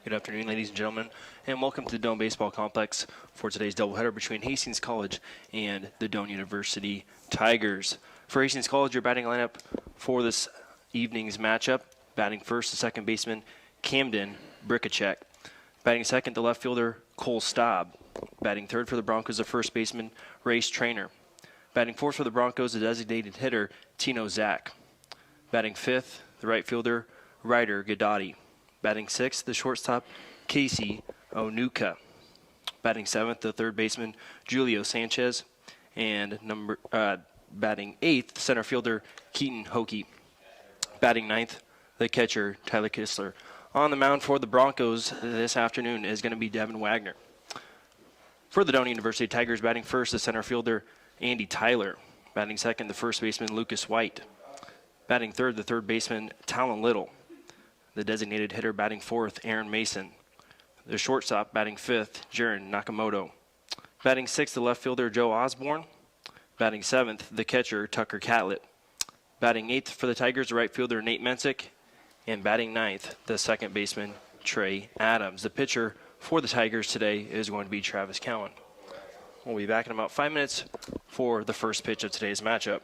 Good afternoon, ladies and gentlemen, and welcome to the Doane Baseball Complex for today's doubleheader between Hastings College and the Doane University Tigers. For Hastings College, your batting lineup for this evening's matchup: batting first, the second baseman Camden Brickachek; batting second, the left fielder Cole Staub; batting third for the Broncos, the first baseman Race Trainer; batting fourth for the Broncos, the designated hitter Tino Zach; batting fifth, the right fielder Ryder Gadati; batting sixth, the shortstop Casey Onuka; batting seventh, the third baseman Julio Sanchez; and batting eighth, center fielder Keaton Hokie; batting ninth, the catcher Tyler Kistler. On the mound for the Broncos this afternoon is going to be Devin Wagner. For the Doane University Tigers, batting first, the center fielder Andy Tyler; batting second, the first baseman Lucas White; batting third, the third baseman Talon Little; the designated hitter batting fourth, Aaron Mason; the shortstop batting fifth, Jaron Nakamoto; batting sixth, the left fielder Joe Osborne; batting seventh, the catcher Tucker Catlett; batting eighth for the Tigers, the right fielder Nate Mensick; and batting ninth, the second baseman Trey Adams. The pitcher for the Tigers today is going to be Travis Cowan. We'll be back in about 5 minutes for the first pitch of today's matchup.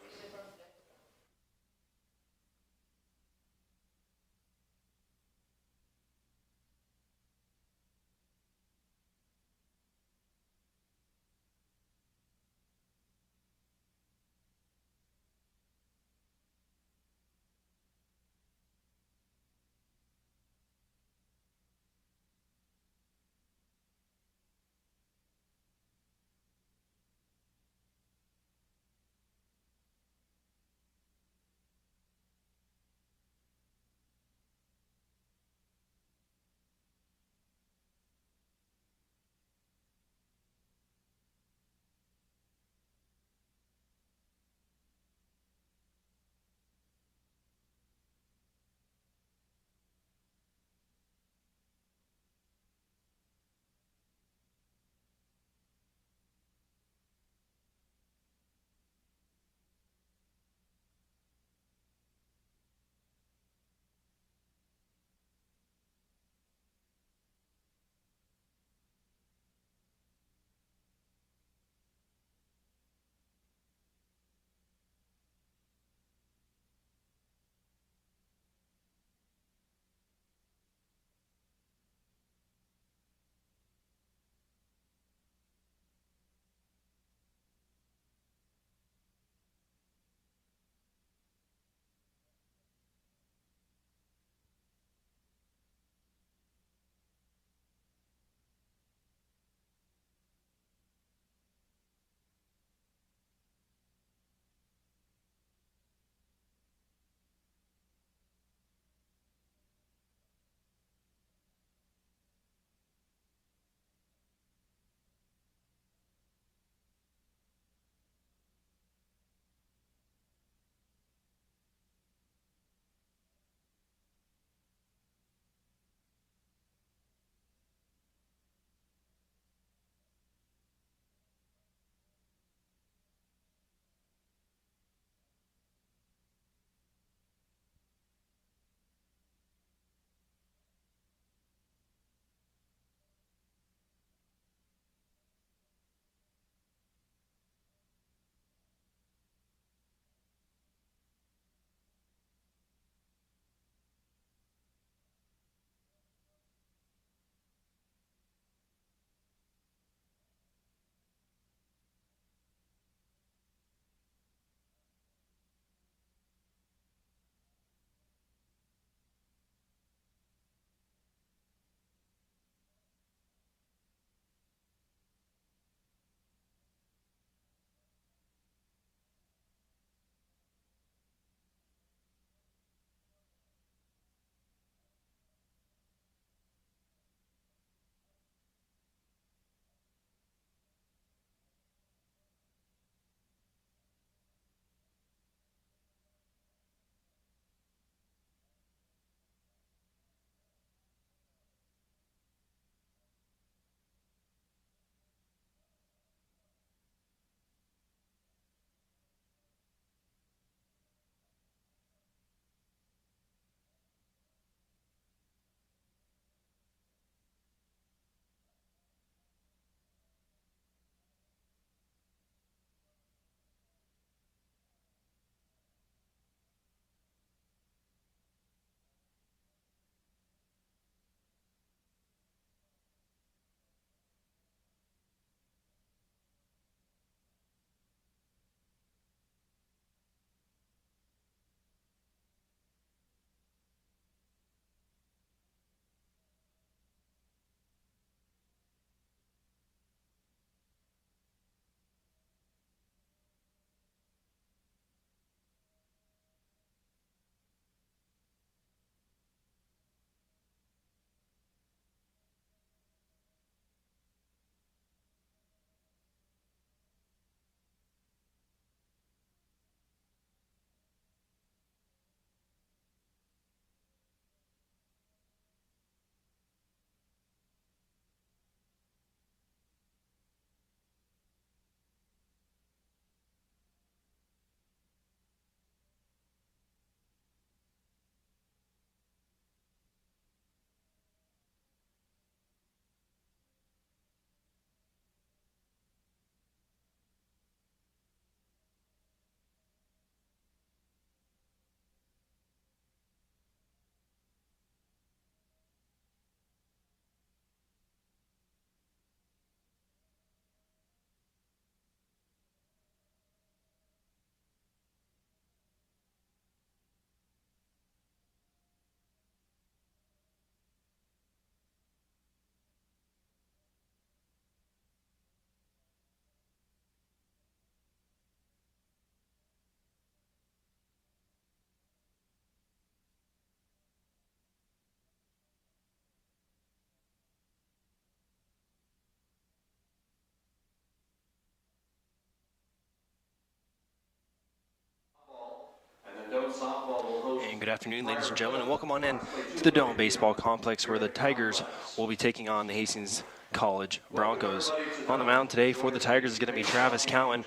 Good afternoon, ladies and gentlemen, and welcome on in to the Dome Baseball Complex, where the Tigers will be taking on the Hastings College Broncos. On the mound today for the Tigers is going to be Travis Cowan,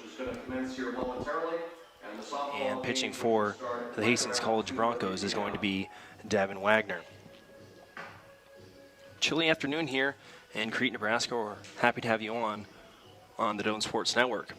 and pitching for the Hastings College Broncos is going to be Davin Wagner. Chilly afternoon here in Crete, Nebraska. We're happy to have you on the Dome Sports Network.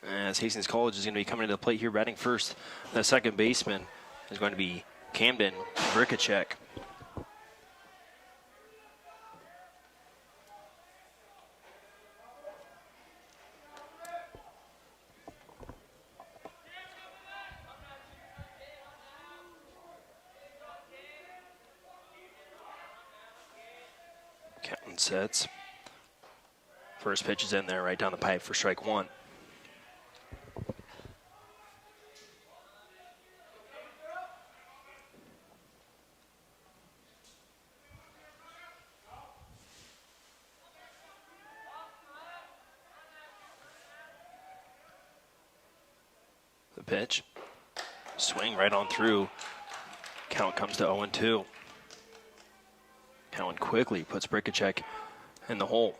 As Hastings College is going to be coming to the plate here, batting first. The second baseman is going to be Camden Brikacek. Counting sets. First pitch is in there, right down the pipe for strike one. The pitch. Swing right on through. Count comes to 0-2. Cowan quickly puts Brikacek in the hole.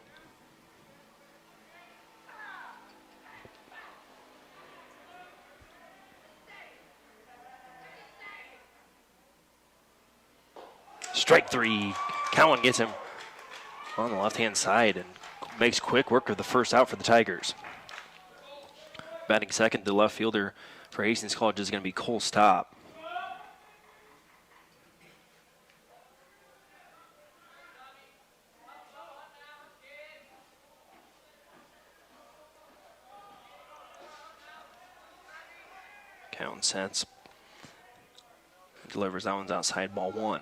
Strike three. Cowan gets him on the left-hand side and makes quick work of the first out for the Tigers. Batting second, the left fielder for Hastings College is going to be Cole Stopp. Cowan sets. Delivers that one's outside, ball one.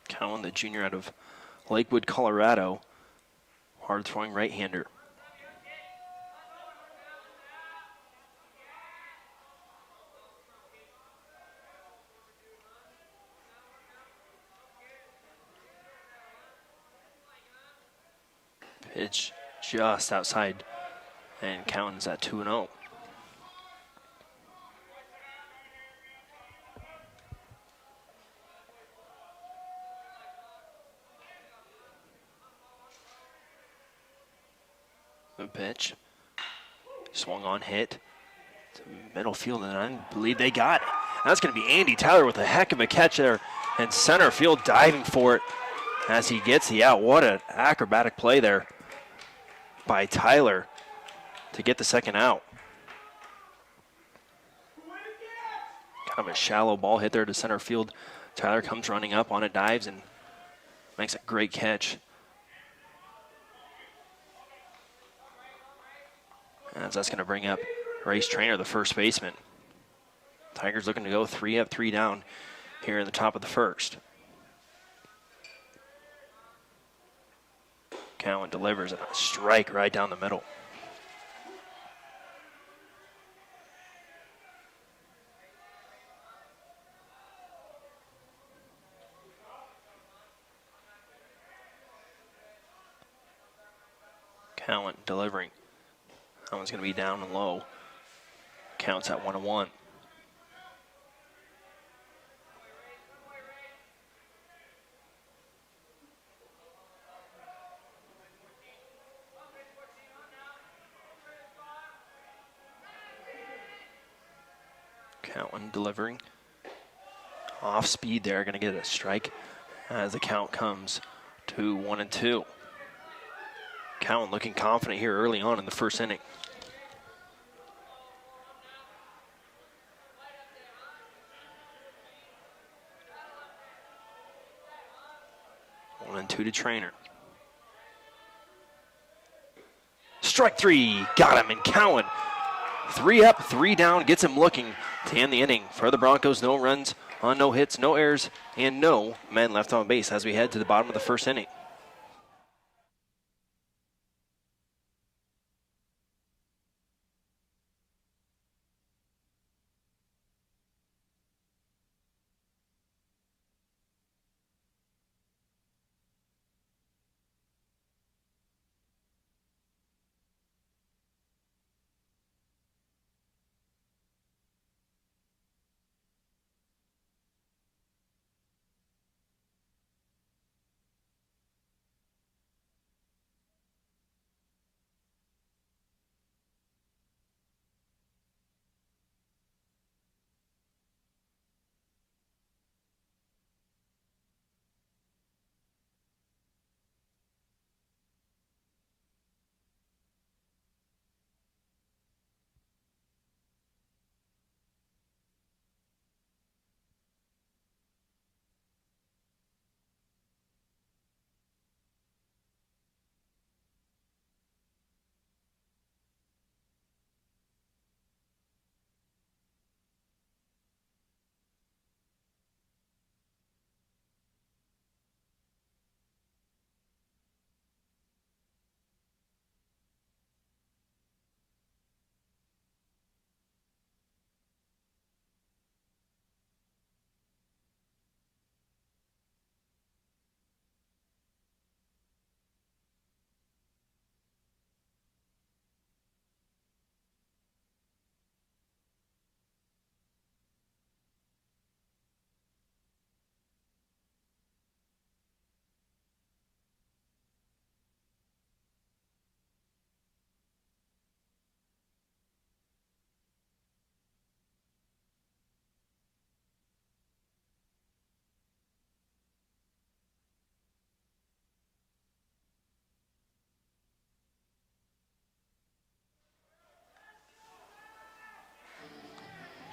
Cowan, the junior out of Lakewood, Colorado. Hard-throwing right-hander. Pitch just outside, and Cowan's at 2-0. The pitch. Swung on, hit. To middle field, and I believe they got it. That's going to be Andy Tyler with a heck of a catch there, and center field diving for it as he gets the out. What an acrobatic play there by Tyler to get the second out. Kind of a shallow ball hit there to center field. Tyler comes running up on it, dives, and makes a great catch. As that's going to bring up Race Trainer, the first baseman. Tigers looking to go 3 up, 3 down here in the top of the first. Cowan delivers a strike right down the middle. Cowan delivering. That one's going to be down and low. Counts at 1-1. Cowan delivering. Off speed there, going to get a strike as the count comes to 1-2. Cowan looking confident here early on in the first inning. One and two to Trainer. Strike three, got him, and Cowan 3 up, 3 down, gets him looking to end the inning. For the Broncos, no runs on no hits, no errors, and no men left on base as we head to the bottom of the first inning.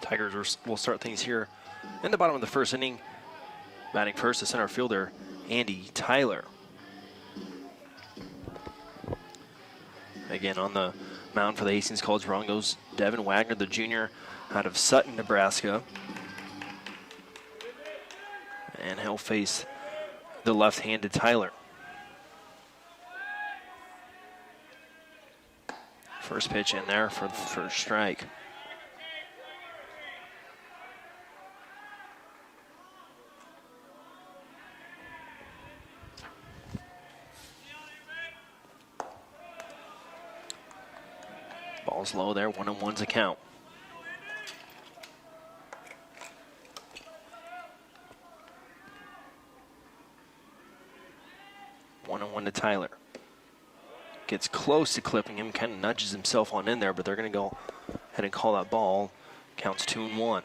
Tigers will start things here in the bottom of the first inning. Batting first, the center fielder, Andy Tyler. Again, on the mound for the Hastings College Broncos, Devin Wagner, the junior out of Sutton, Nebraska. And he'll face the left-handed Tyler. First pitch in there for the first strike. Ball's low there, 1-1's a count. One to Tyler. Gets close to clipping him, kind of nudges himself on in there, but they're going to go ahead and call that ball. Counts 2-1.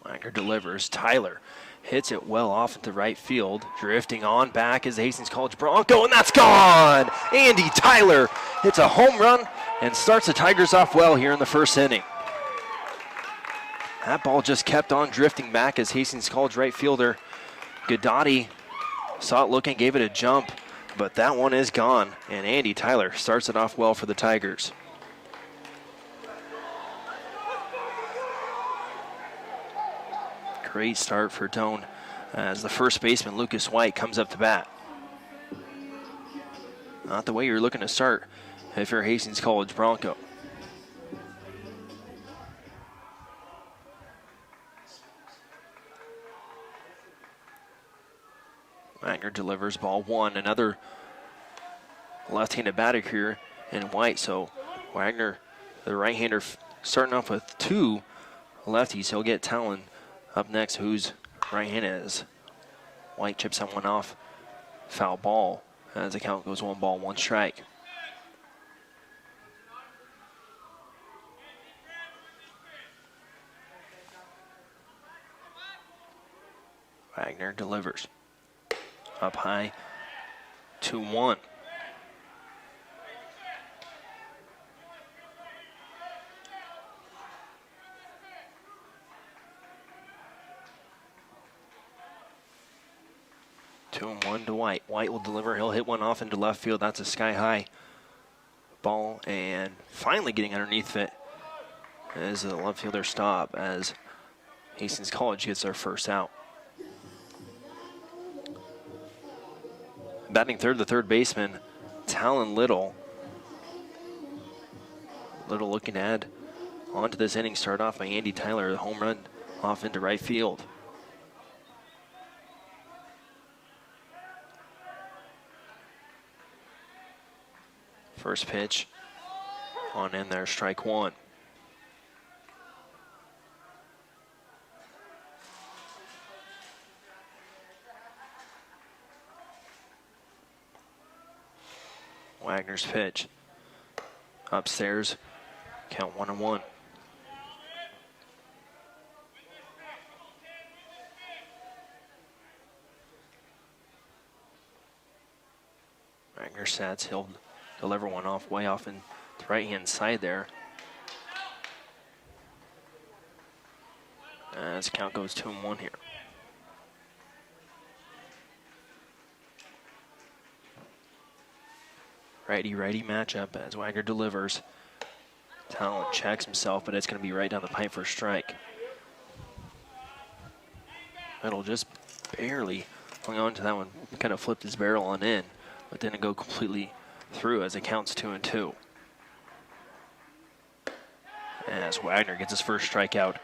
Wagner delivers. Tyler hits it well off into right field. Drifting on back is the Hastings College Bronco, and that's gone! Andy Tyler hits a home run and starts the Tigers off well here in the first inning. That ball just kept on drifting back as Hastings College right fielder Gadati saw it looking, gave it a jump, but that one is gone, and Andy Tyler starts it off well for the Tigers. Great start for Doane as the first baseman, Lucas White, comes up to bat. Not the way you're looking to start if you're a Hastings College Bronco. Wagner delivers ball one. Another left-handed batter here in White. So Wagner, the right-hander, starting off with two lefties. He'll get Talon up next, whose right-handed is. White chips that one off. Foul ball as the count goes 1 ball, 1 strike. Wagner delivers. Up high, 2-1. Two and one to White. White will deliver. He'll hit one off into left field. That's a sky-high ball, and finally getting underneath it is the left fielder stop as Hastings College gets their first out. Batting third, the third baseman, Talon Little. Little looking to add onto this inning. Start off by Andy Tyler, the home run off into right field. First pitch on in there, strike one. Wagner's pitch. Upstairs, count 1-1. Wagner sets, he'll deliver one off, way off in the right-hand side there. As count goes 2-1 here. Righty-righty matchup as Wagner delivers. Talent checks himself, but it's going to be right down the pipe for a strike. It'll just barely hung on to that one, kind of flipped his barrel on in, but didn't go completely through as it counts 2-2. As Wagner gets his first strikeout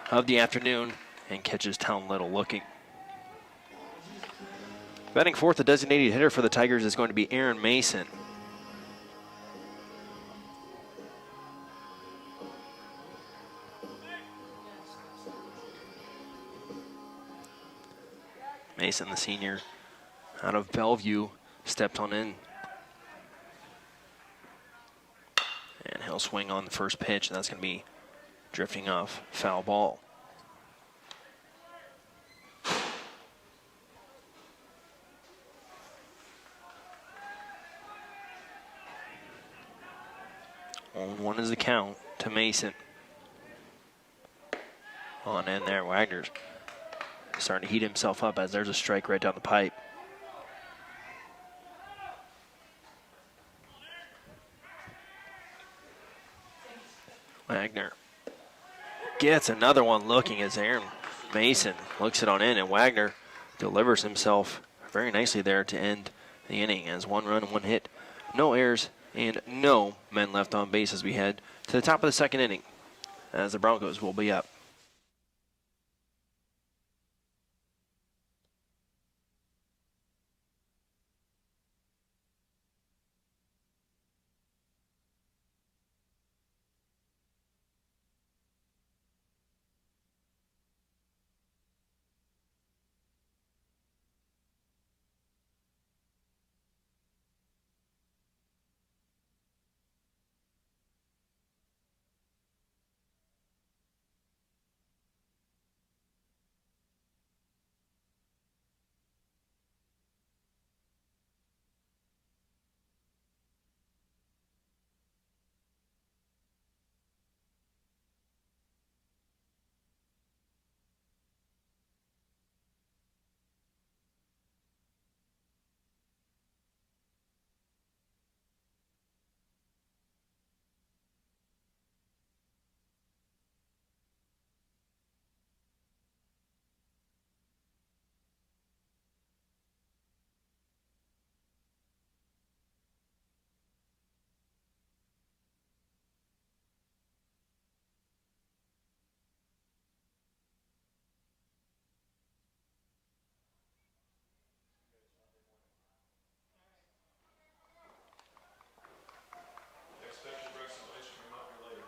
of the afternoon and catches Talon Little looking. Batting fourth, the designated hitter for the Tigers is going to be Aaron Mason. Mason, the senior, out of Bellevue, stepped on in. And he'll swing on the first pitch, and that's going to be drifting off, foul ball. One is the count to Mason. On in there, Wagner's starting to heat himself up as there's a strike right down the pipe. Wagner gets another one looking as Aaron Mason looks it on in, and Wagner delivers himself very nicely there to end the inning as 1 run and 1 hit, no errors, and no men left on base as we head to the top of the second inning as the Broncos will be up.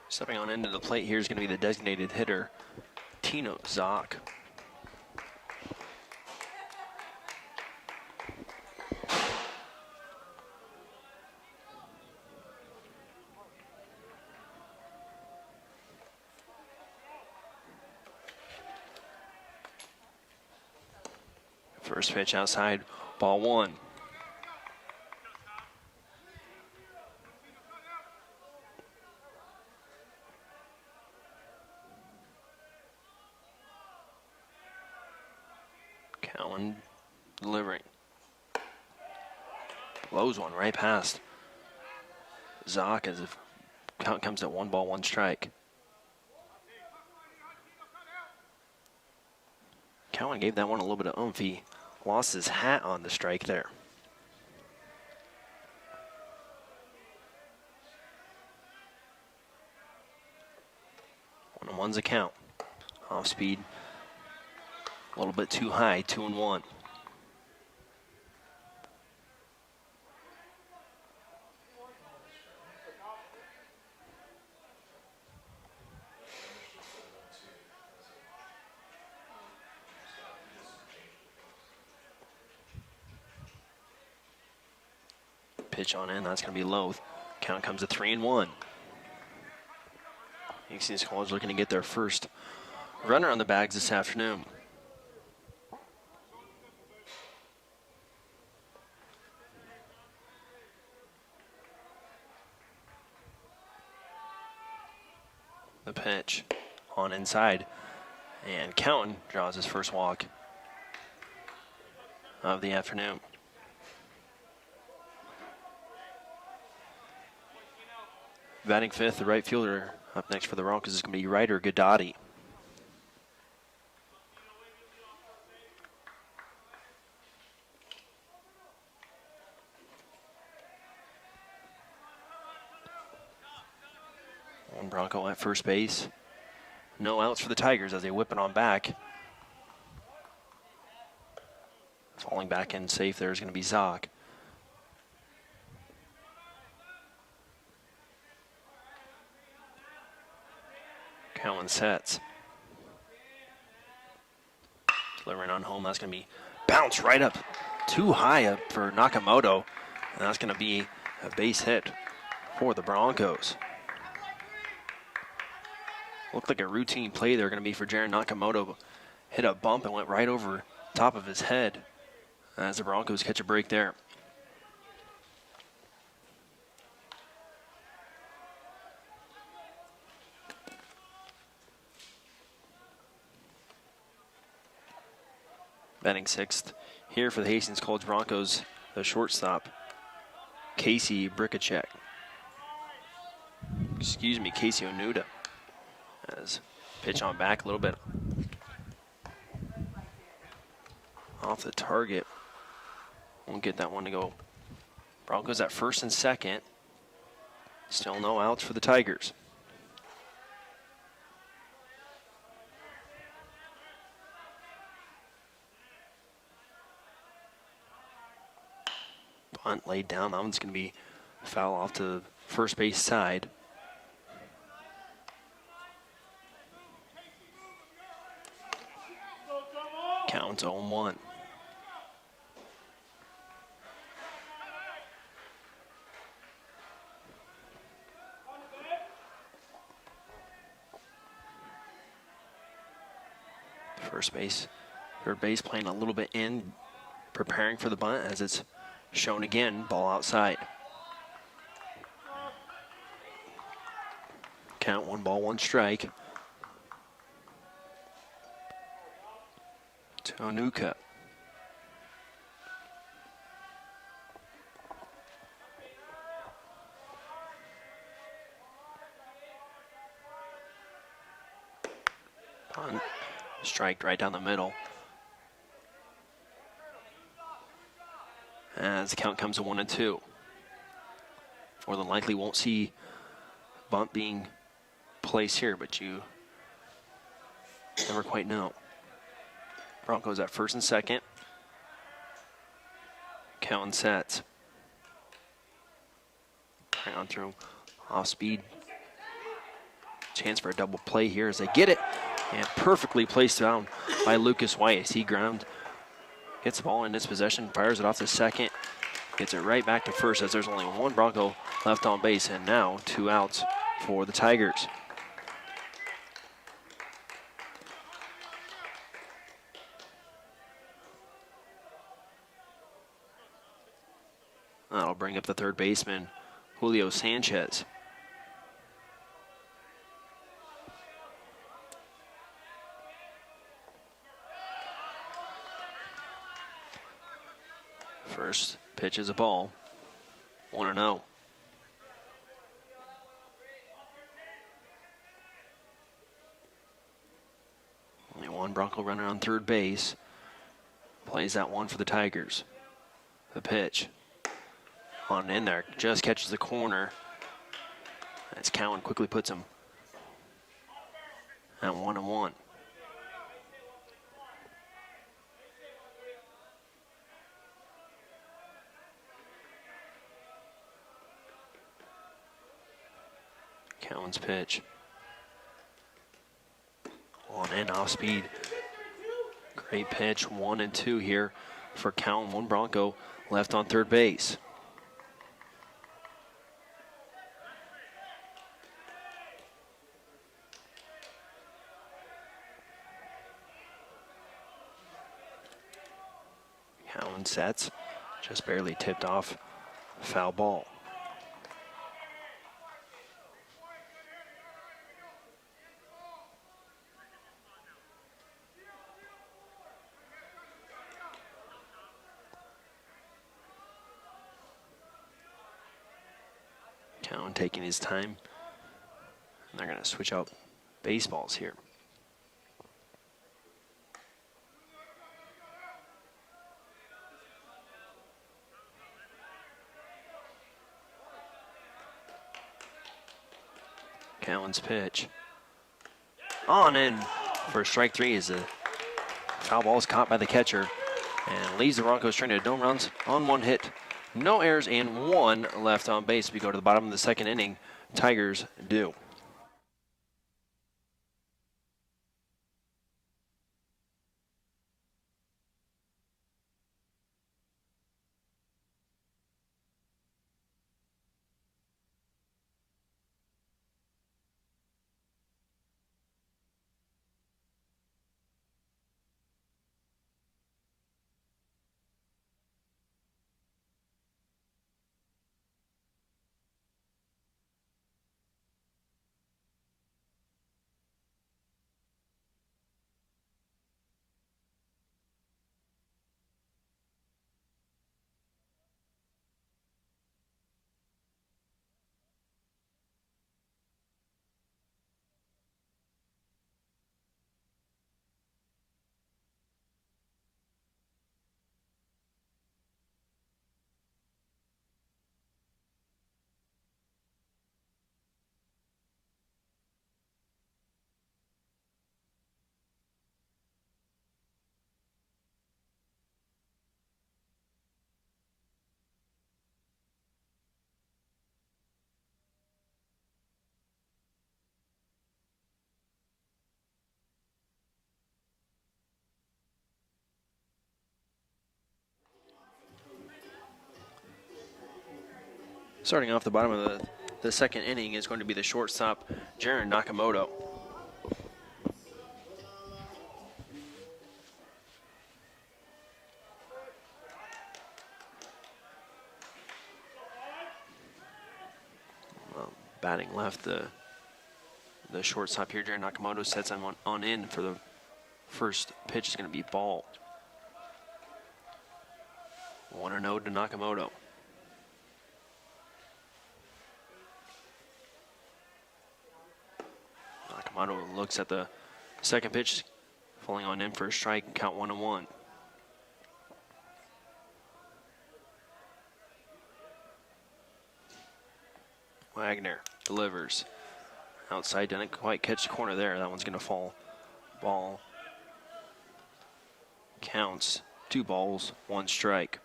Stepping on into the plate here is going to be the designated hitter, Tino Zock. First pitch outside, ball one. Cowan delivering. Blows one right past Zock as if count comes at 1 ball, 1 strike. Cowan gave that one a little bit of oomph. He lost his hat on the strike there. 1-1's a count. Off speed, a little bit too high, 2-1. Pitch on in, that's going to be low. Count comes to 3-1. Hastings College looking to get their first runner on the bags this afternoon. The pitch on inside, and Cowan draws his first walk of the afternoon. Batting fifth, the right fielder up next for the Broncos is going to be Ryder Gadati. One Bronco at first base. No outs for the Tigers as they whip it on back. Falling back in safe there is going to be Zock. Cowan sets. Delivering on home, that's going to be bounced right up, too high up for Nakamoto. And that's going to be a base hit for the Broncos. Looked like a routine play there going to be for Jaron Nakamoto. Hit a bump and went right over top of his head as the Broncos catch a break there. Batting sixth here for the Hastings College Broncos, the shortstop, Casey Brickacek. Casey Onuda. As pitch on back a little bit off the target. Won't get that one to go. Broncos at first and second. Still no outs for the Tigers. Bunt laid down. That one's going to be foul off to the first base side. Counts 0-1. First base, third base playing a little bit in, preparing for the bunt as it's shown again, ball outside. Count 1 ball, 1 strike. To Onuka. Bunt. Strike right down the middle. As the count comes to 1-2. More than likely won't see bunt being placed here, but you never quite know. Broncos at first and second. Cowan sets. Hang on through. Off speed. Chance for a double play here as they get it. And perfectly placed down by Lucas White as he gets the ball in his possession, fires it off to second, gets it right back to first as there's only 1 Bronco left on base, and now 2 outs for the Tigers. That'll bring up the third baseman, Julio Sanchez. First pitch is a ball. 1-0. Only one Bronco runner on third base. Plays that one for the Tigers. The pitch. On in there. Just catches the corner. As Cowan quickly puts him at 1-1. Cowan's pitch. On in, off speed. Great pitch. 1-2 here for Cowan. One Bronco left on third base. Cowan sets. Just barely tipped off. Foul ball. Cowan taking his time. And they're going to switch out baseballs here. Cowan's pitch. On in for strike three as the foul ball is caught by the catcher and leaves the Broncos trying to no runs on one hit. No errors and one left on base. We go to the bottom of the second inning. Tigers do. Starting off the bottom of the second inning is going to be the shortstop, Jaron Nakamoto. Well, batting left, the shortstop here, Jaron Nakamoto, sets on in for the first pitch. Is going to be ball. 1-0 to Nakamoto. Nakamoto looks at the second pitch, falling on in for a strike, count 1-1. Wagner delivers. Outside, didn't quite catch the corner there. That one's going to fall. Ball. Counts 2 balls, 1 strike.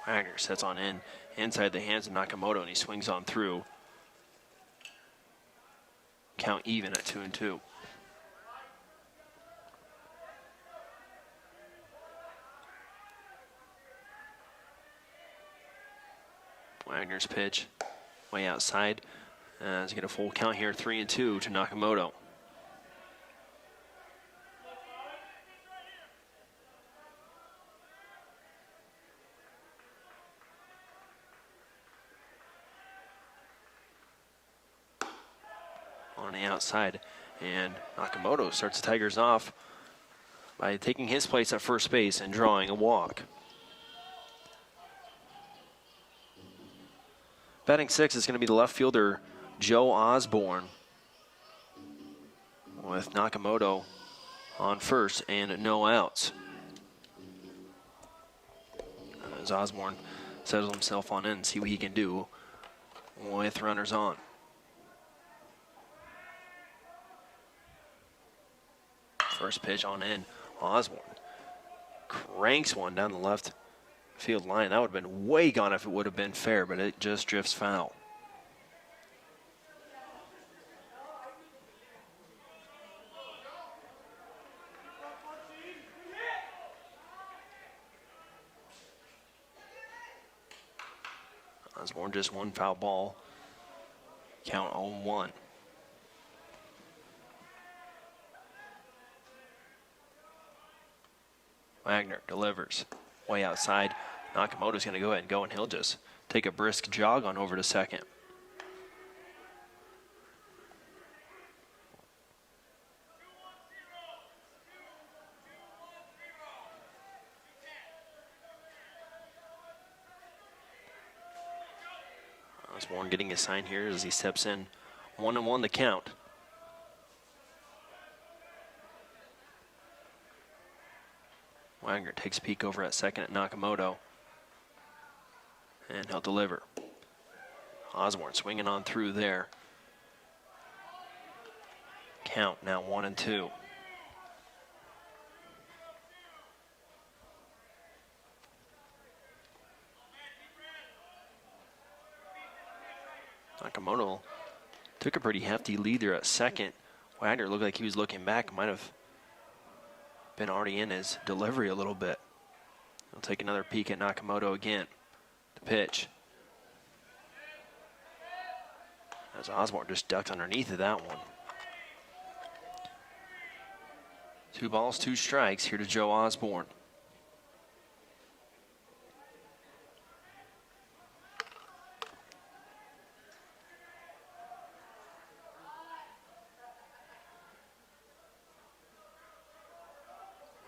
Wagner sets on in inside the hands of Nakamoto, and he swings on through. Count even at 2-2. Wagner's pitch way outside. As get a full count here, 3-2 to Nakamoto. on the outside. And Nakamoto starts the Tigers off by taking his place at first base and drawing a walk. Batting sixth is going to be the left fielder, Joe Osborne, with Nakamoto on first and no outs. As Osborne settles himself on in and see what he can do with runners on. First pitch on in. Osborne cranks one down the left field line. That would have been way gone if it would have been fair, but it just drifts foul. Osborne just one foul ball. Count 0-1. Wagner delivers way outside. Nakamoto's going to go ahead and go, and he'll just take a brisk jog on over to second. Osborne getting a sign here as he steps in. 1-1 the count. Wagner takes a peek over at second at Nakamoto. And he'll deliver. Osborne swinging on through there. Count now 1-2. Nakamoto took a pretty hefty lead there at second. Wagner looked like he was looking back. Might have been already in his delivery a little bit. He'll take another peek at Nakamoto again. The pitch. As Osborne just ducked underneath of that one. 2 balls, 2 strikes here to Joe Osborne.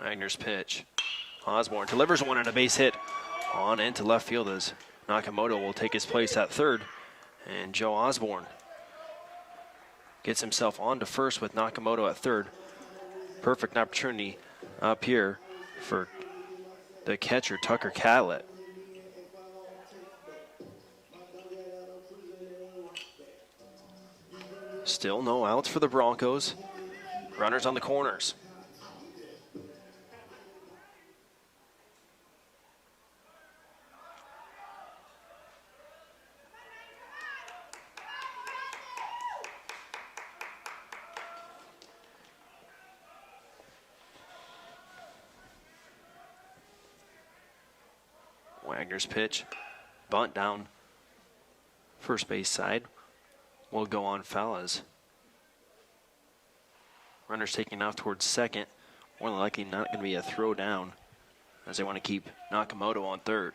Wagner's pitch. Osborne delivers one and a base hit on into left field as Nakamoto will take his place at third. And Joe Osborne gets himself on to first with Nakamoto at third. Perfect opportunity up here for the catcher, Tucker Catlett. Still no outs for the Broncos. Runners on the corners. Wagner's pitch, bunt down first base side, will go on foul as runners taking off towards second. More than likely not going to be a throw down as they want to keep Nakamoto on third.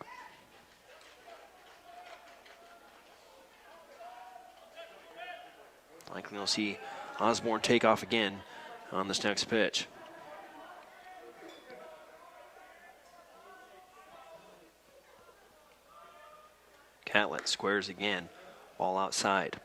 Likely we'll see Osborne take off again on this next pitch. Catlett squares again, ball outside.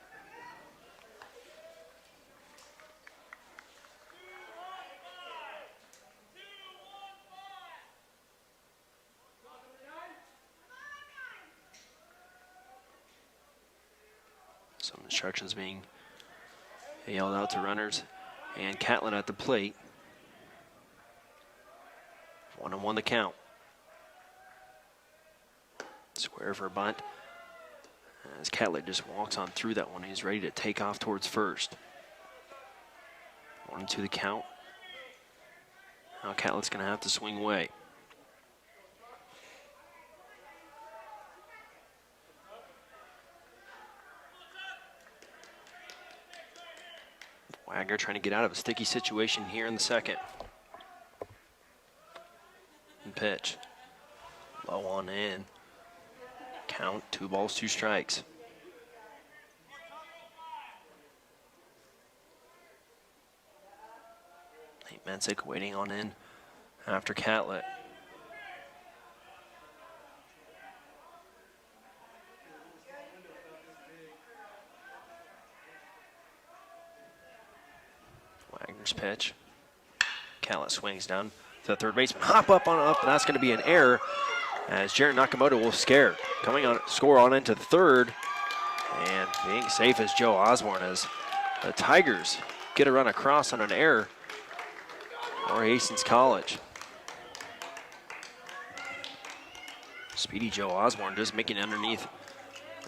Some instructions being yelled out to runners, and Catlett at the plate. 1-1 the count. Square for a bunt. As Catlett just walks on through that one, he's ready to take off towards first. 1-2 the count. Now Catlett's going to have to swing away. Wagner trying to get out of a sticky situation here in the second. And pitch. Low on in. Count, 2 balls, 2 strikes. Mensick waiting on in after Catlett. Wagner's pitch. Catlett swings down to the third baseman. Hop up on up, and that's going to be an error as Jared Nakamoto will scare. Coming on, score on into third, and being safe as Joe Osborne as the Tigers get a run across on an error for Hastings College. Speedy Joe Osborne just making it underneath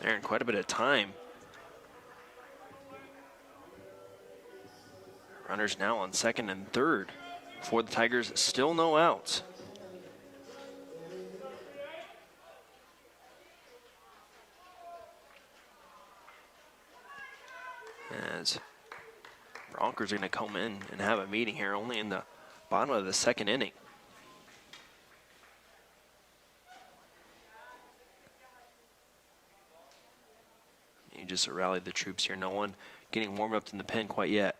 there in quite a bit of time. Runners now on second and third. For the Tigers, still no outs. As Broncos are going to come in and have a meeting here only in the bottom of the second inning. You just rallied the troops here. No one getting warmed up in the pen quite yet.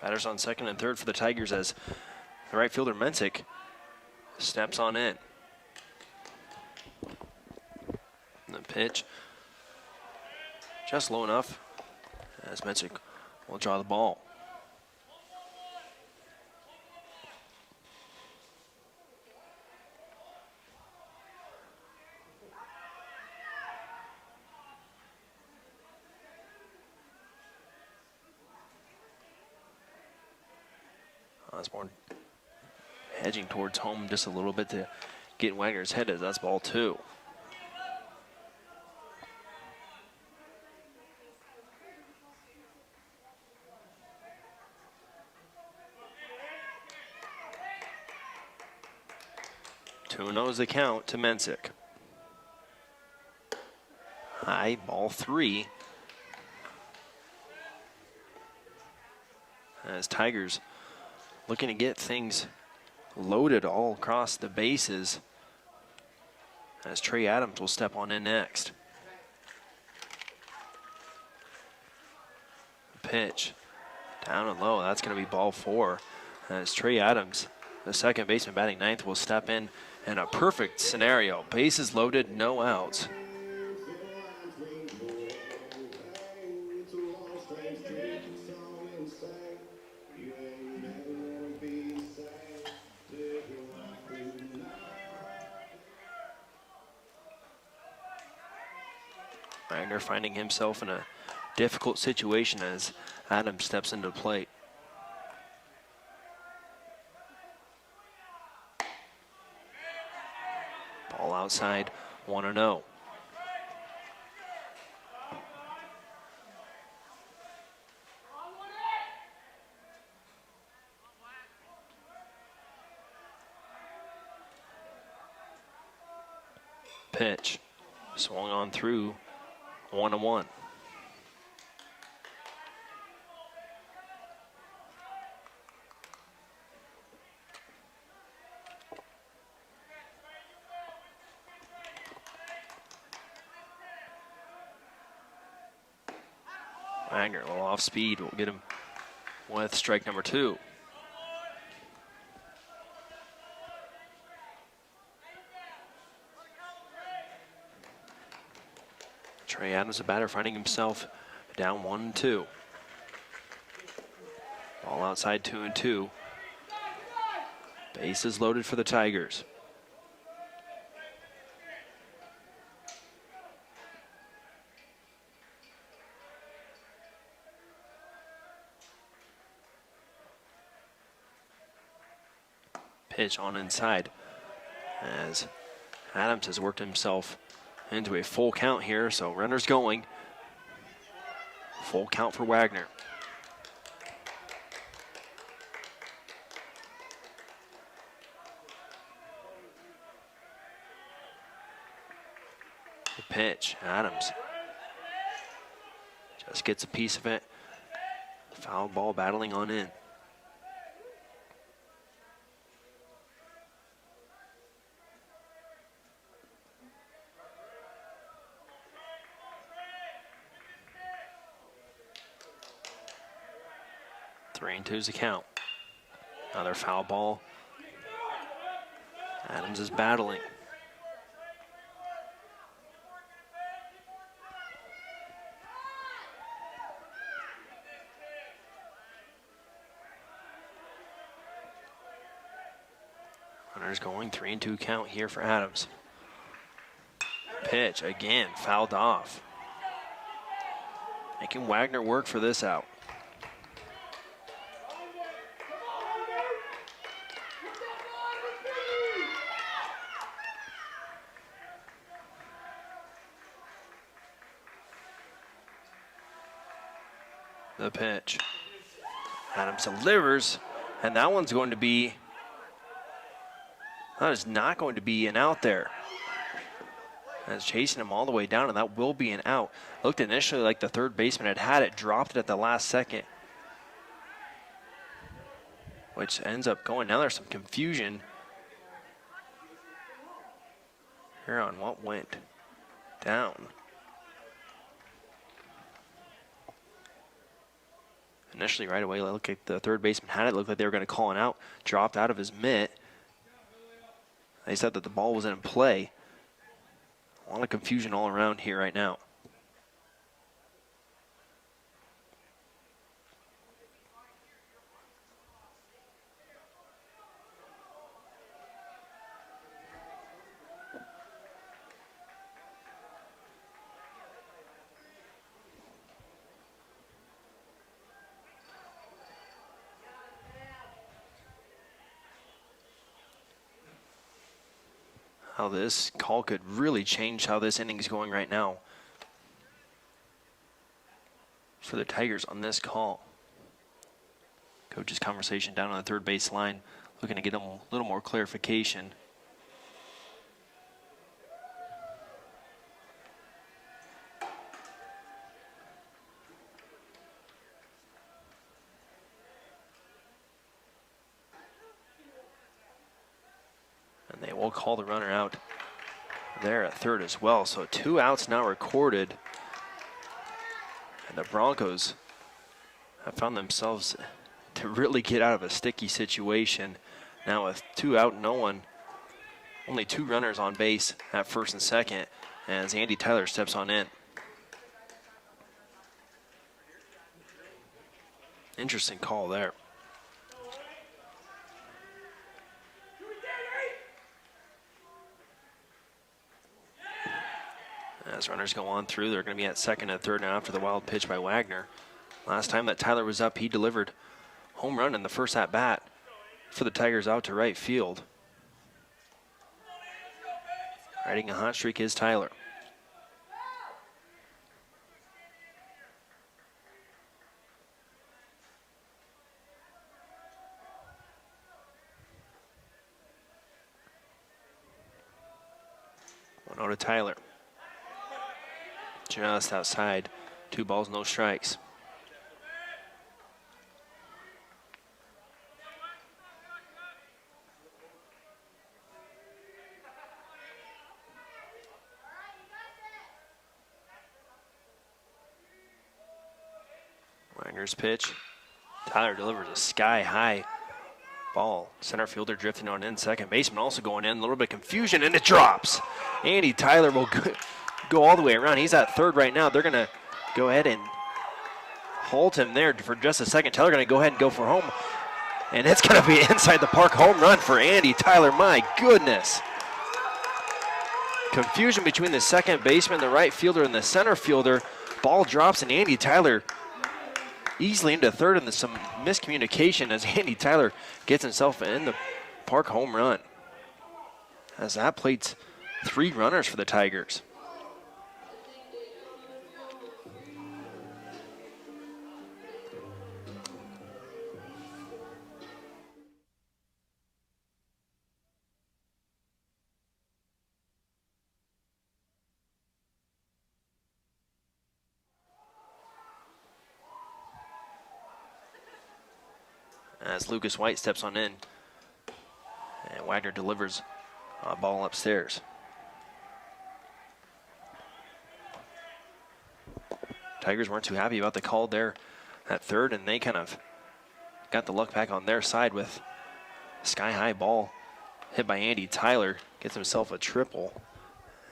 Batters on second and third for the Tigers as the right fielder Mensick steps on in. And the pitch just low enough as Mensick will draw the ball. Osborne hedging towards home just a little bit to get Wagner's head as that's ball two. Two knows the count to Mensick. High, ball three. As Tigers looking to get things loaded all across the bases as Trey Adams will step on in next. Pitch down and low, that's going to be ball four as Trey Adams, the second baseman batting ninth, will step in a perfect scenario. Bases loaded, no outs. Wagner finding himself in a difficult situation as Adams steps into the plate. Ball outside, 1-0. Pitch swung on through. 1-1. Wagner, a little off speed, will get him with strike number two. Trey Adams, a batter, finding himself down 1-2. Ball outside 2-2. Bases loaded for the Tigers. Pitch on inside as Adams has worked himself into a full count here, so runners going. Full count for Wagner. The pitch, Adams just gets a piece of it. Foul ball battling on in. Three and two's the count. Another foul ball. Adams is battling. Runners going, 3-2 count here for Adams. Pitch again, fouled off. Making Wagner work for this out. The pitch. Adams delivers, and that one's going to be, that is not going to be an out there. That's chasing him all the way down, and that will be an out. Looked initially like the third baseman had it, dropped it at the last second, which ends up going. Now there's some confusion here on what went down. Initially, right away, looked like the third baseman had it. Looked like they were going to call an out. Dropped out of his mitt. They said that the ball was in play. A lot of confusion all around here right now. How this call could really change how this inning is going right now for the Tigers on this call. Coach's conversation down on the third base line, looking to get a little more clarification. And they will call the runner out there at third as well. So 2 outs now recorded. And the Broncos have found themselves to really get out of a sticky situation. Now with 2 out, no one, only 2 runners on base at first and second as Andy Tyler steps on in. Interesting call there. As runners go on through, they're going to be at second and third now after the wild pitch by Wagner. Last time that Tyler was up, he delivered home run in the first at bat for the Tigers out to right field. Riding a hot streak is Tyler. One out to Tyler. Just outside. 2 balls, no strikes. Wagner's pitch. Tyler delivers a sky-high ball. Center fielder drifting on in. Second baseman also going in. A little bit of confusion, and it drops. Andy Tyler will go all the way around. He's at third right now. They're going to go ahead and halt him there for just a second. Tyler going to go ahead and go for home. And it's going to be inside the park home run for Andy Tyler. My goodness. Confusion between the second baseman, the right fielder, and the center fielder. Ball drops, and Andy Tyler easily into third, and there's some miscommunication as Andy Tyler gets himself in the park home run. As that plates 3 runners for the Tigers. As Lucas White steps on in, and Wagner delivers a ball upstairs. Tigers weren't too happy about the call there at third, and they kind of got the luck back on their side with a sky-high ball hit by Andy Tyler. Gets himself a triple,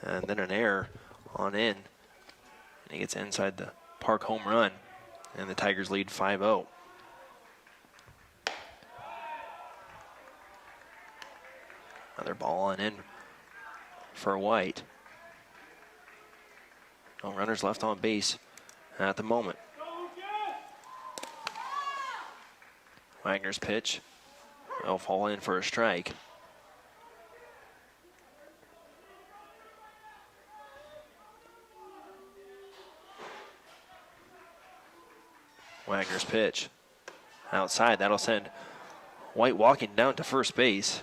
and then an error on in. And he gets inside the park home run, and the Tigers lead 5-0. Another ball on in for White. No runners left on base at the moment. Wagner's pitch will fall in for a strike. Wagner's pitch outside. That'll send White walking down to first base.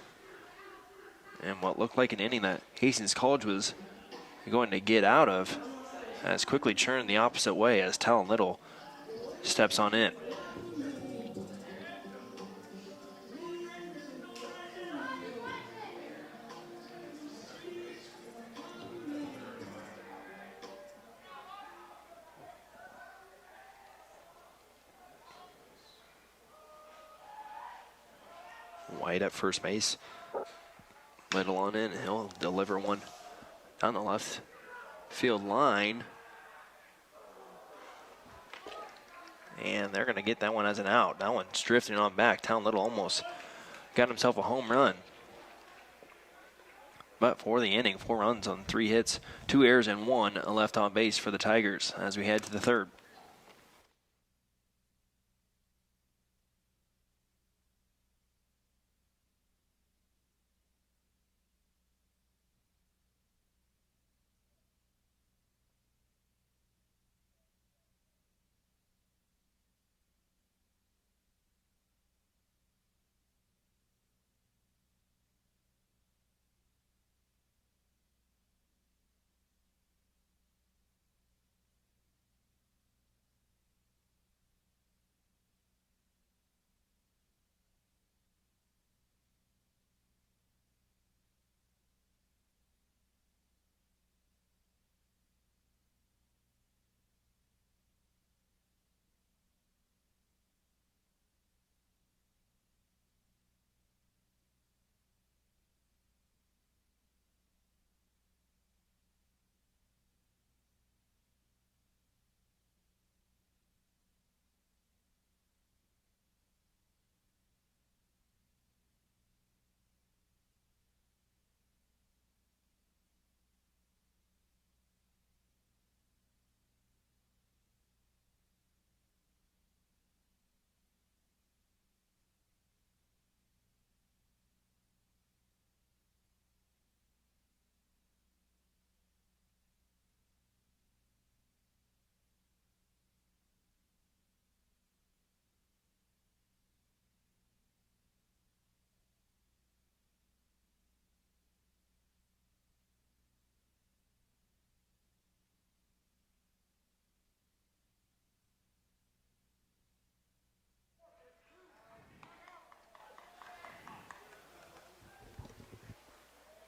And what looked like an inning that Hastings College was going to get out of has quickly turned the opposite way as Talon Little steps on in. White at first base. Little on in, he'll deliver one down the left field line. And they're going to get that one as an out. That one's drifting on back. Town Little almost got himself a home run. But for the inning, 4 runs on 3 hits, 2 errors, and 1 left on base for the Tigers as we head to the third.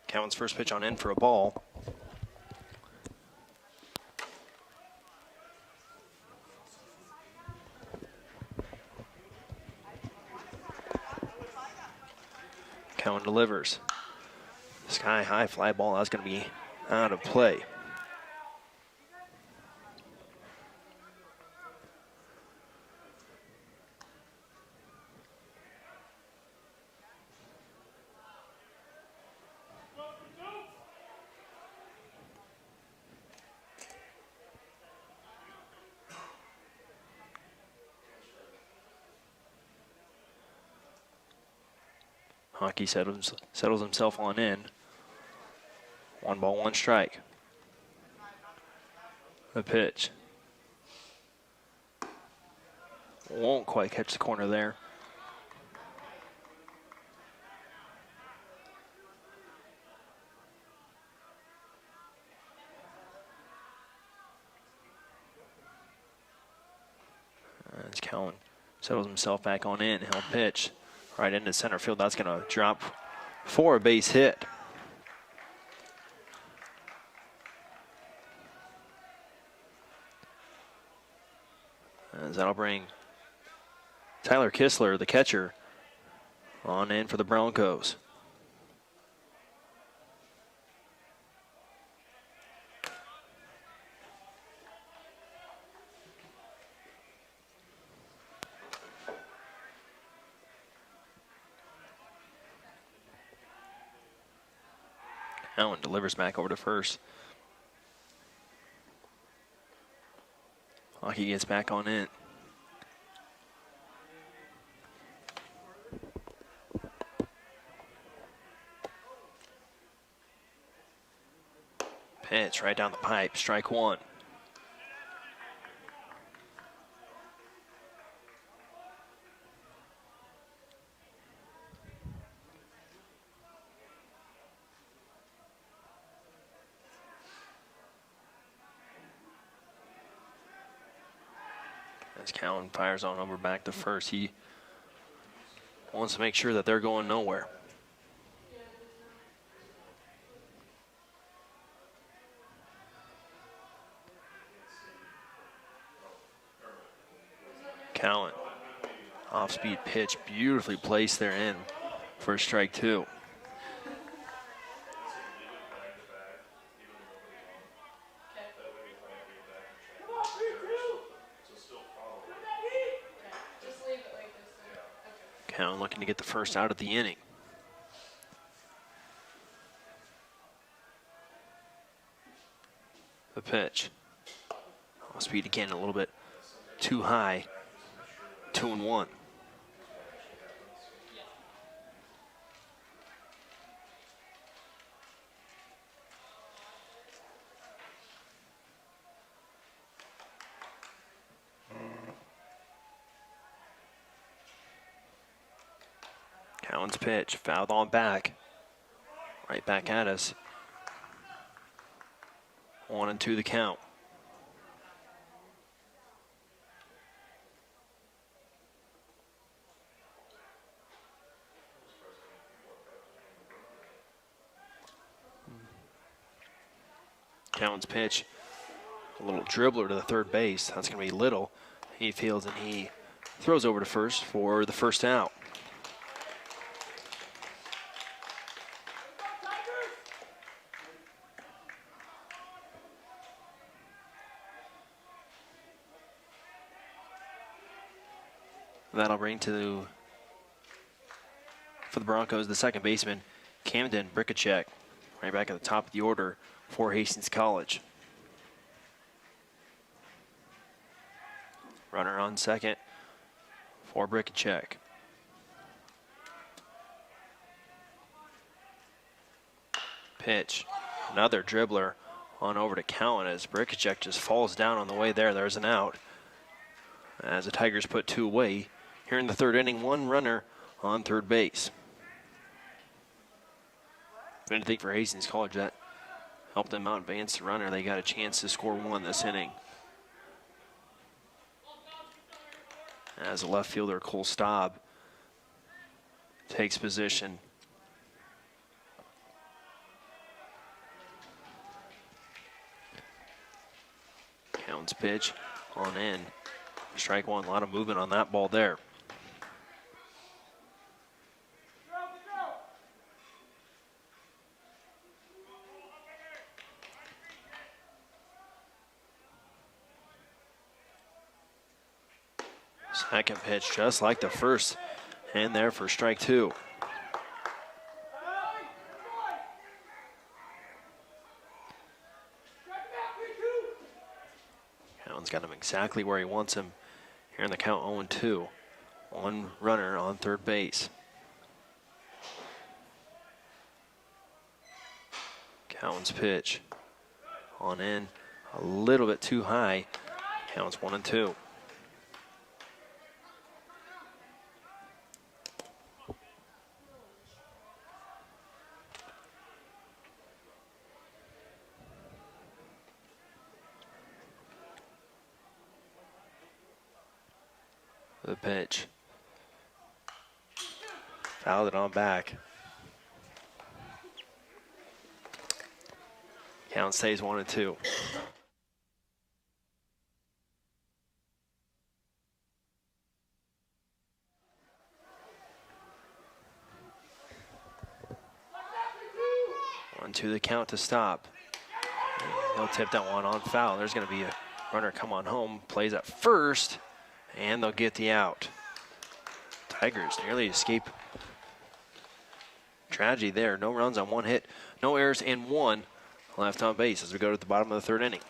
Cowan's first pitch on in for a ball. Cowan delivers. Sky high fly ball. That's going to be out of play. Hockey settles himself on in. 1 ball, 1 strike. The pitch. Won't quite catch the corner there. As Cowan settles himself back on in, he'll pitch right into center field. That's going to drop for a base hit. As that'll bring Tyler Kistler, the catcher, on in for the Broncos. Allen delivers back over to first. Hockey gets back on in. Pitch right down the pipe, strike 1. As Cowan fires on over back to first, he wants to make sure that they're going nowhere. Cowan, off-speed pitch, beautifully placed there in for strike 2. Cowan looking to get the first out of the inning. The pitch. Off speed again, a little bit too high. 2-1. Cowan's pitch, fouled on back. Right back at us. 1-2 the count. Cowan's pitch, a little dribbler to the third base. That's going to be Little. He fields and he throws over to first for the first out. That'll bring for the Broncos, the second baseman, Camden Brikacek, right back at the top of the order for Hastings College. Runner on second for Brikacek. Pitch, another dribbler on over to Cowan as Brikacek just falls down on the way there. There's an out. As the Tigers put 2 away. Here in the third inning, 1 runner on third base. If anything for Hastings College, that helped them out advance the runner. They got a chance to score 1 this inning. As the left fielder, Cole Staub, takes position. Cowan's pitch on in. Strike 1, a lot of movement on that ball there. Second pitch, just like the first, and there for strike 2. Cowan's got him exactly where he wants him. Here in the count, 0-2. 1 runner on third base. Cowan's pitch on in, a little bit too high. Counts 1-2. The pitch. Fouled it on back. Count stays 1-2. To the count to stop. They'll tip that one on foul. There's going to be a runner come on home, plays at first, and they'll get the out. Tigers nearly escape tragedy there. No runs on one hit, no errors, and one left on base as we go to the bottom of the third inning.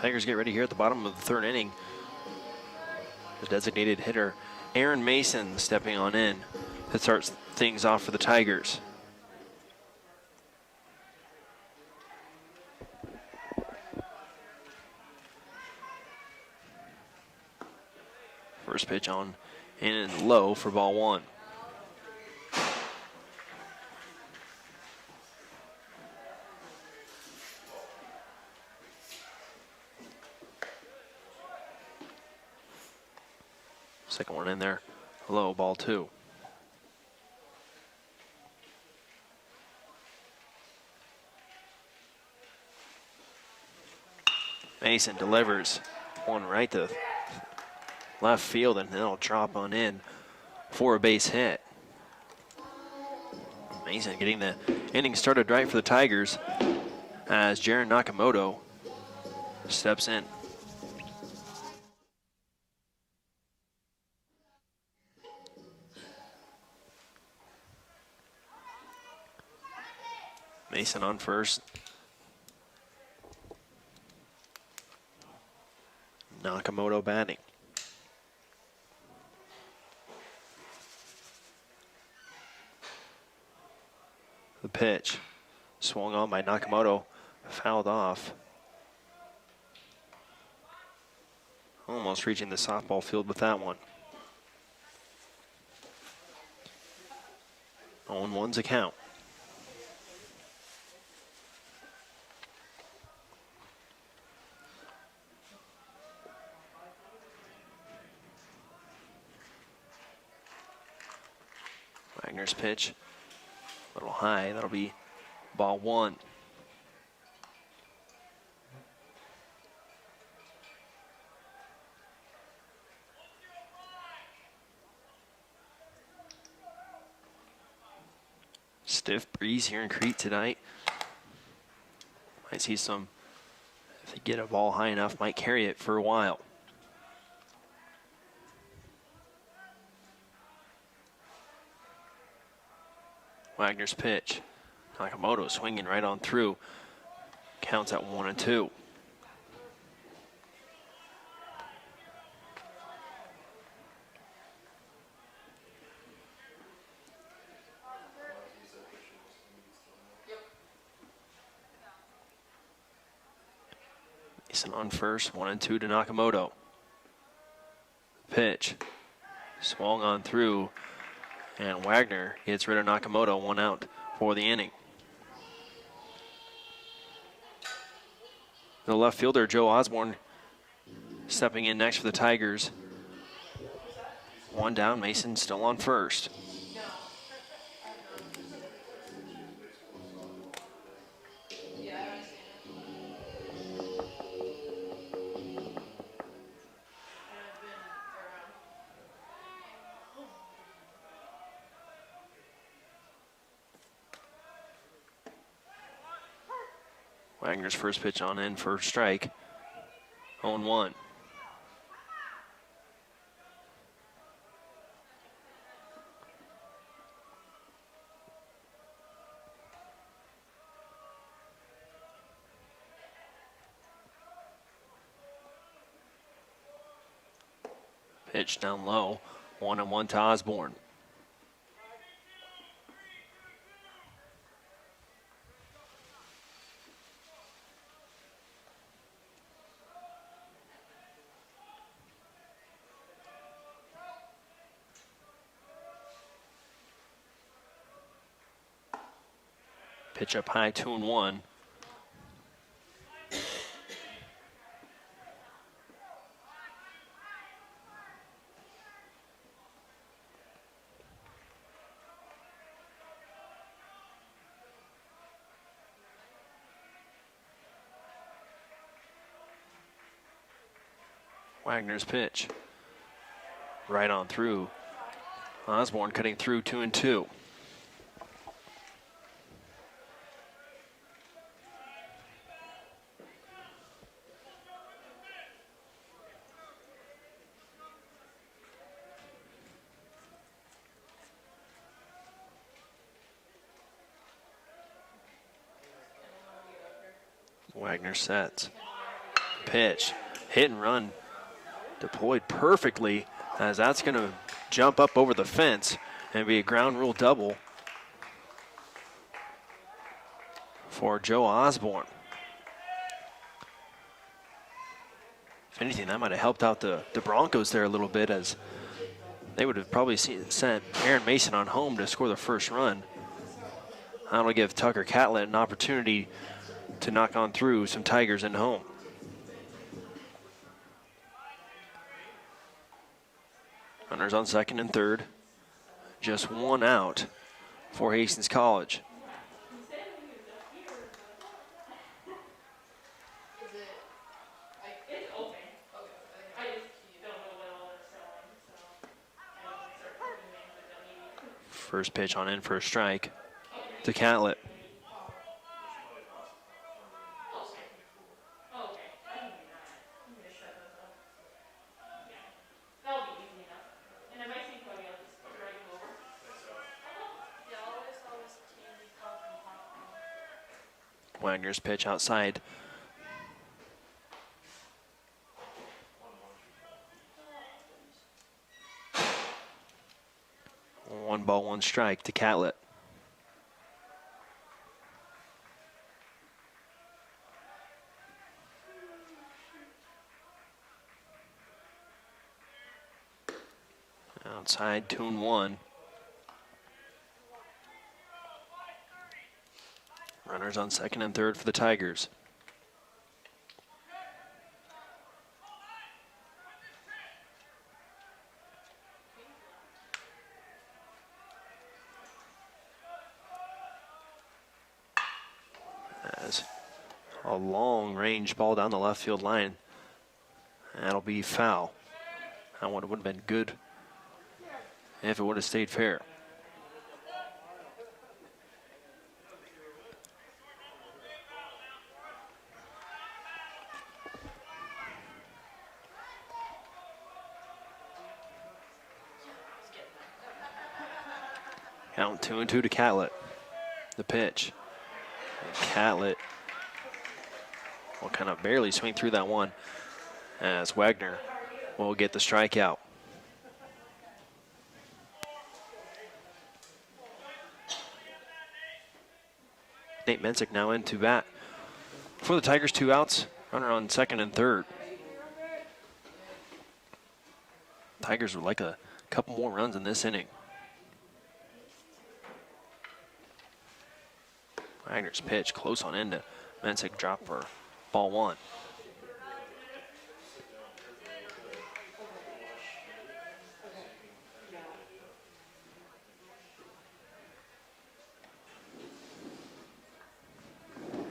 Tigers get ready here at the bottom of the third inning. The designated hitter, Aaron Mason, stepping on in to start things off for the Tigers. First pitch on and low for ball one. Second one in there, low, ball two. Mason delivers one right to left field, and then it'll drop on in for a base hit. Mason getting the inning started right for the Tigers as Jaron Nakamoto steps in. Mason on first. Nakamoto batting. The pitch swung on by Nakamoto, fouled off. Almost reaching the softball field with that one. 0-1's a count. Wagner's pitch, a little high. That'll be ball one. Stiff breeze here in Crete tonight. Might see some, if they get a ball high enough, might carry it for a while. Wagner's pitch, Nakamoto swinging right on through. Counts at 1-2. Mason on first, 1-2 to Nakamoto. Pitch. Swung on through, and Wagner gets rid of Nakamoto, 1 out for the inning. The left fielder, Joe Osborne, stepping in next for the Tigers. 1 down, Mason still on first. Wagner's first pitch on in for strike. 0-1. Pitch down low. 1-1 to Osborne. Pitch up high, 2-1. Wagner's pitch. Right on through. Osborne cutting through, 2-2. Wagner sets. Pitch. Hit and run. Deployed perfectly, as that's going to jump up over the fence and be a ground rule double for Joe Osborne. If anything, that might have helped out the Broncos there a little bit, as they would have probably sent Aaron Mason on home to score the first run. That'll give Tucker Catlett an opportunity to knock on through some Tigers in home. Runners on second and third. Just 1 out for Hastings College. First pitch on in for a strike to Catlett. Wagner's pitch outside. One ball, one strike to Catlett. Outside, 2-1. Runners on second and third for the Tigers. As a long range ball down the left field line. That'll be foul. That one would have been good if it would have stayed fair. Count 2-2 to Catlett. The pitch. Catlett will kind of barely swing through that one as Wagner will get the strikeout. Nate Mensick now into bat. For the Tigers, 2 outs, runner on second and third. Tigers would like a couple more runs in this inning. Wagner's pitch close on end to Mensick, drop for ball 1.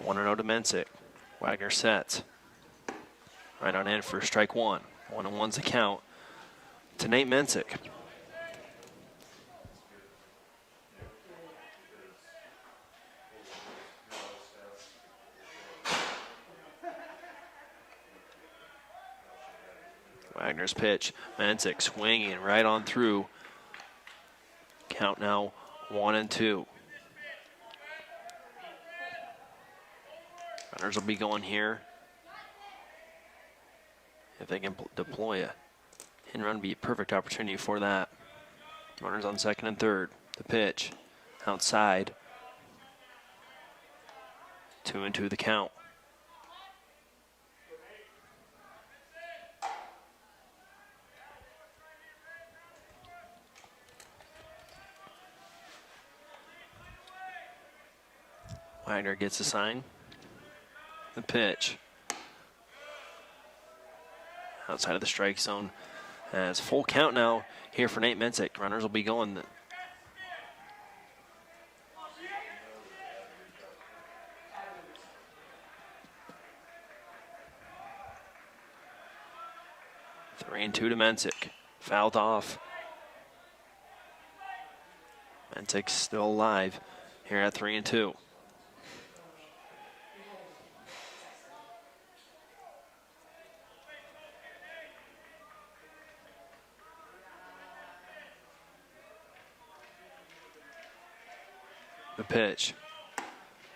One and 0 to Mensick. Wagner sets. Right on in for strike 1. 1-1's the count to Nate Mensick. Wagner's pitch. Mensick swinging right on through. Count now 1-2. Runners will be going here. If they can deploy a hit and run, be a perfect opportunity for that. Runners on second and third. The pitch outside. 2-2 the count. Wagner gets a sign. The pitch. Outside of the strike zone. As full count now here for Nate Mensick. Runners will be going. Three and 2 to Mensick. Fouled off. Mensick's still alive here at 3-2. The pitch.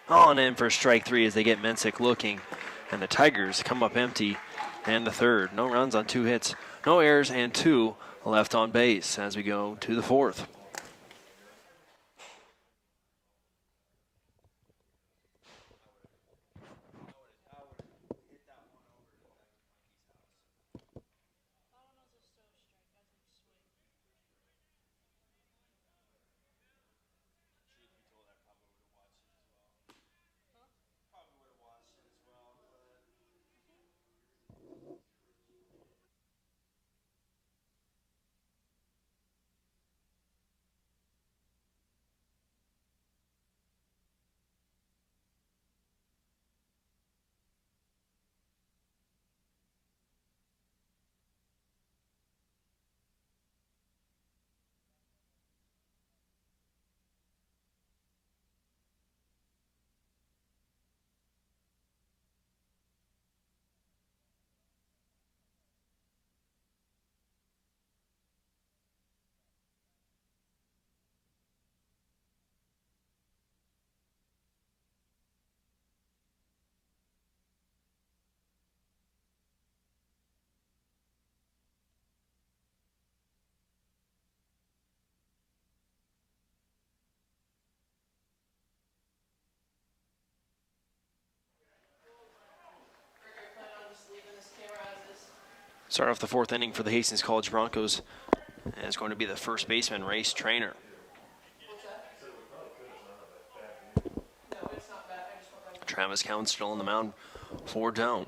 On in for strike 3 as they get Mensick looking. And the Tigers come up empty. And the third. No runs on 2 hits. No errors and 2 left on base as we go to the fourth. Start off the fourth inning for the Hastings College Broncos. And it's going to be the first baseman, Race Trainer. Travis Cowan still on the mound for Doane.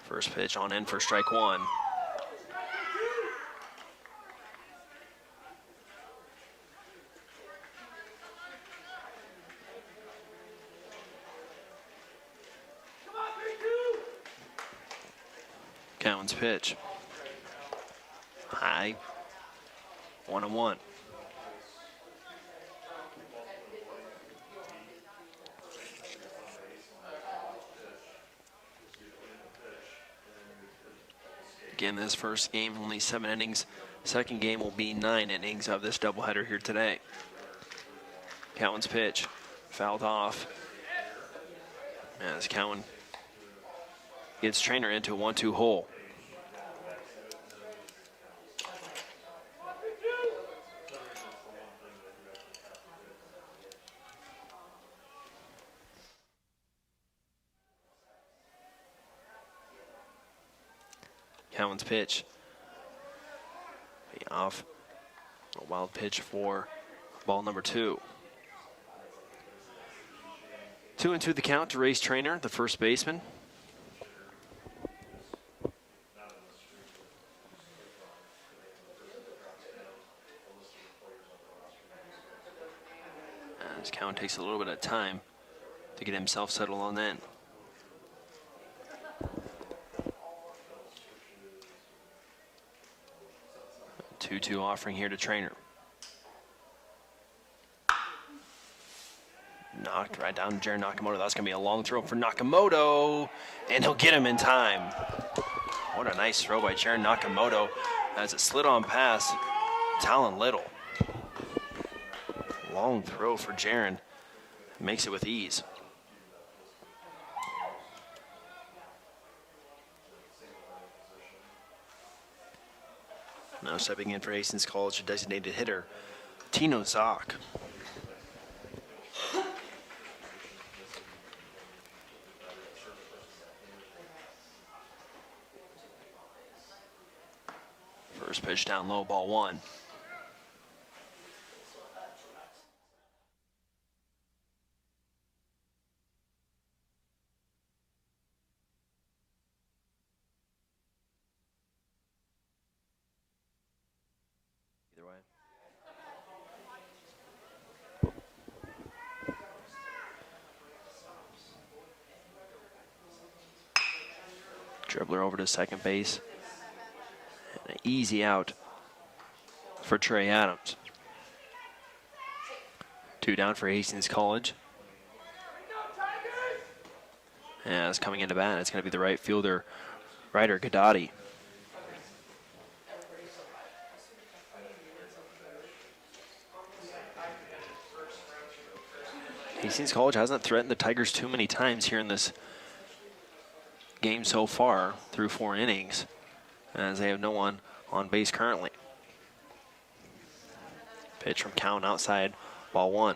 First pitch on in for strike 1. Cowan's pitch. High. 1-1. Again, this first game, only 7 innings. Second game will be 9 innings of this doubleheader here today. Cowan's pitch fouled off as Cowan gets Trainer into a 1-2 hole. Cowan's pitch off. A wild pitch for ball number 2. 2-2 the count to Race Trainer, the first baseman. As Cowan takes a little bit of time to get himself settled on that. 2-2 offering here to Trainer. Knocked right down to Jaron Nakamoto. That's going to be a long throw for Nakamoto, and he'll get him in time. What a nice throw by Jaron Nakamoto as it slid on past Talon Little. Long throw for Jaron. Makes it with ease. Now stepping in for Hastings College, designated hitter, Tino Zock. First pitch down low, ball 1. Either way. Dribbler over to second base. And an easy out for Trey Adams. 2 down for Hastings College. As coming into bat, it's going to be the right fielder, Ryder Gadati. Hastings College hasn't threatened the Tigers too many times here in this game so far through 4 innings, as they have no one on base currently. Pitch from Cowan outside, ball 1.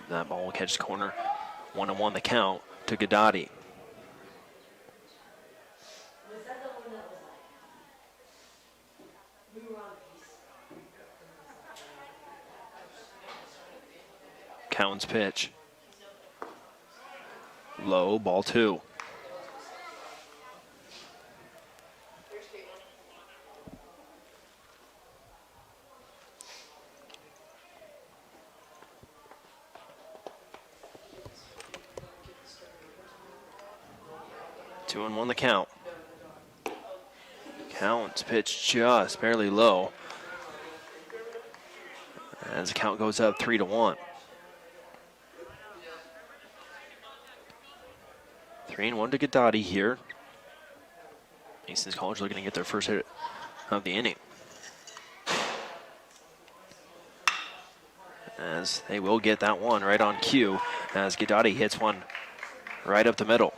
That ball will catch the corner. 1-1 the count to Gadati. Cowan's pitch. Low, ball 2. Two and 1 the count. Cowan's pitch just barely low. As the count goes up 3-1. 3-1 to Gadati here. Hastings College looking to get their first hit of the inning. As they will get that one right on cue, as Gadati hits one right up the middle.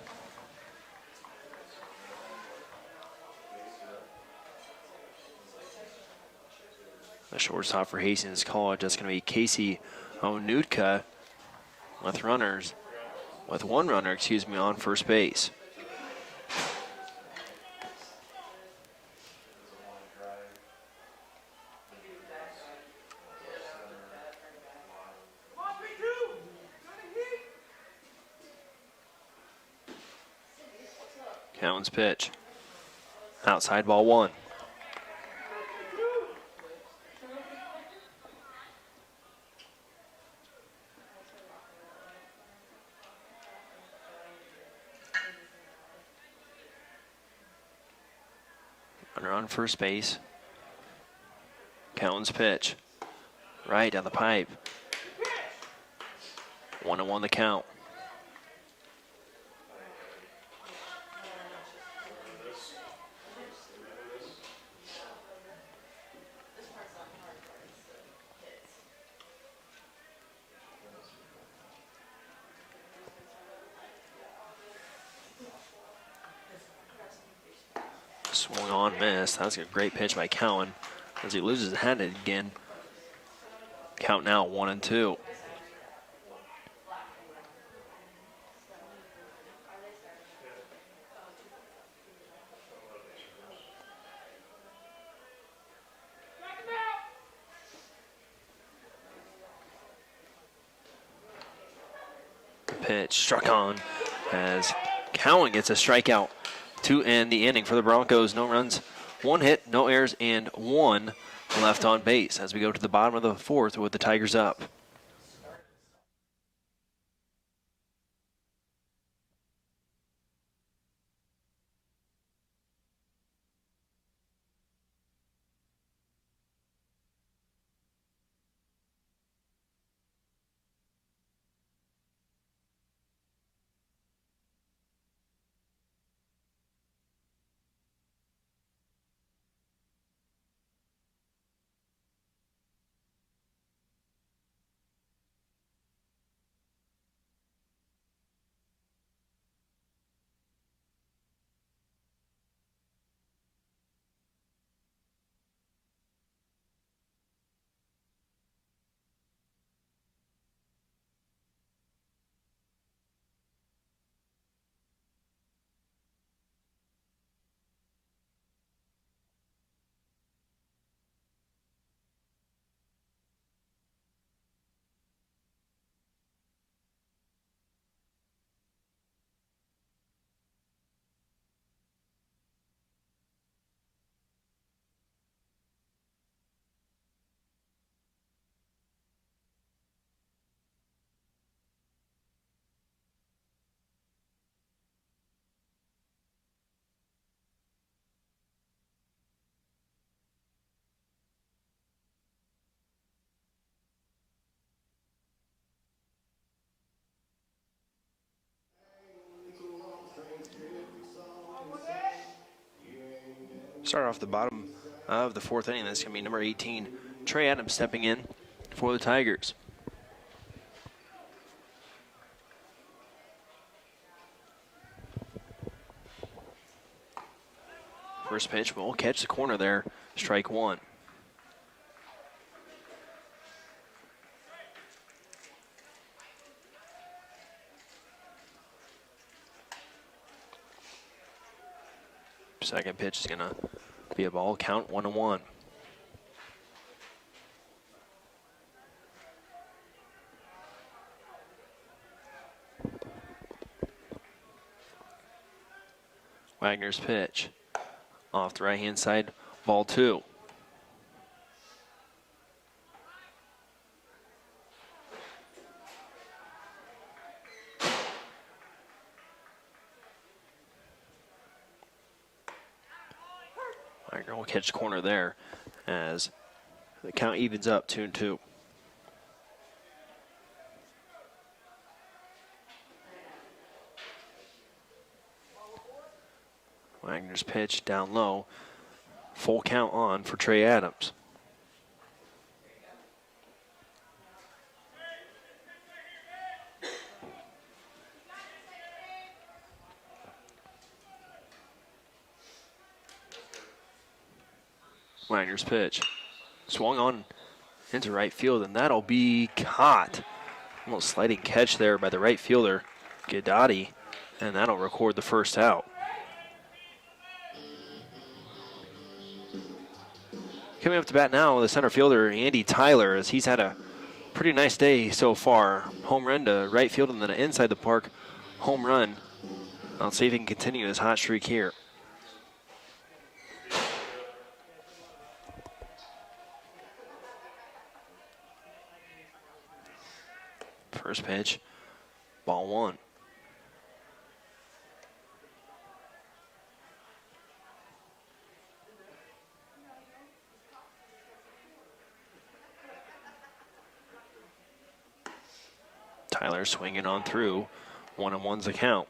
The shortstop for Hastings College, that's going to be Casey Onutka with one runner, on first base. Cowan's pitch. Outside, ball 1. Runner on first base. Cowan's pitch. Right down the pipe. 1-1 the count. Swung on, missed. That was a great pitch by Cowan as he loses his hand again. Count now 1-2. Pitch struck on as Cowan gets a strikeout to end the inning for the Broncos. No runs, 1 hit, no errors, and 1 left on base as we go to the bottom of the 4th with the Tigers up. Start off the bottom of the 4th inning. That's going to be number 18, Trey Adams, stepping in for the Tigers. First pitch will catch the corner there. Strike 1. Second pitch is going to be a ball. Count 1-1. Wagner's pitch off the right-hand side, ball 2. Wagner will catch the corner there as the count evens up 2-2. Wagner's pitch down low. Full count on for Trey Adams. Wagner's pitch swung on into right field, and that'll be caught. Almost sliding catch there by the right fielder, Gadati, and that'll record the first out. Coming up to bat now, the center fielder, Andy Tyler, as he's had a pretty nice day so far. Home run to right field and then an inside the park home run. I'll see if he can continue his hot streak here. First pitch, ball 1. Tyler swinging on through. 1-1's the count.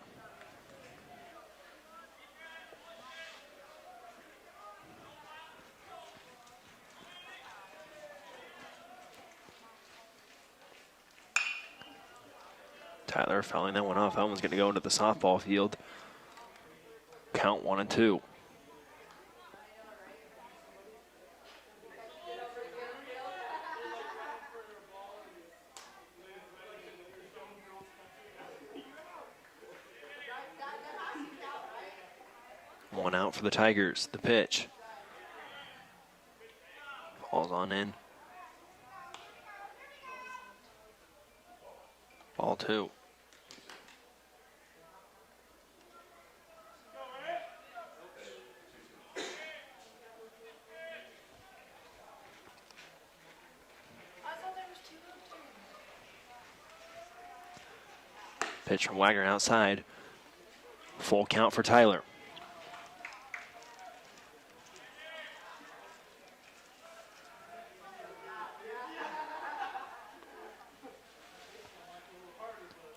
Tyler fouling that one off. That one's going to go into the softball field. Count 1-2. One out for the Tigers. The pitch. Falls on in. Ball 2. Pitch from Wagner outside. Full count for Tyler.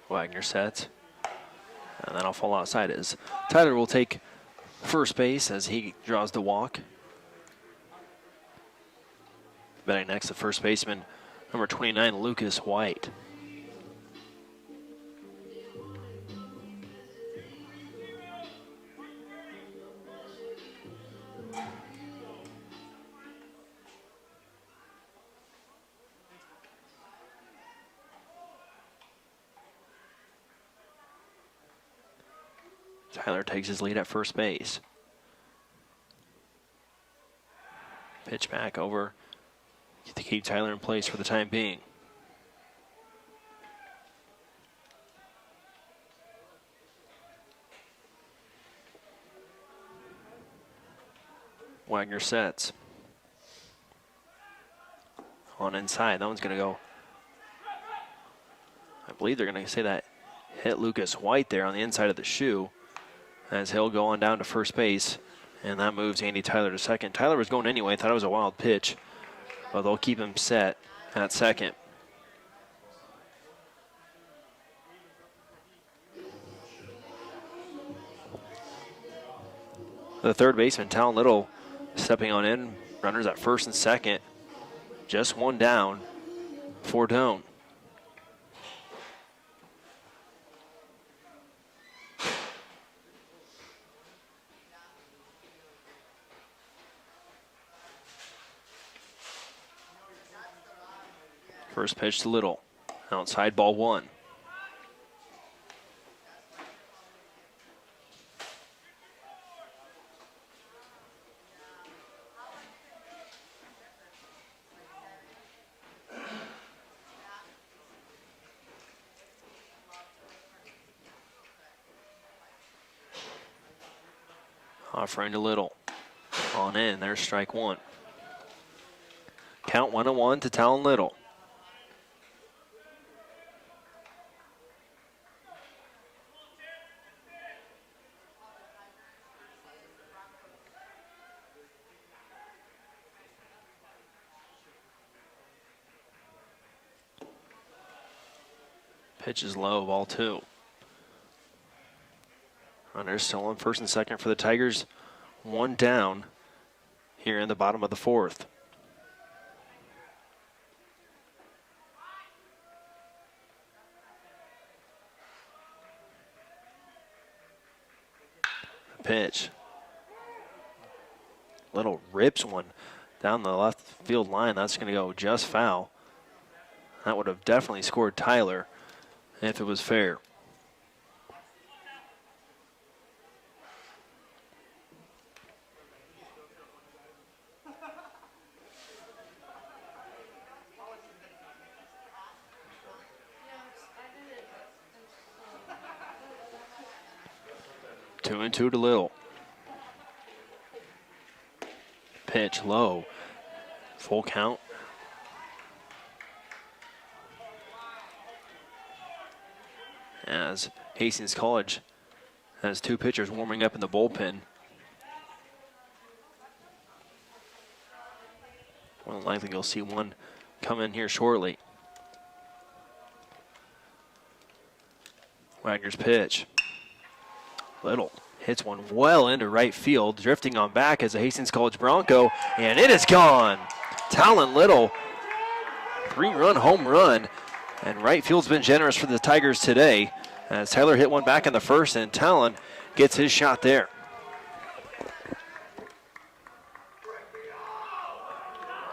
Wagner sets. And that'll fall outside as Tyler will take first base as he draws the walk. Batting next, the first baseman, number 29, Lucas White. Tyler takes his lead at first base. Pitch back over to keep Tyler in place for the time being. Wagner sets. On inside, that one's going to go. I believe they're going to say that hit Lucas White there on the inside of the shoe, as he'll go on down to first base, and that moves Andy Tyler to second. Tyler was going anyway, thought it was a wild pitch, but they'll keep him set at second. The third baseman, Talon Little, stepping on in. Runners at first and second. Just one down for Doane. First pitch to Little. Outside, ball 1. Offering to Little. On in, there's strike 1. Count 1-1 to Talon Little. Pitch is low, ball 2. Runners still on first and second for the Tigers. One down here in the bottom of the 4th. Pitch. Little rips one down the left field line. That's going to go just foul. That would have definitely scored Tyler if it was fair. Two and two to Little. Pitch low. Full count. As Hastings College has 2 pitchers warming up in the bullpen. More than likely you'll see one come in here shortly. Wagner's pitch. Little hits one well into right field, drifting on back as a Hastings College Bronco, and it is gone. Talon Little, 3-run home run, and right field's been generous for the Tigers today as Tyler hit one back in the first, and Talon gets his shot there.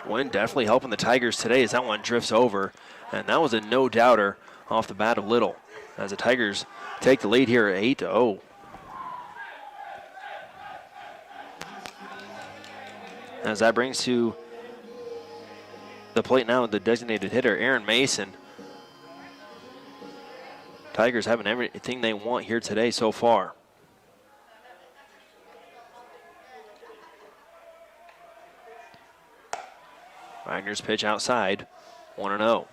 Wind definitely helping the Tigers today as that one drifts over, and that was a no-doubter off the bat of Little as the Tigers take the lead here at 8-0. As that brings to the plate now the designated hitter, Aaron Mason. Tigers having everything they want here today so far. Wagner's pitch outside, 1-0.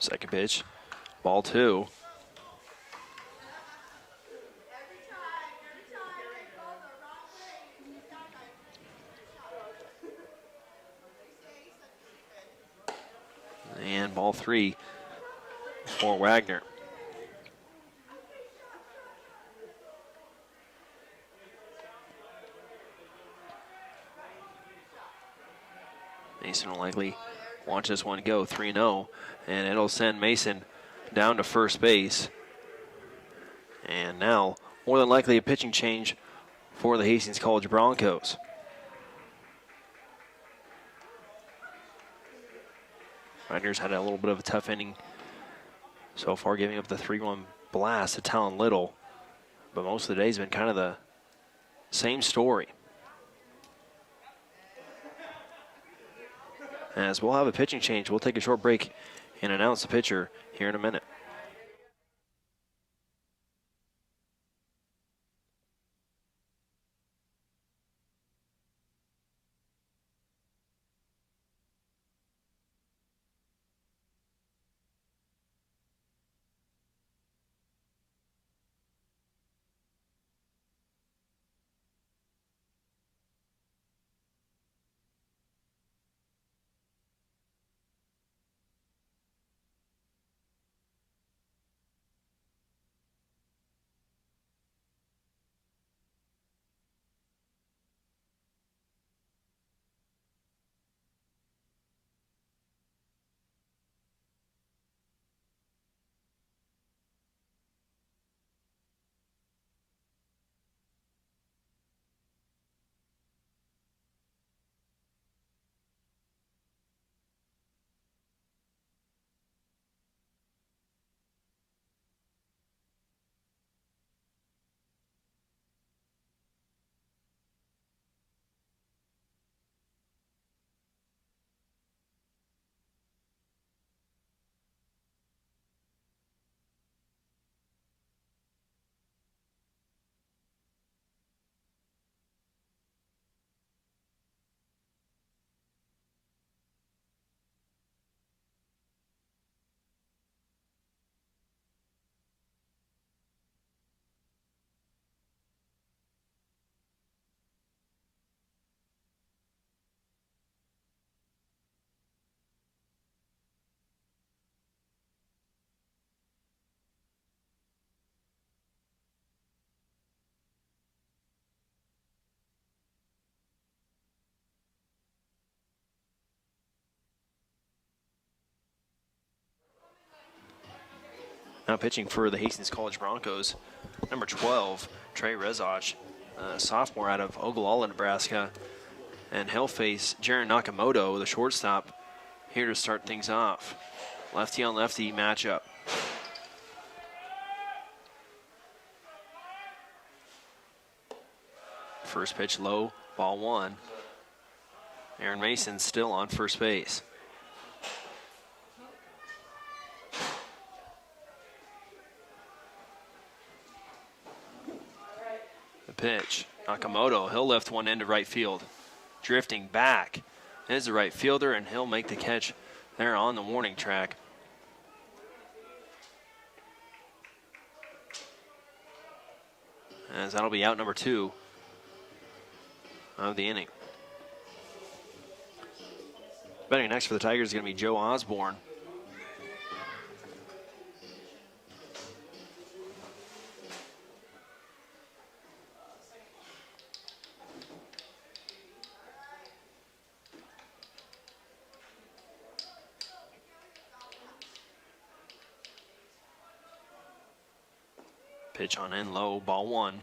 Second pitch, ball 2. And ball 3 for Wagner. Mason will likely watch this one go 3-0, and it'll send Mason down to first base. And now, more than likely, a pitching change for the Hastings College Broncos. Riders had a little bit of a tough inning so far, giving up the 3-1 blast to Talon Little, but most of the day's been kind of the same story. As we'll have a pitching change, we'll take a short break and announce the pitcher here in a minute. Now pitching for the Hastings College Broncos, number 12, Trey Rezach, sophomore out of Ogallala, Nebraska. And he'll face Jaron Nakamoto, the shortstop, here to start things off. Lefty on lefty matchup. First pitch low, ball 1. Aaron Mason still on first base. The pitch, Nakamoto, he'll lift one into right field. Drifting back is the right fielder, and he'll make the catch there on the warning track. As that'll be out number 2 of the inning. Batting next for the Tigers is going to be Joe Osborne. Pitch on in low, ball one.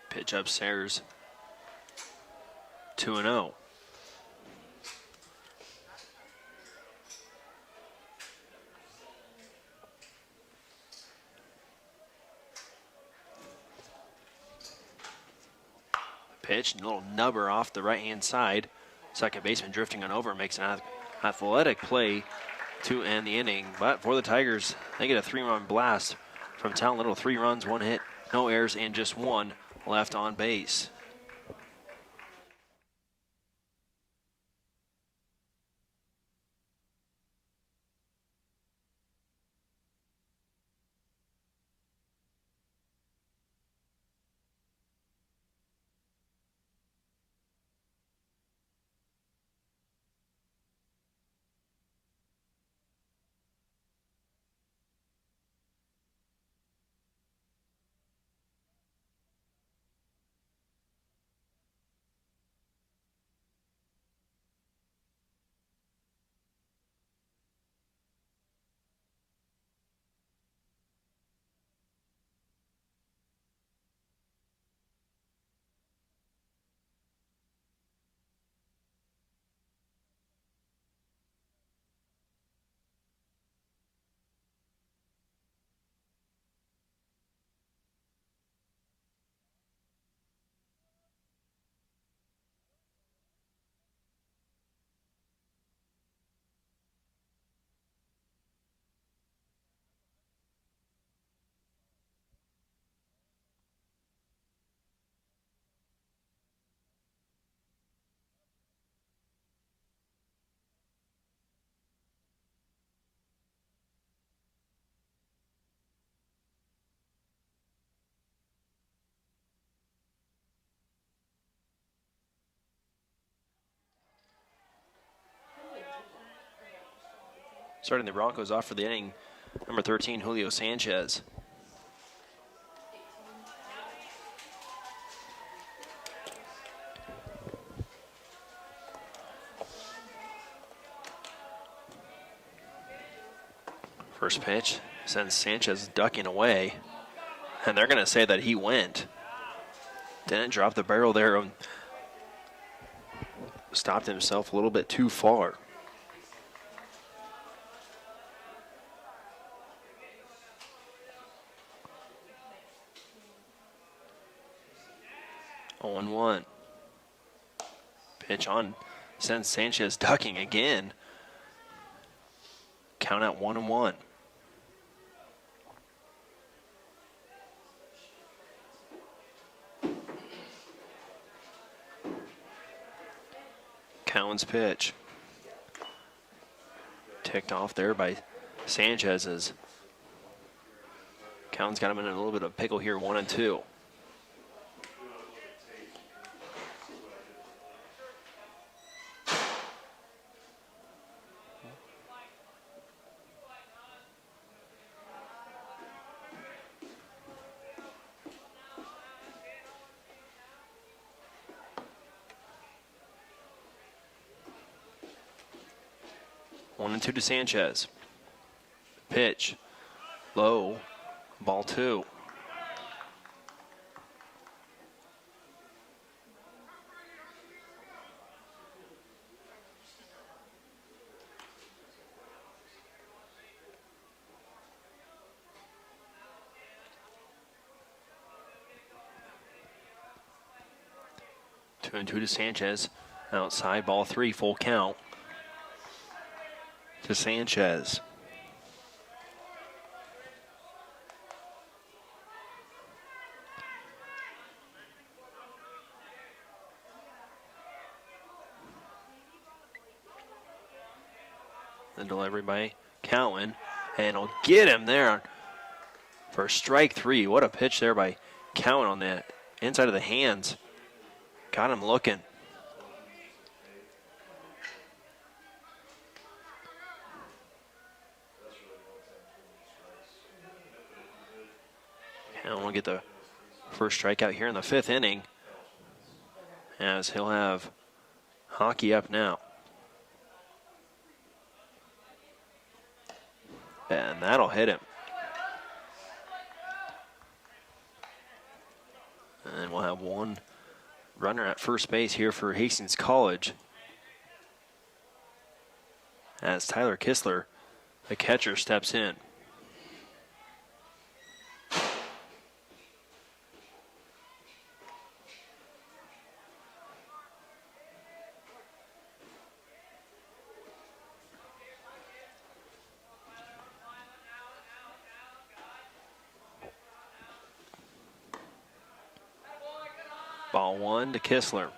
Pitch upstairs. 2-0. Pitch, a little nubber off the right-hand side. Second baseman drifting on over, makes an athletic play to end the inning. But for the Tigers, they get a 3-run blast from Talon Little. 3 runs, 1 hit, no errors, and just 1 left on base. Starting the Broncos off for the inning, number 13, Julio Sanchez. First pitch sends Sanchez ducking away, and they're going to say that he went. Didn't drop the barrel there and stopped himself a little bit too far. On 1. Pitch on sends Sanchez ducking again. Count out 1-1. Cowan's pitch. Ticked off there by Sanchez's. Cowan's got him in a little bit of pickle here, 1-2. One and 2 to Sanchez. Pitch. Low. Ball 2. Two and 2 to Sanchez. Outside, ball 3, full count to Sanchez. The delivery by Cowan, and he'll get him there for strike 3. What a pitch there by Cowan on the inside of the hands. Got him looking. Cowan will get the first strikeout here in the 5th inning, as he'll have Hockey up now. And that'll hit him. And we'll have one runner at first base here for Hastings College, as Tyler Kistler, the catcher, steps in. Ball 1 to Kistler.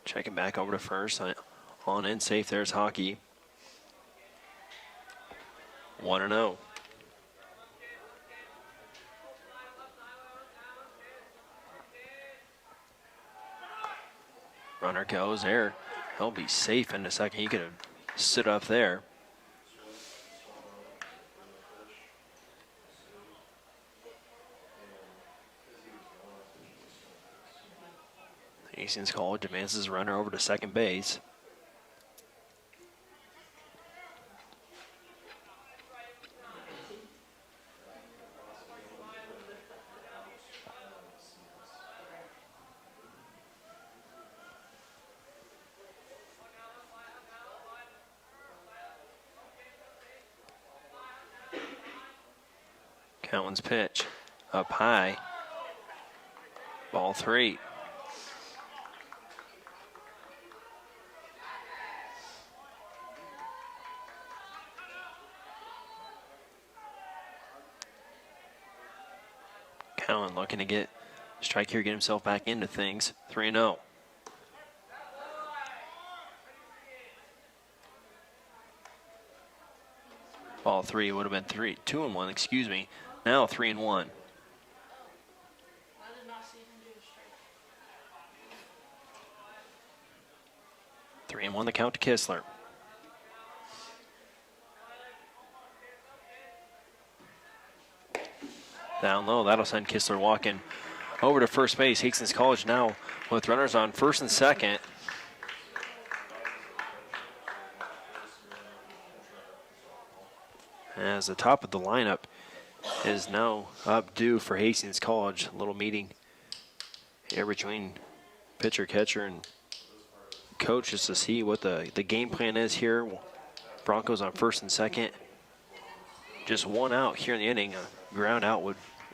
Checking back over to first. On in safe, there's Hockey. 1-0. Runner goes there. He'll be safe in a second. He could have stood up there. Hastings College advances runner over to second base. Cowan's pitch up high. Ball 3. Cowan looking to get a strike here, get himself back into things. 3-0. Ball 3 would have been 2-1, excuse me. Now 3-1. 3-1 the count to Kistler. Down low, that'll send Kistler walking over to first base. Hastings College now with runners on first and second. As the top of the lineup is now up due for Hastings College. A little meeting here between pitcher, catcher, and coach just to see what the game plan is here. Broncos on first and second. Just one out here in the inning. A ground out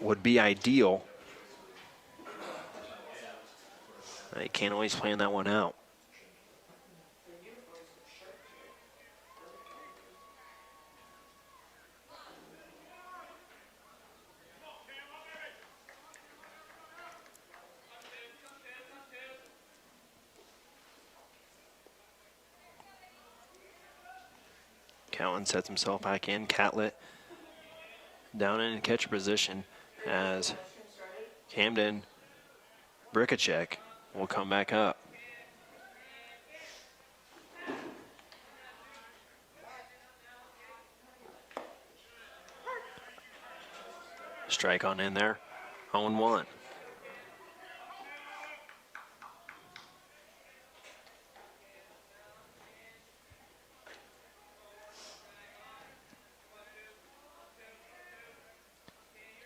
would be ideal. They can't always plan that one out. Cowan sets himself back in. Catlett down in catcher position as Camden Brikacek will come back up. Strike on in there. 0-1.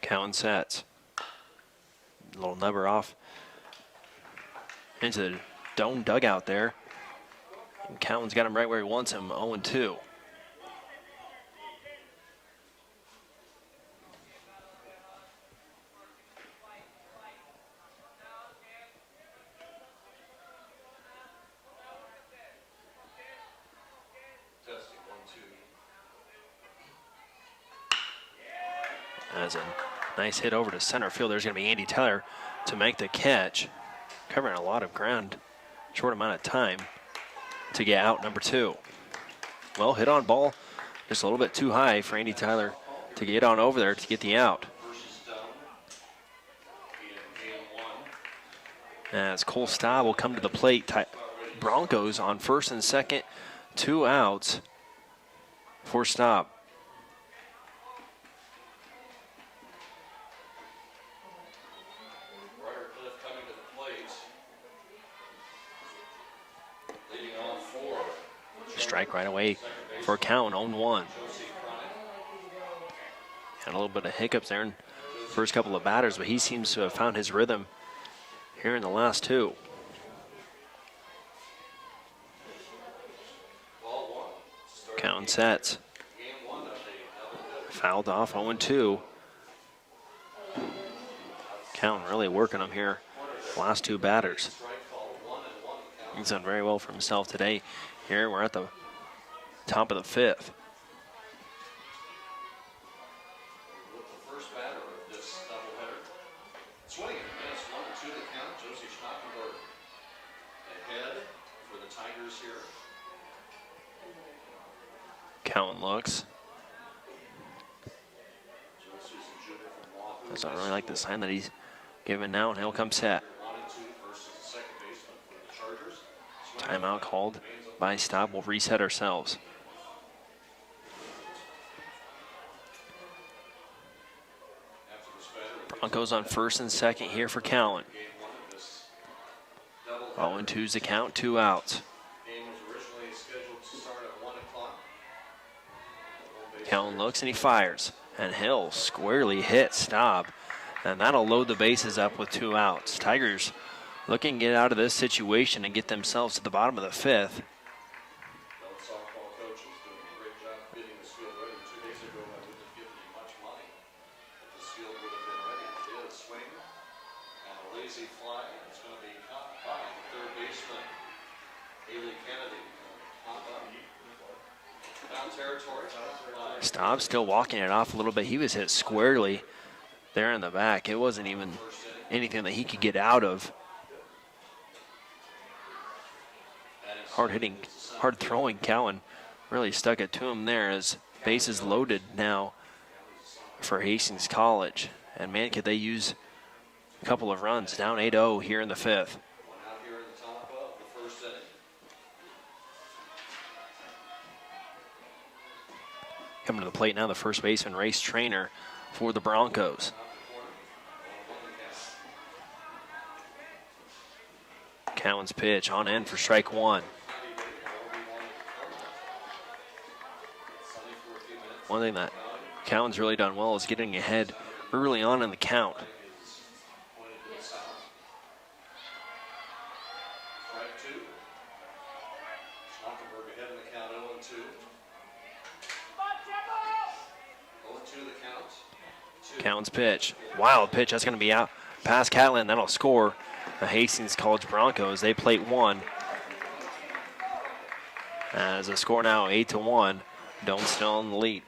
Cowan sets. A little number off into the dome dugout there. And Cowan's got him right where he wants him, 0-2. As a nice hit over to center field. There's going to be Andy Tyler to make the catch. Covering a lot of ground, short amount of time to get out number 2. Well, hit on ball, just a little bit too high for Andy Tyler to get on over there to get the out. As Cole Staub will come to the plate. Broncos on first and second, 2 outs for Staub. Strike right away for count, 0-1. Had a little bit of hiccups there in the first couple of batters, but he seems to have found his rhythm here in the last 2. Count sets. Fouled off, 0-2. Count really working him here, last 2 batters. He's done very well for himself today. Here we're at the top of the 5th. Cowan looks. Doesn't really like the sign that he's given now, and he'll come set. Timeout called by Staub. We'll reset ourselves. Broncos on first and second here for Cowan. 0-2's the count, 2 outs. Cowan looks and he fires, and he'll squarely hit Staub, and that'll load the bases up with 2 outs. Tigers looking to get out of this situation and get themselves to the bottom of the 5th. Staub still walking it off a little bit. He was hit squarely there in the back. It wasn't even anything that he could get out of. Hard hitting, hard throwing Cowan really stuck it to him there as bases loaded now for Hastings College. And man, could they use a couple of runs. Down 8-0 here in the 5th. Coming to the plate now, the first baseman, race trainer for the Broncos. Cowan's pitch on end for strike 1. One thing that Cowan's really done well is getting ahead early on in the count. Cowan's pitch. Wild pitch. That's going to be out past Catlin. That'll score the Hastings College Broncos. They plate 1. As the score now 8-1. Doan still in the lead.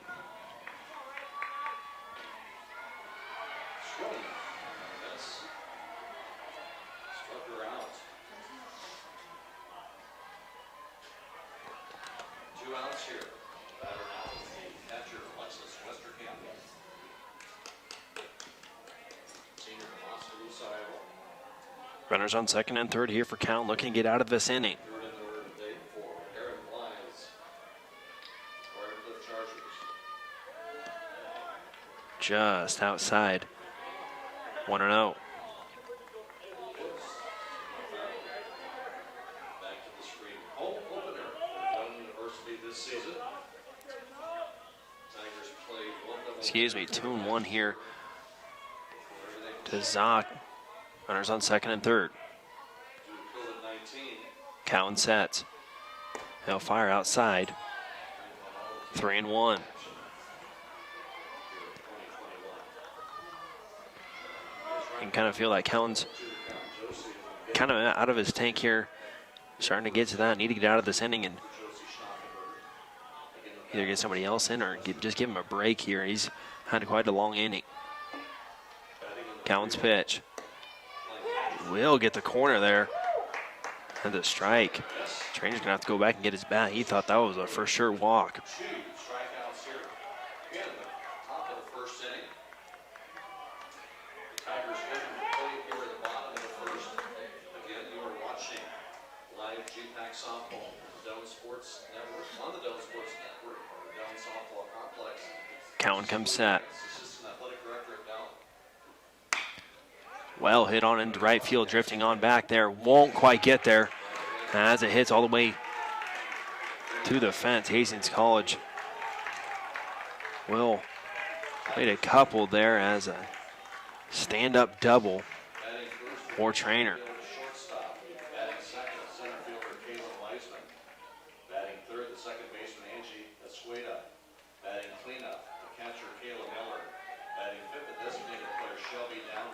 Runners on second and third here for Cowan, looking to get out of this inning. Just outside. 1-0. Excuse me, 2-1 here to Zock. Runners on second and third. Cowan sets. He'll fire outside. 3-1. You can kind of feel like Cowan's kind of out of his tank here. Starting to get to that. Need to get out of this inning and either get somebody else in or just give him a break here. He's had quite a long inning. Cowan's pitch. Will get the corner there. And the strike. Trainer's gonna have to go back and get his bat. He thought that was a for sure walk. Cowan comes set. Well hit on into right field, drifting on back there. Won't quite get there as it hits all the way to the fence. Hastings College will played a couple there as a stand-up double for Trainer.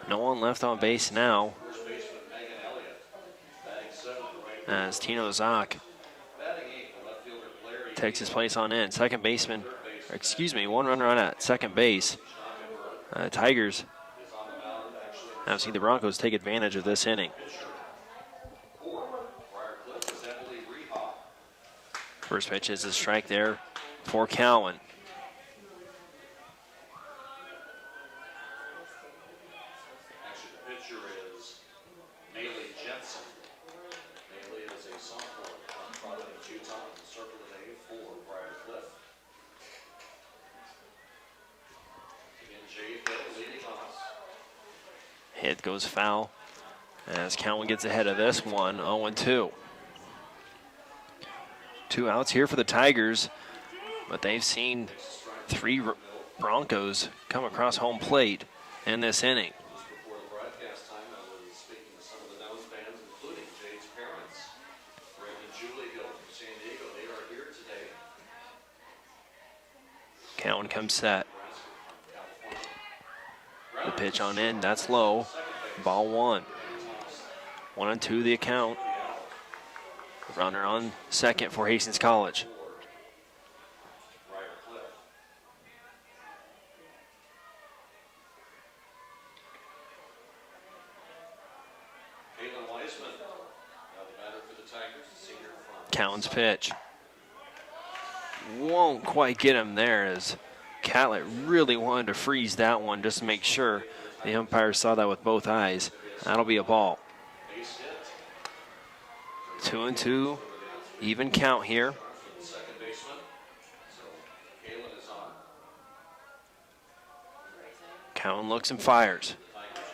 No one left on base now as Tino Zock takes his place on in. Second baseman, one runner on at second base. Tigers have seen the Broncos take advantage of this inning. First pitch is a strike there for Cowan. Hit goes foul as Cowan gets ahead of this one, 0-2. 2 outs here for the Tigers, but they've seen 3 Broncos come across home plate in this inning. Cowan comes set. The pitch on in, that's low. Ball 1. 1-2 the account. Runner on second for Hastings College. Cowan's pitch. Won't quite get him there as Catlett really wanted to freeze that one just to make sure the umpire saw that with both eyes. That'll be a ball. 2-2, even count here. Cowan looks and fires.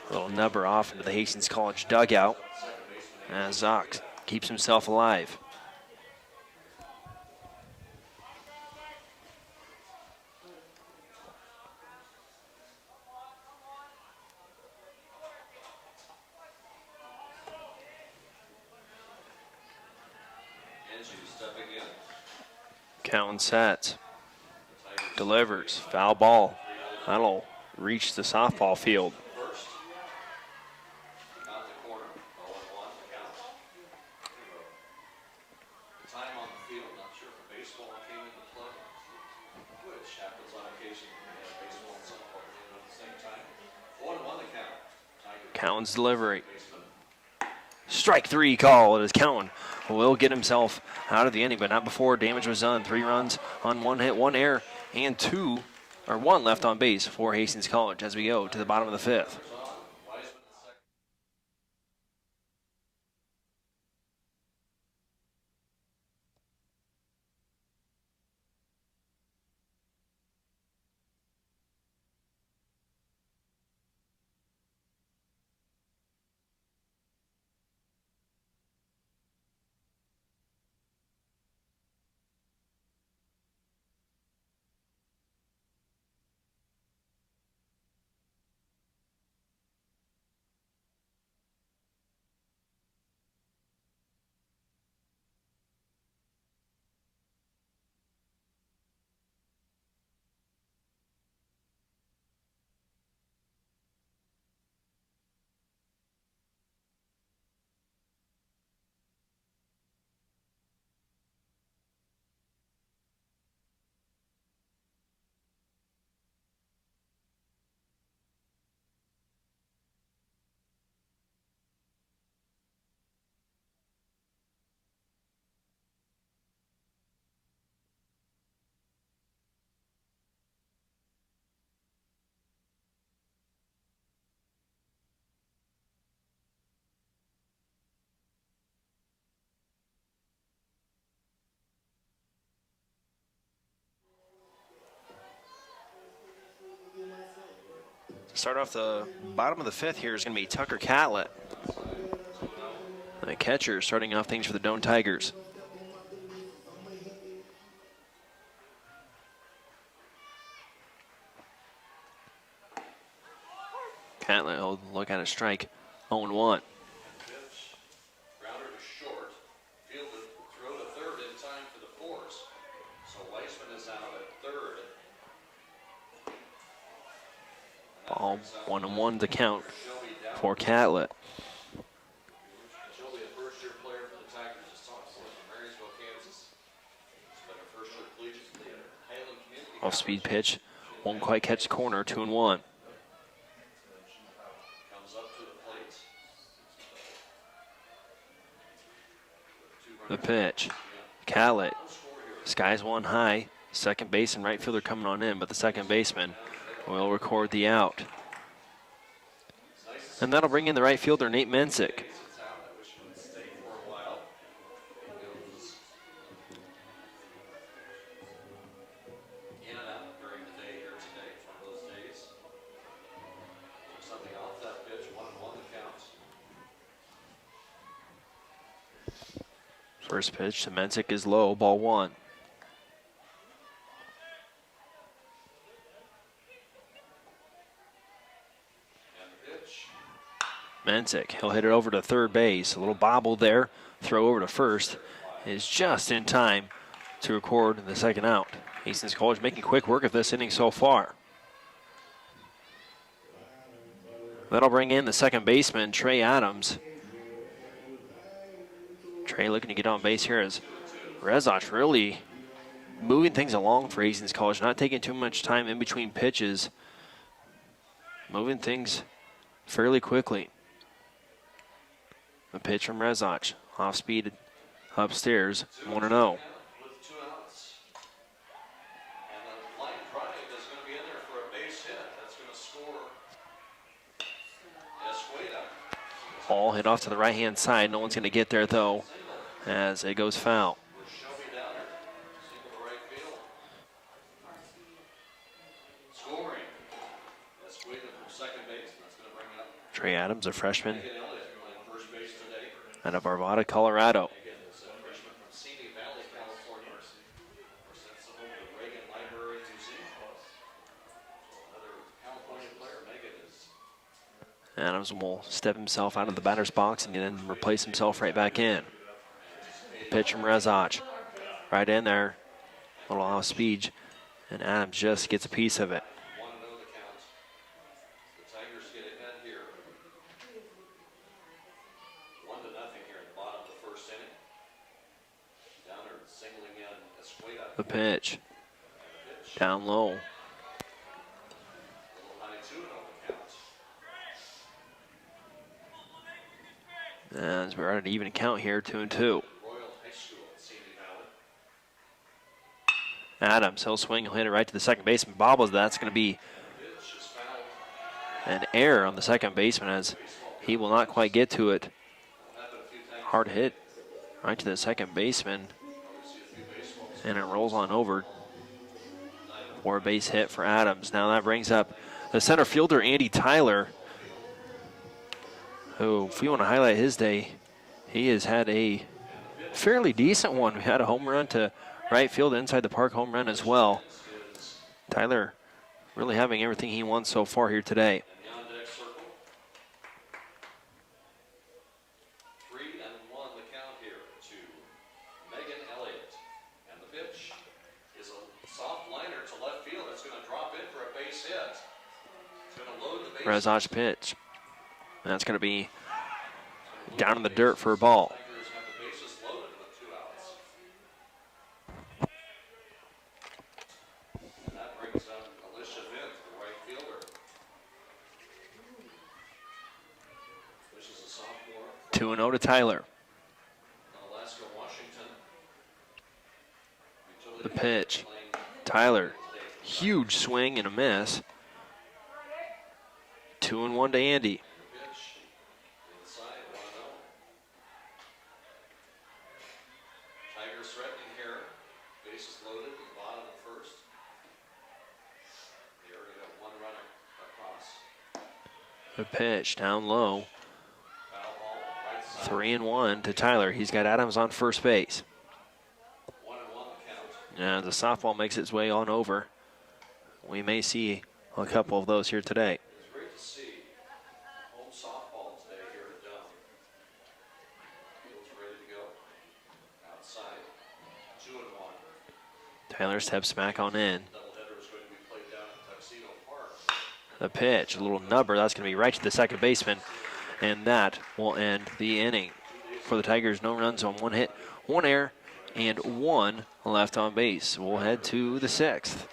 A little nubber off into the Hastings College dugout as Zox keeps himself alive. Cowan sets, delivers, foul ball. That'll reach the softball field. Cowan's delivery. Strike 3 call. It is Cowan will get himself out of the inning, but not before damage was done. 3 runs on 1 hit, 1 error, and 1 left on base for Hastings College as we go to the bottom of the 5th. Start off the bottom of the fifth here is going to be Tucker Catlett. The catcher starting off things for the Doane Tigers. Catlett will look at a strike. 0-1. Ball 1-1 to count for Catlett. Off-speed pitch, won't quite catch the corner. 2-1. The pitch, Catlett, skies one high. Second base and right fielder coming on in, but the second baseman will record the out. And that'll bring in the right fielder, Nate Mensick. First pitch to Mensick is low, ball 1. Mensick, he'll hit it over to third base. A little bobble there. Throw over to first is just in time to record the second out. Hastings College making quick work of this inning so far. That'll bring in the second baseman, Trey Adams. Trey looking to get on base here as Rezach really moving things along for Hastings College, not taking too much time in between pitches, moving things fairly quickly. A pitch from Rezach, off speed upstairs, 1-0. Ball hit off to the right-hand side. No one's going to get there, though, as it goes foul. Trey Adams, a freshman out of Arvada, Colorado. Adams will step himself out of the batter's box and then replace himself right back in. Pitch from Rezach. Right in there. A little off speed. And Adams just gets a piece of it. The pitch. Down low. And we're at an even count here, 2-2. Adams, he'll swing, he'll hit it right to the second baseman. Bobbles, that's going to be an error on the second baseman as he will not quite get to it. Hard hit right to the second baseman. And it rolls on over for a base hit for Adams. Now that brings up the center fielder, Andy Tyler, who, if we want to highlight his day, he has had a fairly decent one. We had a home run to right field, inside the park home run as well. Tyler really having everything he wants so far here today. Rezach pitch. That's going to be down in the dirt for a ball. Two and 0 to Tyler. The pitch. Tyler, huge swing and a miss. 2-1 to Andy. Tigers threatening here. Bases loaded at the bottom of the first. They already got one runner across. The pitch down low. 3-1 to Tyler. He's got Adams on first base. And the softball makes its way on over. We may see a couple of those here today. Tyler steps back on in. The pitch, a little nubber. That's going to be right to the second baseman. And that will end the inning. For the Tigers, no runs on one hit, one error, and one left on base. We'll head to the sixth.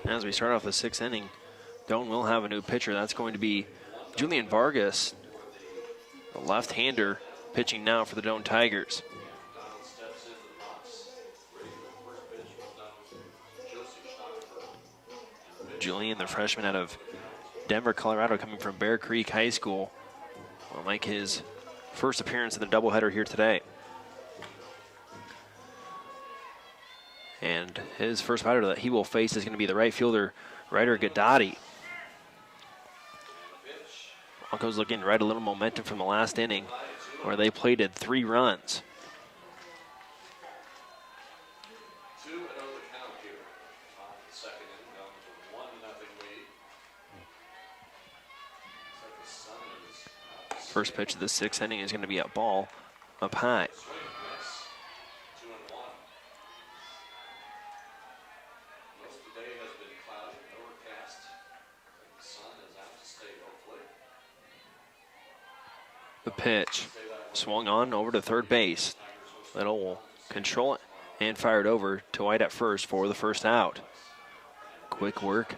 As we start off the sixth inning, Doane will have a new pitcher. That's going to be Julian Vargas, the left-hander, pitching now for the Doane Tigers. Julian, the freshman out of Denver, Colorado, coming from Bear Creek High School, will make his first appearance in the doubleheader here today. And his first batter that he will face is going to be the right fielder, Ryder Gadati. Broncos looking to ride a little momentum from the last inning where they plated 3 runs. First pitch of the sixth inning is going to be a ball up high. The pitch swung on over to third base. Little will control it and fire it over to White at first for the first out. Quick work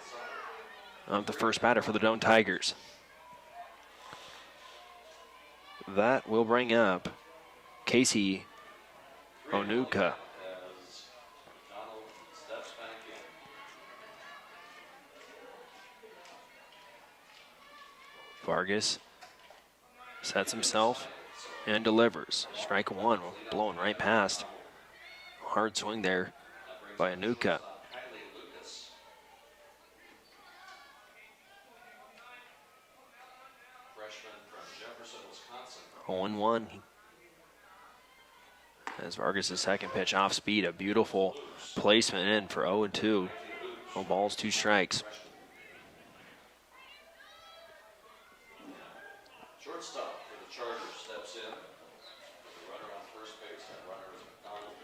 of the first batter for the Doane Tigers. That will bring up Casey Onuka. Vargas sets himself and delivers. Strike one, blowing right past. Hard swing there by Anuka. 0-1. As Vargas' second pitch off speed, a beautiful placement in for 0-2. No balls, 2 strikes. Shortstop for the Chargers steps in. The runner on first base, that runner is McDonald.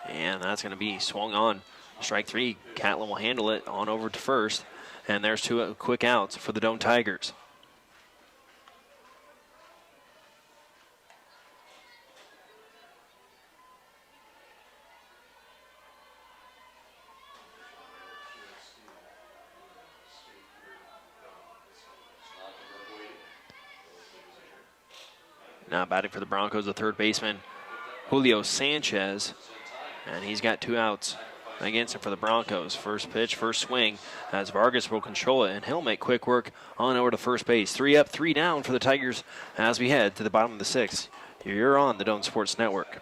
And that's going to be swung on. Strike 3. Catlin will handle it on over to first. And there's 2 quick outs for the Doane Tigers. Now batting for the Broncos, the third baseman, Julio Sanchez, and he's got 2 outs against him for the Broncos. First pitch, first swing, as Vargas will control it, and he'll make quick work on over to first base. 3 up, 3 down for the Tigers as we head to the bottom of the 6th. You're on the Doane Sports Network.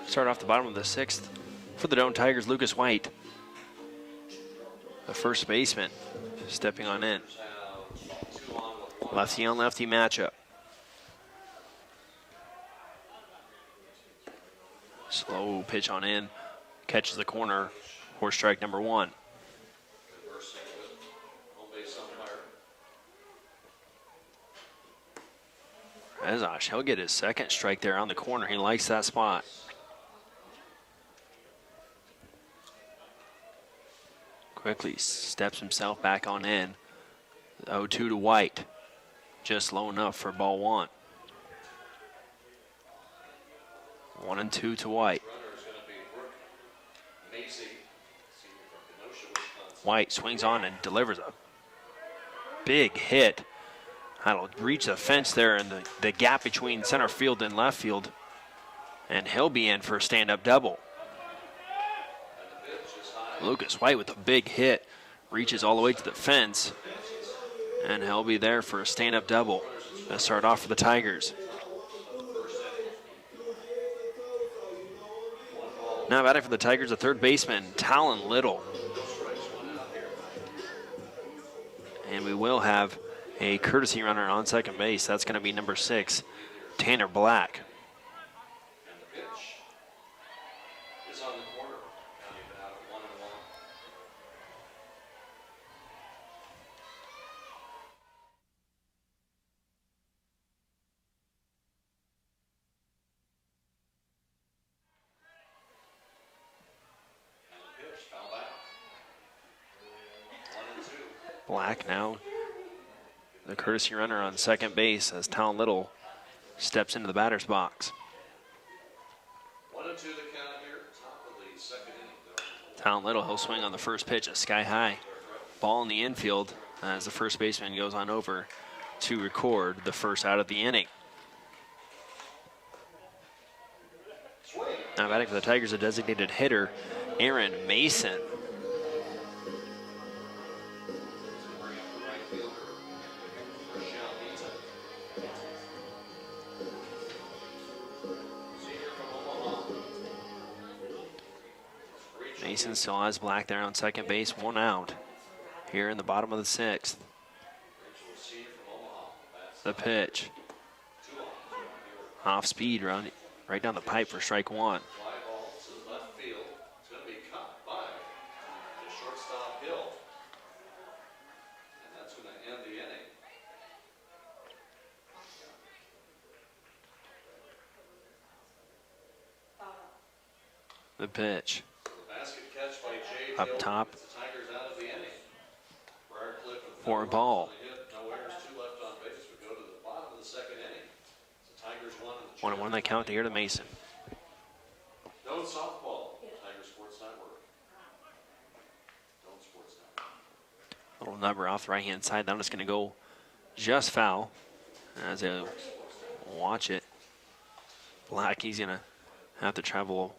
Start off the bottom of the 6th for the Doane Tigers, Lucas White, the first baseman, stepping on in. Lefty on lefty matchup. Slow pitch on in, catches the corner for strike number 1. Rezash, he'll get his second strike there on the corner. He likes that spot. Quickly steps himself back on in. 0-2 to White. Just low enough for ball 1. 1-2 to White. White swings on and delivers a big hit. That'll reach the fence there in the gap between center field and left field. And he'll be in for a stand-up double. Lucas White with a big hit. Reaches all the way to the fence. And he'll be there for a stand-up double. Let's start off for the Tigers. Now batting for the Tigers, a third baseman, Talon Little. And we will have a courtesy runner on second base. That's going to be number 6, Tanner Black. Black now the courtesy runner on second base as Talon Little steps into the batter's box. 1-2 the count here, top of the second inning. Talon Little, he'll swing on the first pitch, a sky high ball in the infield as the first baseman goes on over to record the first out of the inning. Now batting for the Tigers, a designated hitter, Aaron Mason. Mason still has Black there on second base, 1 out here in the bottom of the 6th. The pitch. Off speed, right down the pipe for strike 1. Fly ball to left field. It's going to be caught by the shortstop Hill. And that's going to end the inning. The pitch. Basket catch by Jay Up Hill. top. The Tigers out of the inning. Briarcliff with For a ball. no errors, 2 left on base. We go to the bottom of the second inning. The Tigers 1 and 1-1 the count here to Mason. Doan softball, Tiger Sports Network. Doan Sports Network. Little number off the right-hand side. That is going to go just foul. As they watch it, Black, he's going to have to travel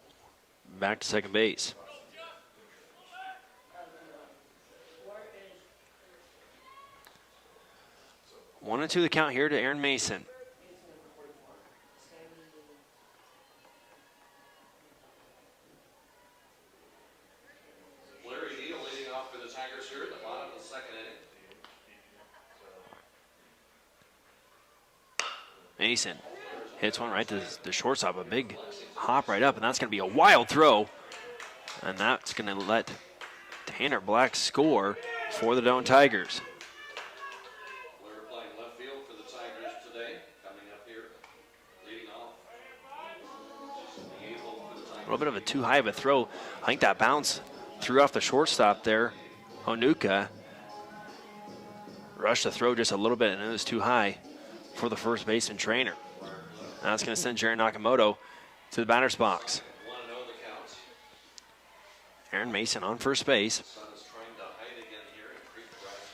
back to second base. One and two the count here to Aaron Mason. Larry Neal leading off for the Tigers here at the bottom of the second inning. Mason hits one right to the shortstop, a big hop right up, and that's going to be a wild throw. And that's going to let Tanner Black score for the Doan Tigers. Blair playing left field for the Tigers today. Coming up here, leading off. A little bit of a too high of a throw. I think that bounce threw off the shortstop there. Onuka rushed the throw just a little bit, and it was too high for the first baseman trainer. Now it's going to send Jaron Nakamoto to the batter's box. 1-0 the count. Aaron Mason on first base. Sun is trying to hide again here in Creek Drive.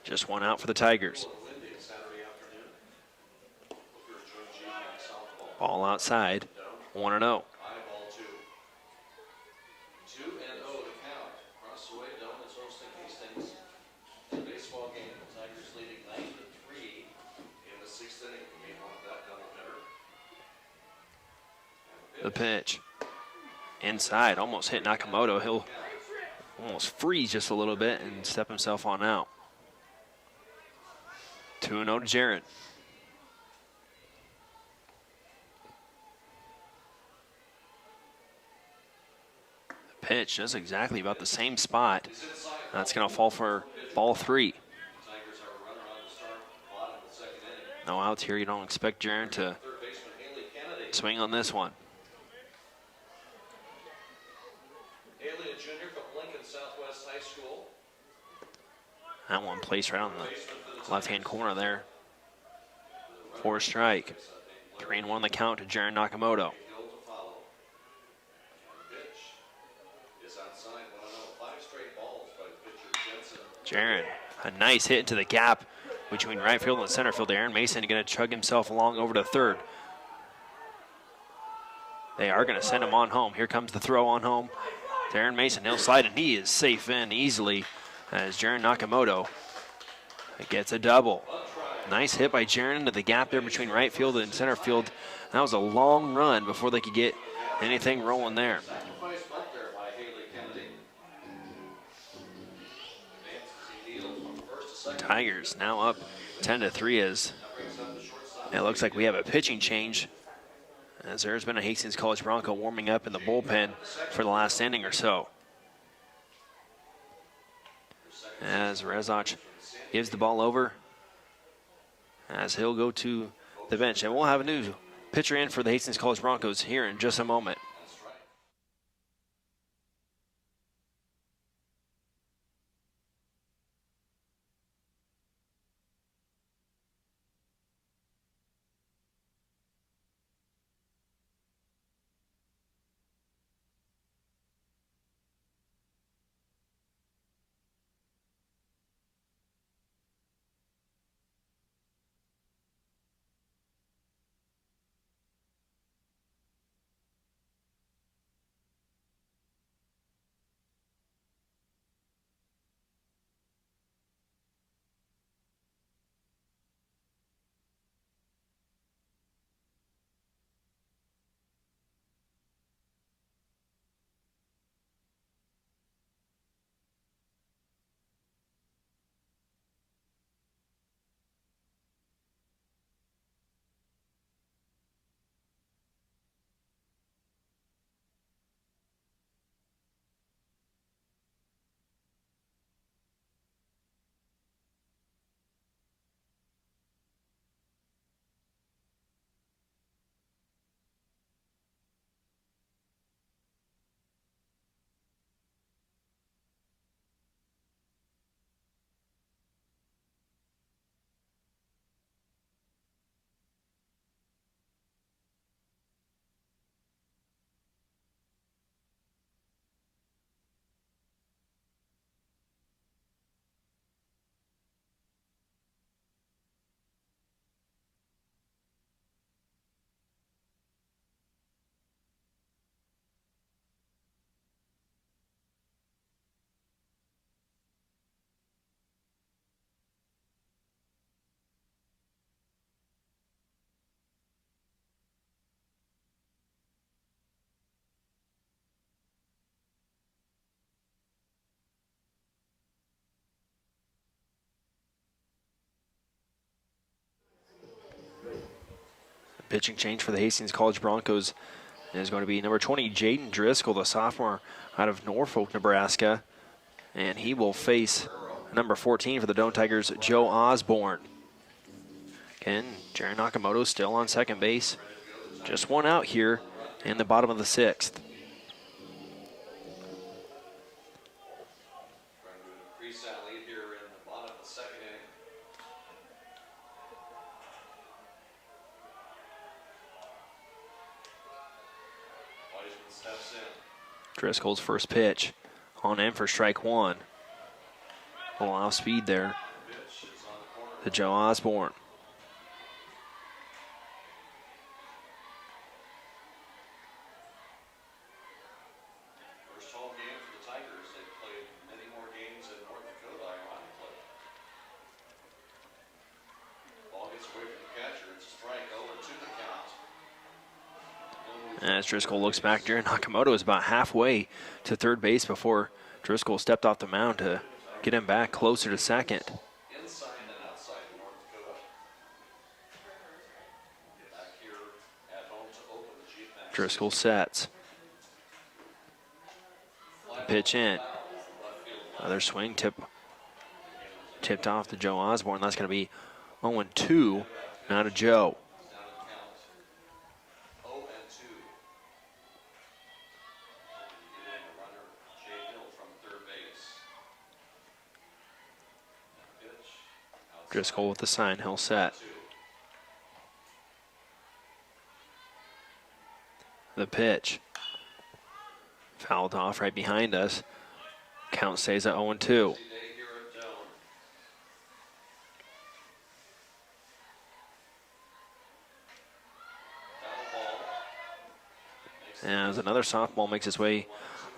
Just one out for the Tigers. A little windy Saturday afternoon. Booker's George G. softball. Ball outside, 1-0. High ball 2. 2-0 to count. Across the way, Doan is hosting Hastings. In a baseball game, the Tigers leading 9-3 in the 6th inning. Game off that doubleheader. The pitch. Inside, almost hit Nakamoto. He'll almost freeze just a little bit and step himself on out. 2-0 to Jaron. The pitch is exactly about the same spot. That's going to fall for ball 3. Tigers have a runner on the start, bottom of the second inning. No outs here. You don't expect Jaron to Third baseman Haley Kennedy. swing on this one. Haley, a junior from Lincoln Southwest High School. That one placed right on the left-hand corner there. For a strike. 3-1 the count to Jaron Nakamoto. Hill to follow. And the pitch is outside. 1-0. 5 straight balls by pitcher Jensen. Jaron, a nice hit into the gap between right field and center field. Aaron Mason going to chug himself along over to third. They are going to send him on home. Here comes the throw on home. To Aaron Mason, he'll slide, and he is safe in easily as Jaron Nakamoto gets a double. Nice hit by Jaron into the gap there between right field and center field. That was a long run before they could get anything rolling there. Sacrifice bunt there by Haley Kennedy. Advances he deals from first to second. Tigers now up 10-3 as Brings up the shortstop. it looks like we have a pitching change, as there's been a Hastings College Bronco warming up in the bullpen for the last inning or so. As Rezach gives the ball over, as he'll go to the bench. And we'll have a new pitcher in for the Hastings College Broncos here in just a moment. Pitching change for the Hastings College Broncos is going to be number 20, Jaden Driscoll, the sophomore out of Norfolk, Nebraska. And he will face number 14 for the Doane Tigers, Joe Osborne. Again, Jerry Nakamoto still on second base. Just one out here in the bottom of the sixth. Trying to increase that lead here in the bottom of the second inning. Wiseman steps in. Driscoll's first pitch on in for strike one. A little off speed there Pitch is on the corner. to Joe Osborne. First home game for the Tigers. They've played many more games in North Dakota, ironically. Ball gets away from the catcher. It's a strike. 0-2 the count. As Driscoll looks back, Jerry Nakamoto is about halfway to third base before Driscoll stepped off the mound to get him back closer to second. Inside and outside North Dakota. Back here at home to open the Chief Max. Driscoll sets. Pitch in. Another swing tipped off to Joe Osborne. That's going to be 0-2 now to Joe. Down in count. 0-2. Get in the runner, Jay Hill from third base. Pitch. Outside. Driscoll with the sign. He'll set. 2. The pitch. Fouled off right behind us. Count stays at 0-2. Day here at Doane. Foul ball. As another softball makes its way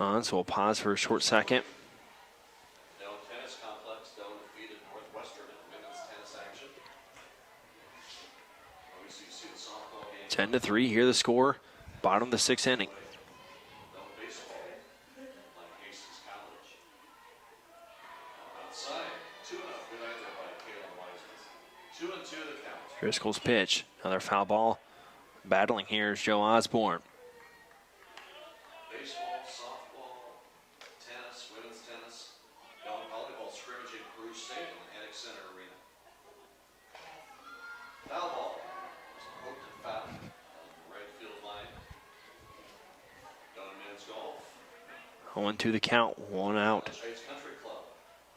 on, so we'll pause for a short second. Doane Tennis Complex. Doane defeated Northwestern in women's tennis action. Obviously, you see the softball game. 10-3, here the score. Bottom of the sixth inning. Doane baseball. Like Hastings College. Outside. 2-0. Good eye there by Kalen Wiseman. 2-2 the count. Driscoll's pitch. Another foul ball. Battling here is Joe Osborne. Baseball, softball, tennis, women's tennis, Doane volleyball scrimmaging Bruce Stadium in Annex Center Arena. Foul ball. It's hooked and foul on the right field line. Doane men's golf. 0-2 the count. One out Chase Country Club.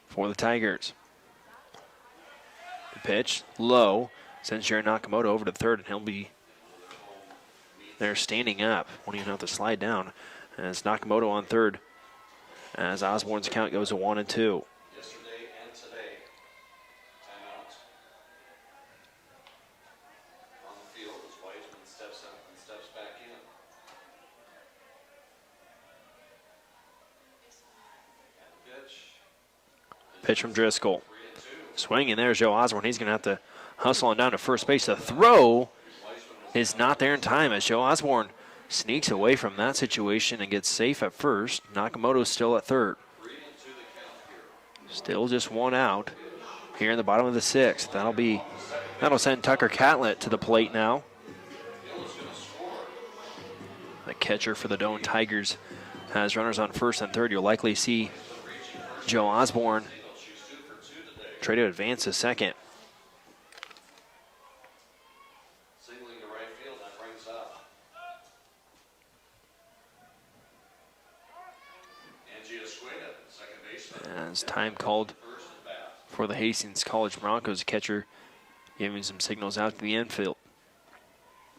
for the Tigers. The pitch low. Sends Jerry Nakamoto over to third, and he'll be there standing up. Won't even have to slide down. As Nakamoto on third, as Osborne's count goes to 1-2. Yesterday and today. Timeout. On the field as Wiseman steps up and steps back in. And the pitch. Pitch from Driscoll. 3-2. Swinging there's Joe Osborne. He's going to have to hustle on down to first base. The throw is not there in time as Joe Osborne sneaks away from that situation and gets safe at first. Nakamoto's still at third. 3-2 the count here. Still just one out here in the bottom of the sixth. That'll send Tucker Catlett to the plate now. The catcher for the Doane Tigers has runners on first and third. You'll likely see Joe Osborne try to advance to second. Signaling to right field, that brings up. Angie Escueda, second baseman. As time called First at bat. for the Hastings College Broncos, catcher giving some signals out to the infield.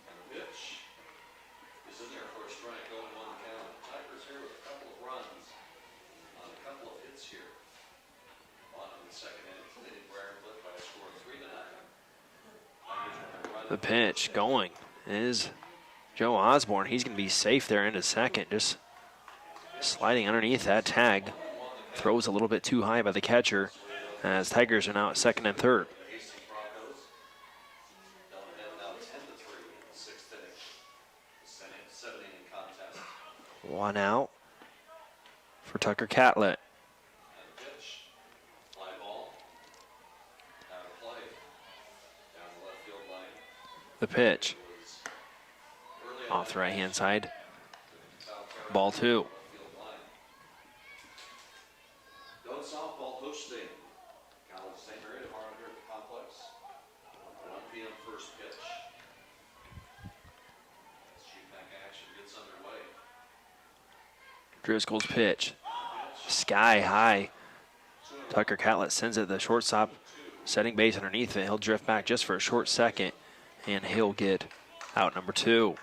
And the pitch is in there for a strike, 0-1 count. Tigers here with a couple of runs on a couple of hits here. Bottom of the second inning, leading Briarcliff by a score of 3-0. Tigers with a run. The pitch going is Joe Osborne. He's going to be safe there into second, just sliding underneath that tag. Throws a little bit too high by the catcher as Tigers are now at second and third. The Hastings Broncos. Down now 10-3 in the sixth inning. The seventh inning contest. One out for Tucker Catlett. And the pitch. Fly ball. Out of play. Down the left field line. The pitch. It was Off the right-hand side. Ball 2. Field line. Doan softball hosting College St. Mary tomorrow here at the complex. 1 p.m. first pitch. As sheepback action gets underway. Driscoll's pitch. Sky high. Tucker Catlett sends it to the shortstop, setting base underneath it. He'll drift back just for a short second, and he'll get out number 2.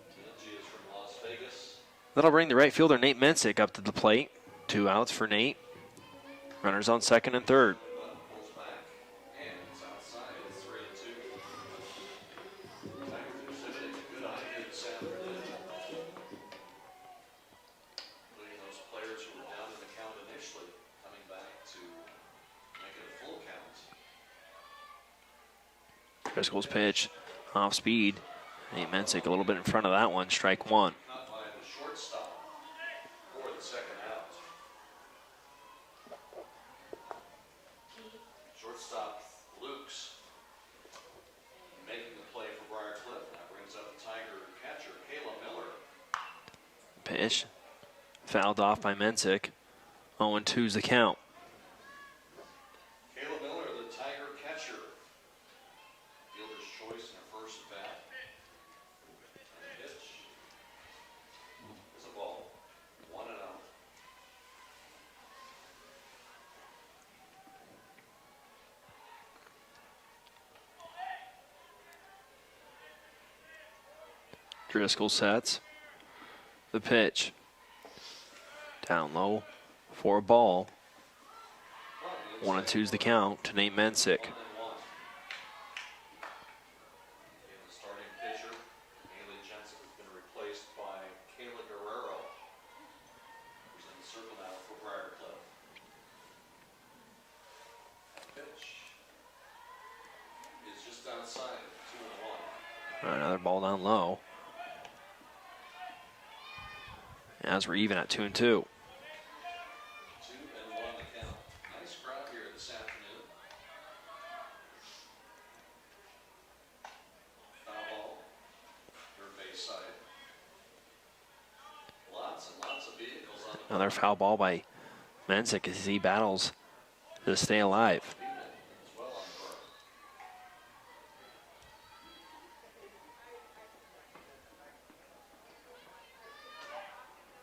Angie is from Las Vegas. That'll bring the right fielder Nate Mensick up to the plate. 2 outs for Nate. Runners on second and third. Button pulls back. And it's outside. It's 3-2. Tigers exhibiting a good eye here this afternoon. Including those players who were down in the count initially, coming back to make it a full count. Driscoll's pitch off speed. Nate Mensick a little bit in front of that one. Strike 1. Caught by the shortstop for the second out. Shortstop Lukes making the play for Briarcliff. That brings up the Tiger catcher, Kayla Miller. Pitch fouled off by Mensick. 0-2's the count. Kayla Miller, the Tiger catcher. Fielder's choice in her first at bat. And pitch is a ball. 1-0. Driscoll sets. The pitch. Down low for a ball. 1-2's the count to Nate Mensick. 1-1. And the starting pitcher, Haley Jensen, has been replaced by Kayla Guerrero, who's in the circle now for Briarcliff. Pitch is just outside, 2-1. Another ball down low. As we're even at 2-2. 2-1 the count. Nice crowd here this afternoon. Foul ball, third base side. Lots and lots of vehicles on the Another foul ball by Mensick as he battles to stay alive. people as well on the park.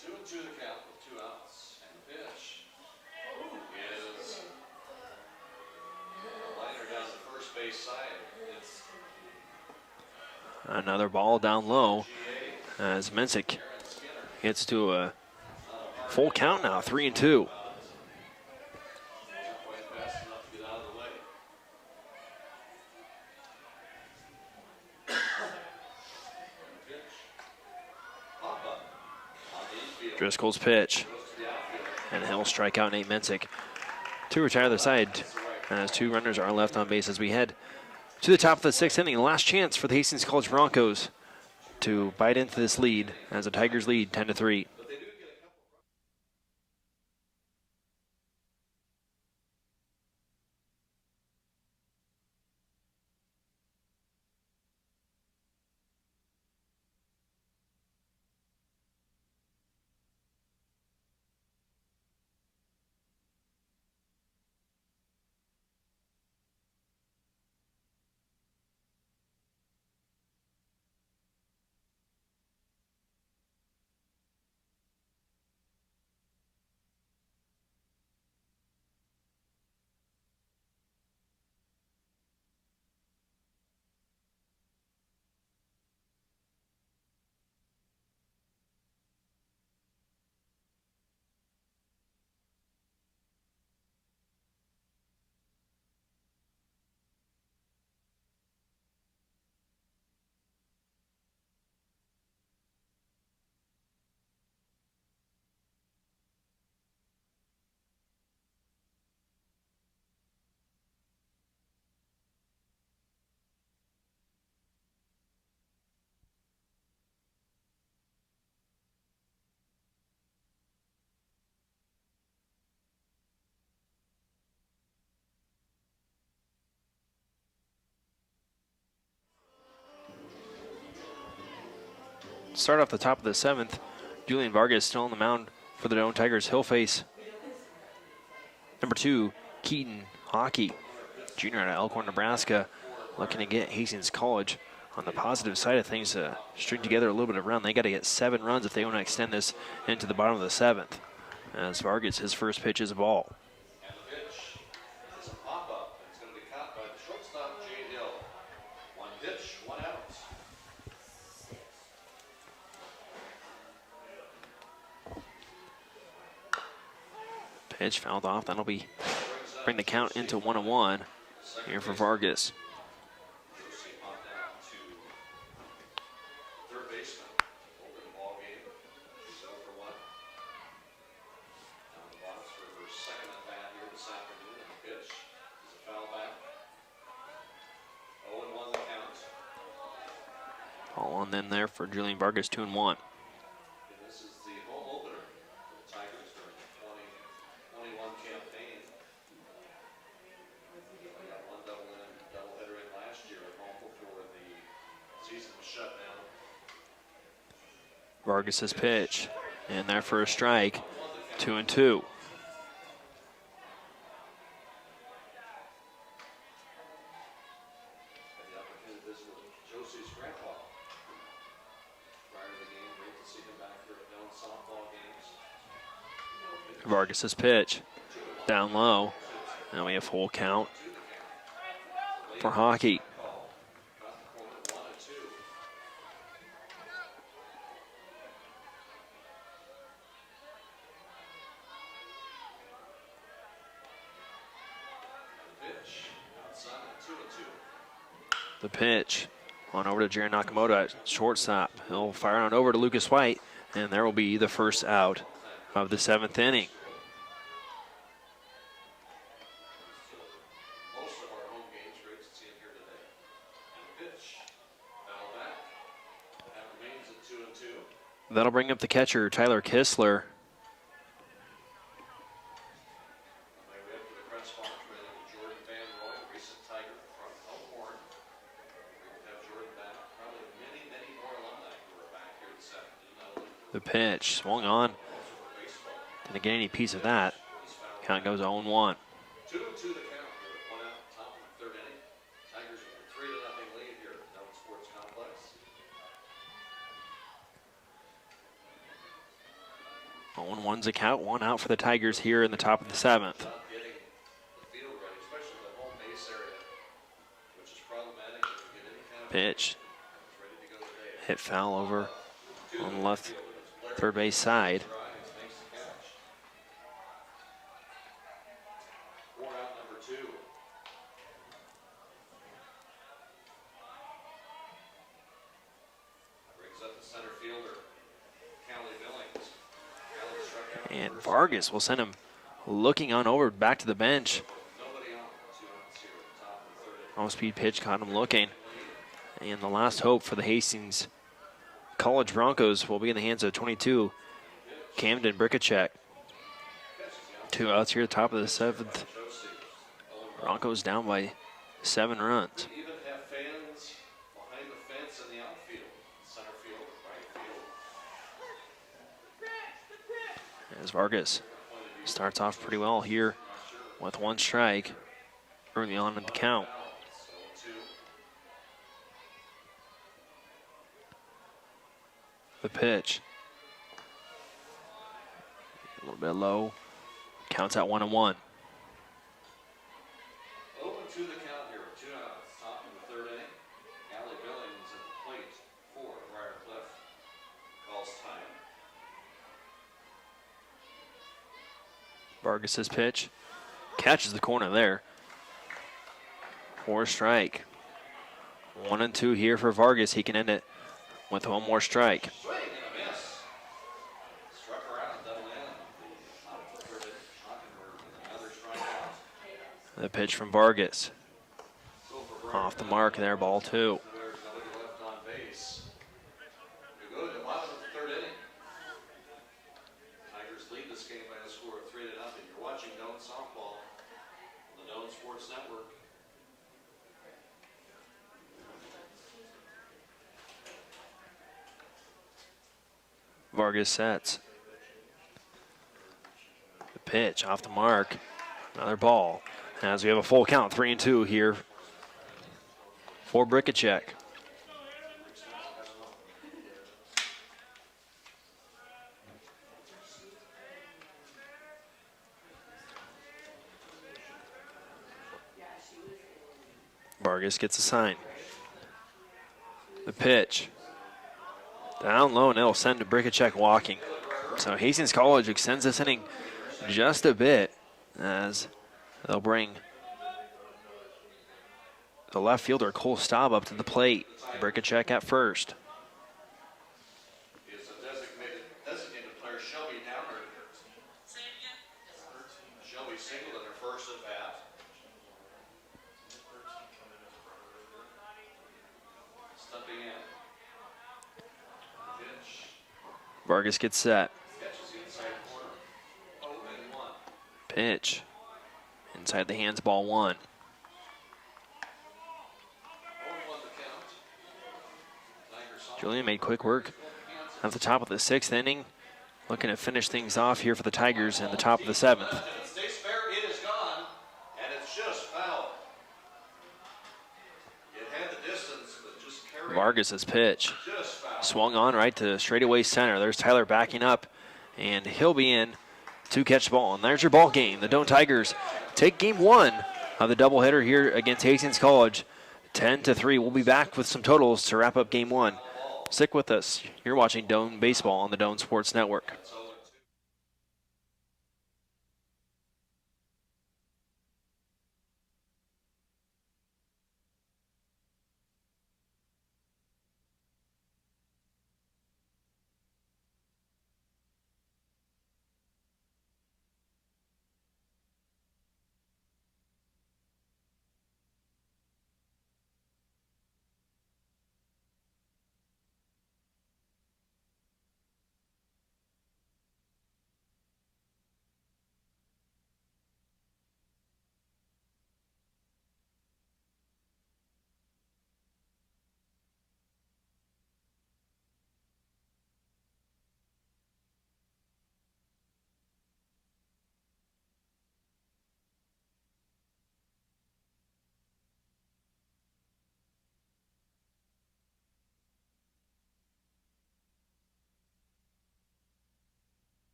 2-2 the count with 2 outs. And the pitch is a liner down the first base side. It's Another ball down low as Mensick Aaron Skinner. gets to a full count now, 3-2. Not quite fast enough to get out of the way. Pitch. Pop up on the infield. Driscoll's pitch, Goes to the outfield. and he'll strike out Nate Mensick to retire the side as 2 runners are left on base as we head to the top of the 6th inning. Last chance for the Hastings College Broncos to bite into this lead as the Tigers lead 10-3. start off the top of the 7th. Julian Vargas still on the mound for the Doane Tigers. He'll face number 2, Keaton Hockey, junior out of Elkhorn, Nebraska, looking to get Hastings College on the positive side of things to string together a little bit of run. They got to get 7 runs if they want to extend this into the bottom of the 7th. As Vargas, his first pitch is a ball. And the pitch is a pop-up. It's going to be caught by the shortstop, Jay Hill. 1 pitch, 1 out. Pitch fouled off. That'll bring the count into 1-1 here for Vargas. Josie popped down to third baseman. Open ball game. She's 0 for 1. Down the box for her second at bat here this afternoon. And the pitch is a foul back. 0-1 the count. All on them there for Julian Vargas, 2-1. And this is the home opener for the Tigers during the 2021 campaign. They got 1 doubleheader in last year at home before the season was shut down. Vargas's pitch, and there for a strike, 2-2. Had the opportunity to visit with Josie's grandpa prior to the game. Great to see him back here at Doane softball games. Vargas's pitch, down low. Now we have full count for Hockey. Got the corner 1-2. The pitch outside at 2-2. The pitch on over to Jared Nakamoto at shortstop. He'll fire on over to Lucas White, and there will be the first out of the 7th inning. Most of our home games, great to see him here today. And the pitch, foul back. That remains at 2-2. That'll bring up the catcher, Tyler Kistler. By way up to the press box, we have Jordan Van Roy, recent Tiger from Elkhorn. We have Jordan back. Probably many, many more alumni who are back here this afternoon. Not only for The pitch swung on. baseball. Didn't get any piece of that. Count goes 0-1. 2-2 the count here with 1 out, top of the 3rd inning. Tigers with a 3-0 lead here at Doane Sports Complex. 0-1's a count, 1 out for the Tigers here in the top of the 7th. Not getting the field ready, especially the home base area, which is problematic if you get any kind of Pitch it's ready to go today. hit foul over on the left third base side. Drives, makes the catch. 4 out, number 2. Brings up the center fielder, Callie Billings. Callie struck out in the And first. Vargas will send him looking on over back to the bench. Nobody on. 2 outs here at the top of the 3rd inning. Off-speed pitch caught him looking. And the last hope for the Hastings College Broncos will be in the hands of 22, Camden Brickachek. 2 outs here at the top of the 7th. Broncos down by 7 runs. We even have fans behind the fence in the outfield, center field, right field. As Vargas starts off pretty well here with 1 strike early on in the count. So 2. The pitch. A little bit low. Counts at 1-1. 0-2 the count here with 2 outs, top of the 3rd inning. Callie Billings at the plate for Briarcliff. Calls time. Vargas's pitch. Catches the corner there. For a strike. 1-2 here for Vargas. He can end it with 1 more strike. Swing and a miss. Struck her out, double in. Top of the 3rd inning. Schockenberg with another strikeout. The pitch from Vargas. So for Off the mark there, ball 2. There's nobody left on base. We go to the bottom of the 3rd inning. Tigers lead this game by a score of 3-0. You're watching Doane softball on the Doane Sports Network. Vargas sets. The pitch off the mark. Another ball. As we have a full count, 3-2 here for Brickachek. Vargas gets a sign. The pitch. Down low, and it'll send to Brickachek walking. So Hastings College extends this inning just a bit as they'll bring the left fielder Cole Staub up to the plate. Brickachek at first. Is a designated player Shelby Downer. Shelby singled in her first at bat. Stepping in. Pitch. Vargas gets set. Catches the inside corner. 0-1. Pitch. Inside the hands, ball one. 0-1 the count. Tigers on Julian made quick work at the top of the sixth inning. Looking to finish things off here for the Tigers in the top of the seventh. left, and it stays fair. It is gone, and it's just foul. It had the distance, but just carried. Vargas's pitch. Just foul. Swung on right to straightaway center. There's Tyler backing up, and he'll be in to catch the ball. And there's your ball game. The Doane Tigers take game one of the doubleheader here against Hastings College, 10-3. We'll be back with some totals to wrap up game one. Stick with us. You're watching Doane Baseball on the Doane Sports Network.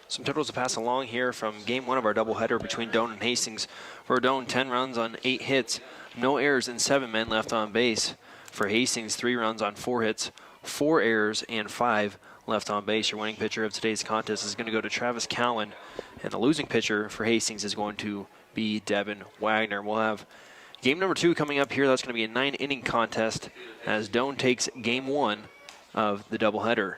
Some totals to pass along here from game one of our doubleheader between Doane and Hastings. For Doane, 10 runs on 8 hits, no errors, and 7 men left on base. For Hastings, 3 runs on 4 hits, 4 errors, and 5 left on base. Your winning pitcher of today's contest is going to go to Travis Cowan, and the losing pitcher for Hastings is going to be Devin Wagner. We'll have game number 2 coming up here. That's going to be a 9-inning contest as Doane takes game 1 of the doubleheader.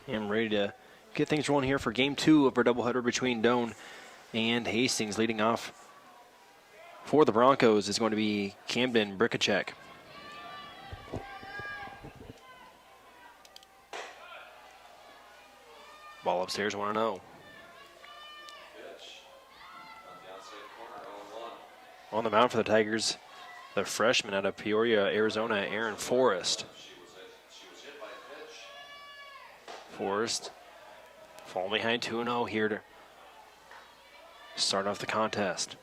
And ready to get things rolling here for game 2 of our doubleheader between Doane and Hastings. Leading off for the Broncos is going to be Camden Brikacek. Ball upstairs, 1-0. Pitch. On the outside corner, 0-1. On the mound for the Tigers, the freshman out of Peoria, Arizona, Aaron Forrest. She was hit by pitch. Forrest falling behind 2-0 here to start off the contest.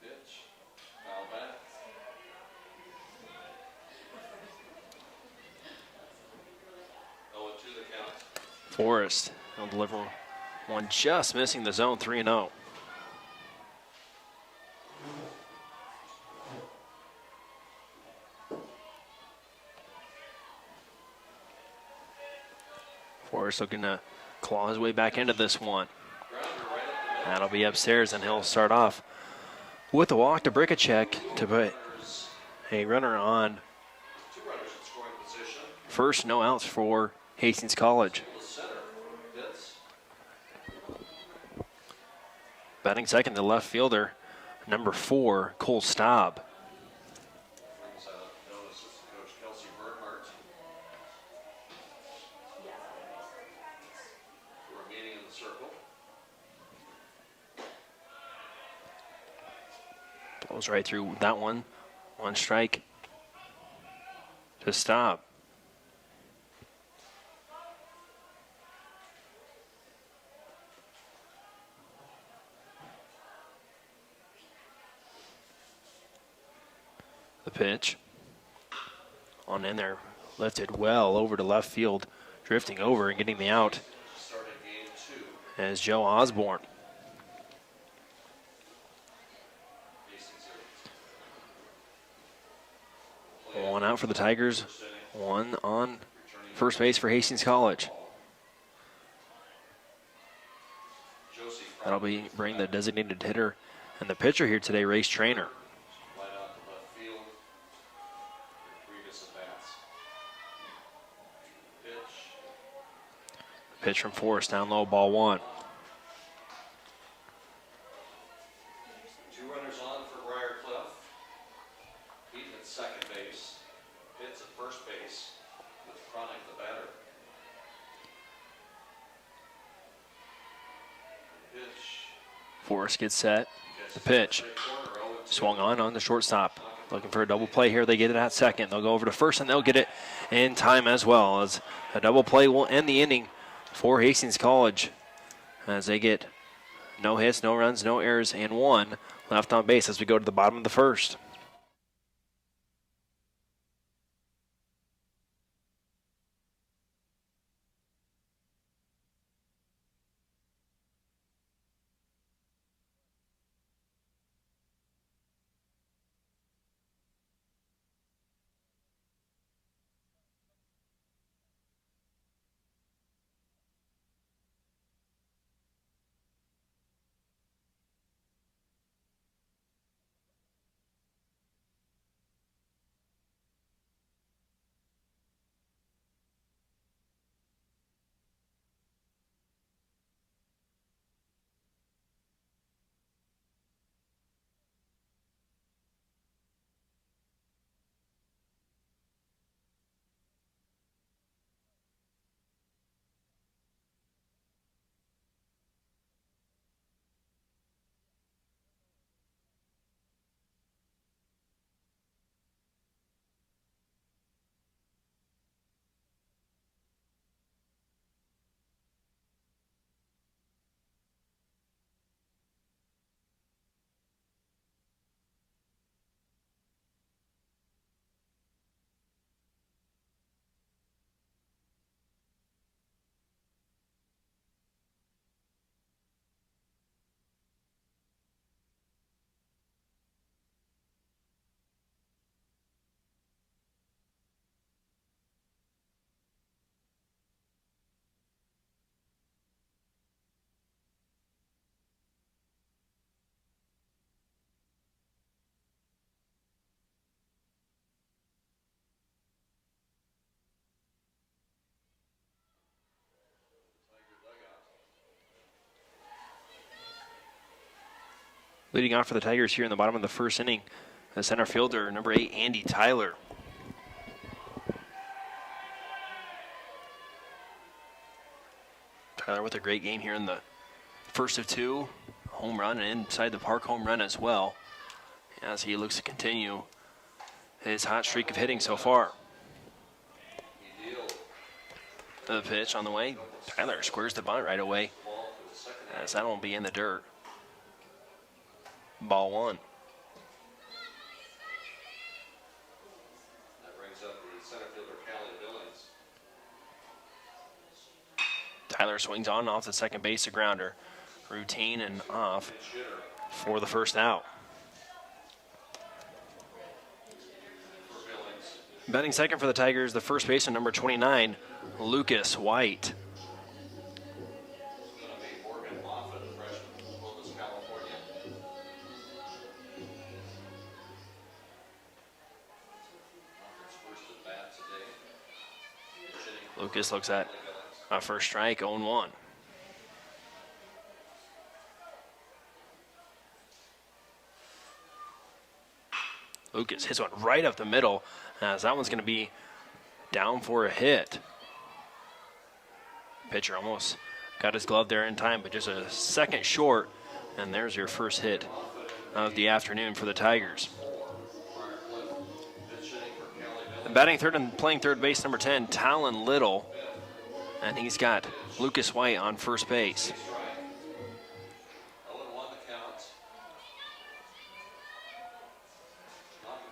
Pitch. Foul back. 0-2 the count. Forrest will deliver one just missing the zone, 3-0. Forrest looking to claw his way back into this one. That'll be upstairs, and he'll start off with a walk to Brikacek to put a runner on 2 runners in scoring position. first, no outs for Hastings College. The center. Pitch. Batting second, the left fielder, number 4, Cole Staub. Brings notice of Coach Kelsey Bernhardt. Remaining in the circle. Blows right through that one. One strike to Staub. The pitch on in there, lifted well over to left field, drifting over and getting the out Starting game 2. as Joe Osborne. Hastings One out for the Tigers, one on first base for Hastings College. Josie That'll bring the designated hitter and the pitcher here today, Race Trainer. light out to left field. Previous at bats. Pitch. Pitch from Forrest, down low, ball 1. 2 runners on for Briarcliff. Heaton at second base. Pitts at first base with Chronic the batter. Pitch. Forrest gets set. The pitch swung on the shortstop. Looking for a double play here. They get it at second. They'll go over to first, and they'll get it in time as well, as a double play will end the inning for Hastings College as they get no hits, no runs, no errors, and 1 left on base as we go to the bottom of the first. Leading off for the Tigers here in the bottom of the first inning, the center fielder, number 8, Andy Tyler. Tyler with a great game here in the first of 2. Home run and inside the park home run as well, as he looks to continue his hot streak of hitting so far. The pitch on the way. Tyler squares the bunt right away, as that will be in the dirt. Ball 1. That brings up the center fielder, Callie Billings. Tyler swings on off the second base, a grounder. Routine and off for the first out. Batting second for the Tigers, the first baseman, number 29, Lucas White. It's going to be Morgan Moffitt, a freshman from Columbus, California. Moffitt's first at bat today. Lucas looks at a first strike, 0-1. Lucas hits one right up the middle, as that one's going to be down for a hit. Pitcher almost got his glove there in time, but just a second short, and there's your first hit of the afternoon for the Tigers. And batting third and playing third base, number 10, Talon Little, and he's got Lucas White on first base. 0-1 the count.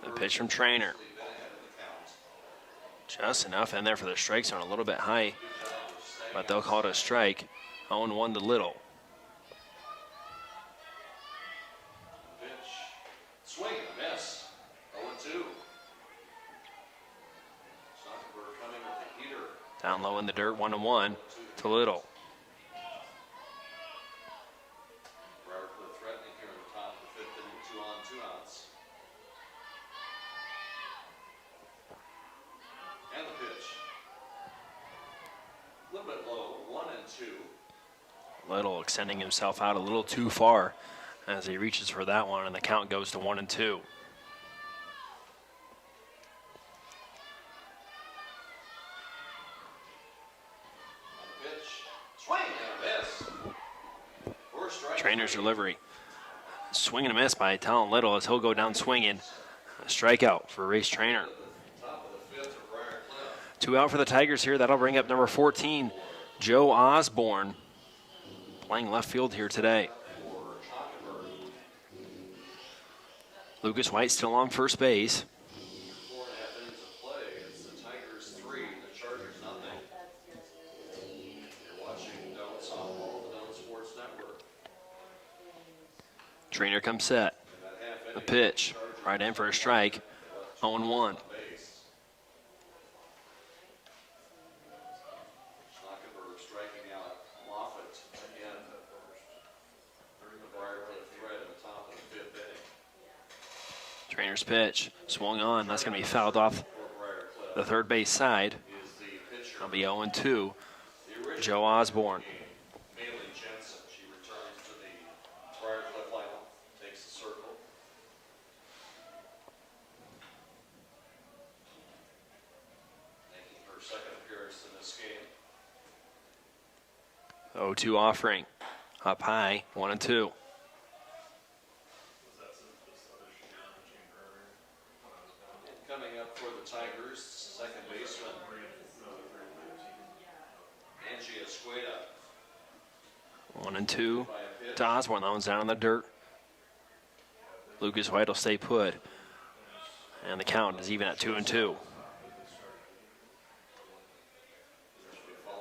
The pitch from Trainer. Just enough in there for the strike zone, a little bit high, but they'll call it a strike. 0-1 to Little. Pitch. Swing and a miss. 0-2. Zuckerberg coming with the heater. Down low in the dirt, 1-1 to Little. Briarcliff threatening here in the top of the fifth inning. 2 on, 2 outs. And the pitch. A little bit low, 1-2. Little extending himself out a little too far as he reaches for that one, and the count goes to 1-2. Pitch. Swing and a miss. For a strike. Trainer's delivery. Swing and a miss by Talon Little as he'll go down swinging. A strikeout for Race Trainer. Top of the fifth for Briarcliff. 2 out for the Tigers here. That'll bring up number 14, Joe Osborne, playing left field here today. For Zuckerberg. Lucas White still on first base. 4.5 innings of play. It's the Tigers 3, the Chargers nothing. You're watching Doan Softball, the Doan Sports Network. Trainer comes set. That half The inning, pitch, right in for a strike, 0-1. base. Zuckerberg striking out Moffitt again. The Briarcliff threat in the top of the fifth inning. Trainer's pitch, swung on. That's going to be fouled off For Briarcliff the third base side. is the pitcher, It'll be 0-2, the original Joe Osborne. Malin Jensen. She returns to the Briarcliff lineup, takes the circle. Making her second appearance in this game. 0-2 offering, up high, 1-2. And coming up for the Tigers, second baseman, Angie Escueda. 1-2 By a pitch. to Osborne. That one's down in the dirt. Lucas White will stay put. And the count is even at 2-2. Followed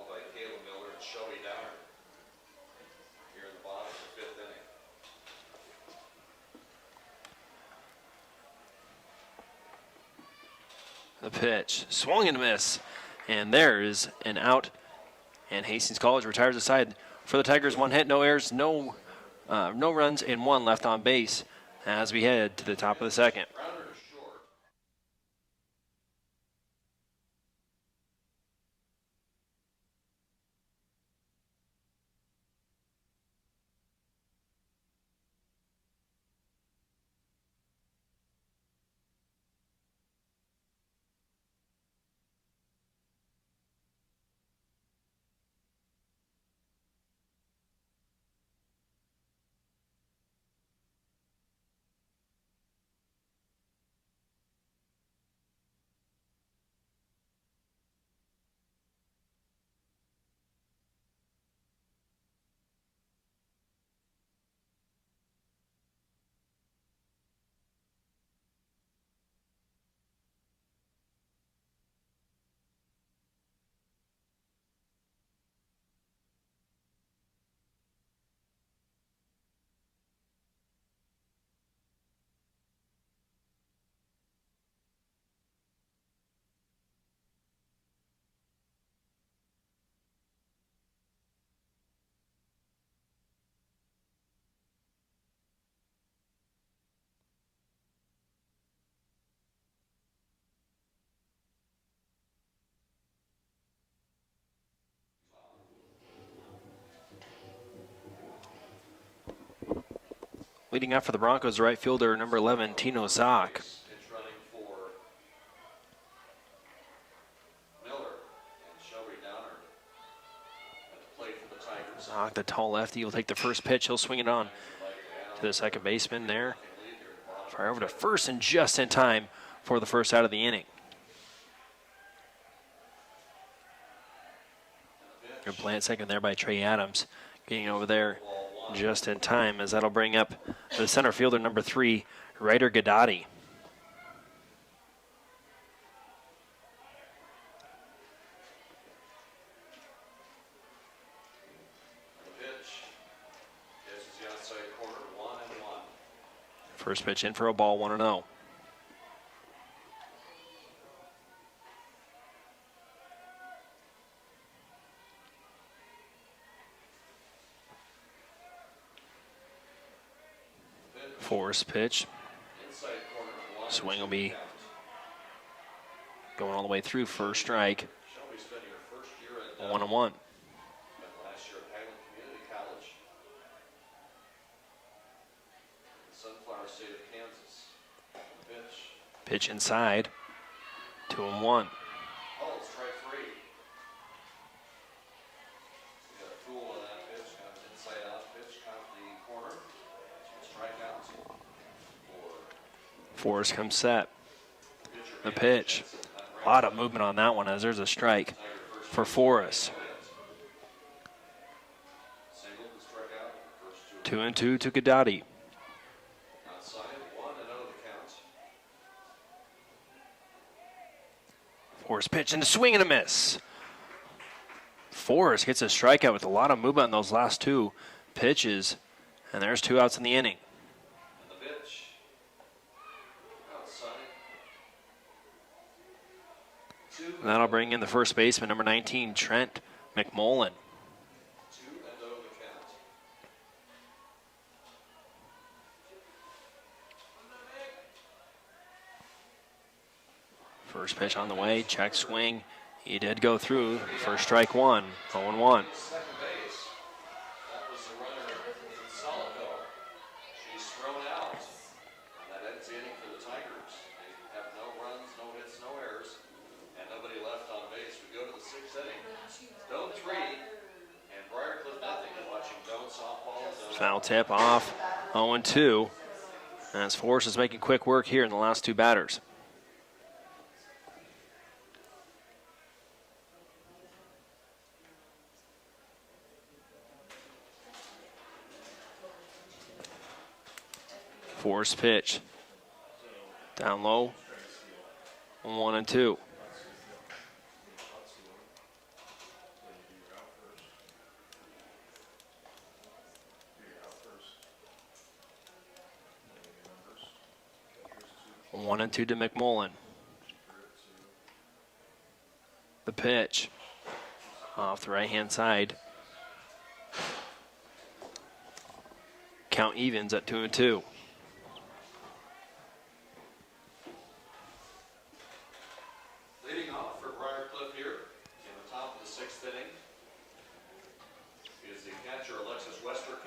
by Caleb Miller and Shelby Downer. Here in the bottom of the fifth inning. The pitch, swung and miss. And there is an out. And Hastings College retires the side. For the Tigers, 1 hit, no errors, no runs, and 1 left on base as we head to the top of the second. Rounder Leading off for the Broncos, right fielder number 11, Tino Zock. Pitch running for Miller and Shelby Downer at the plate for the Tigers. Zock, the tall lefty, will take the first pitch. He'll swing it on to the second baseman there. Fire over to first and just in time for the first out of the inning. Good play at second there by Trey Adams. Getting over there just in time, as that'll bring up the center fielder number 3, Ryder Gadati. First pitch in for a ball, 1-0. Force pitch. Swing will be going all the way through, first strike. 1-1. Pitch inside. 2-1. Oh, strike 3. We got a fool on that pitch, kind of inside out pitch, kind of the corner. Strike out. Forrest comes set. The pitch. A lot of movement on that one, as there's a strike for Forrest. 2-2 to Gadati. Forrest pitch and a swing and a miss. Forrest gets a strikeout with a lot of movement on those last two pitches, and there's 2 outs in the inning. And that'll bring in the first baseman, number 19, Trent McMullen. First pitch on the way, check swing. He did go through. First strike 1, 0-1. Second base. That was the runner in Solido. She's thrown out. And that ends the inning for the Tigers. They have no runs, no hits, no errors, and nobody left on base. We go to the 6th inning. Doan 3 and Briarcliff nothing. Watching Doan softball. Foul tip off, 0-2. As Forrest is making quick work here in the last 2 batters. Forrest pitch. Down low. 1-2. One and two to McMullen. The pitch. Off the right-hand side. Count evens at 2-2.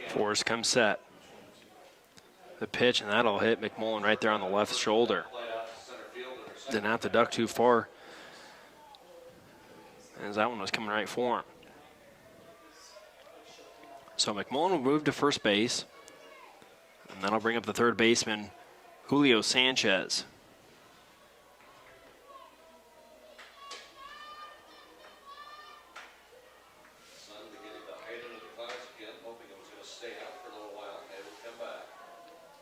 Forrest comes set. The pitch, and that'll hit McMullen right there on the left shoulder. Didn't have to duck too far, as that one was coming right for him. So McMullen will move to first base, and that'll bring up the third baseman, Julio Sanchez.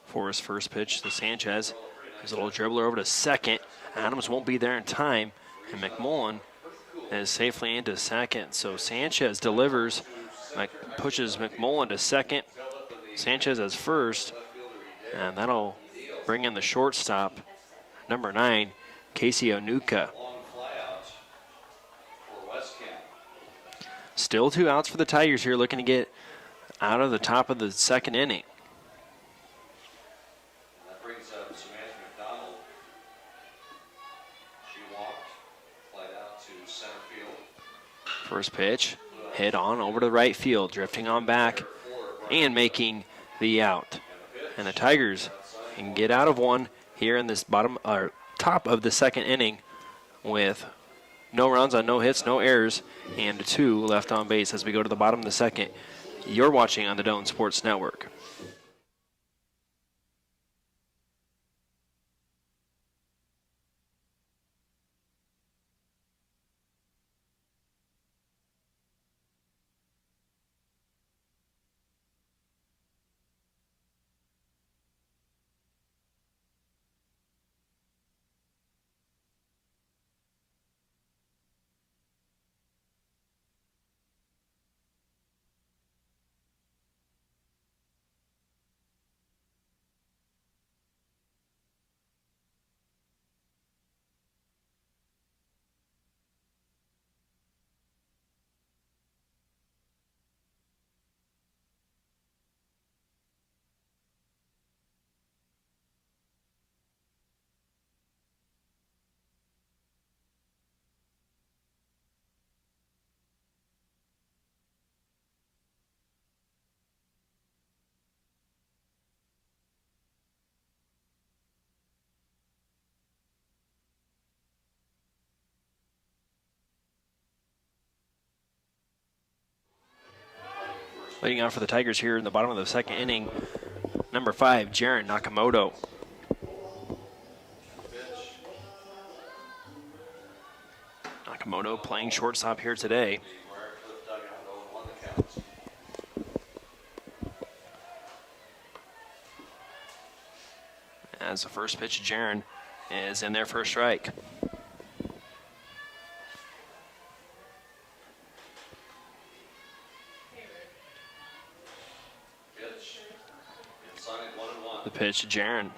Forrest first pitch to Sanchez. His little dribbler over to second. Adams won't be there in time, and McMullen is safely into second. So Sanchez delivers, pushes McMullen to second. Sanchez as first, and that'll bring in the shortstop, number 9, Casey Onuka. Still 2 outs for the Tigers here, looking to get out of the top of the second inning. First pitch, hit on over to right field, drifting on back and making the out. And the Tigers can get out of one here in this top of the second inning with no runs on no hits, no errors, and 2 left on base as we go to the bottom of the second. You're watching on the Doane Sports Network. Leading off for the Tigers here in the bottom of the second inning, number 5, Jaron Nakamoto. Nakamoto playing shortstop here today. As the first pitch, Jaron is in there for a strike. The pitch to Jaron,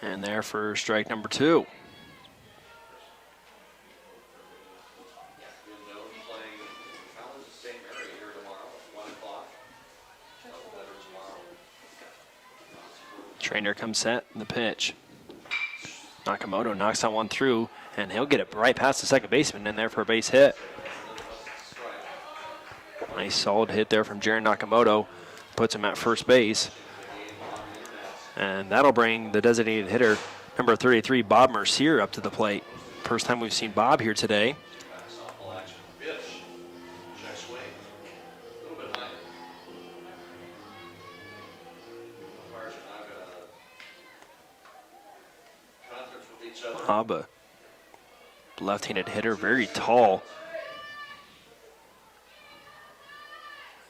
and there for strike number 2. Trainer comes set, the pitch. Nakamoto knocks that one through, and he'll get it right past the second baseman, and there for a base hit. Nice solid hit there from Jaron Nakamoto, puts him at first base. And that'll bring the designated hitter, number 33, Bob Mercier, up to the plate. First time we've seen Bob here today. Bob, a left-handed hitter, very tall.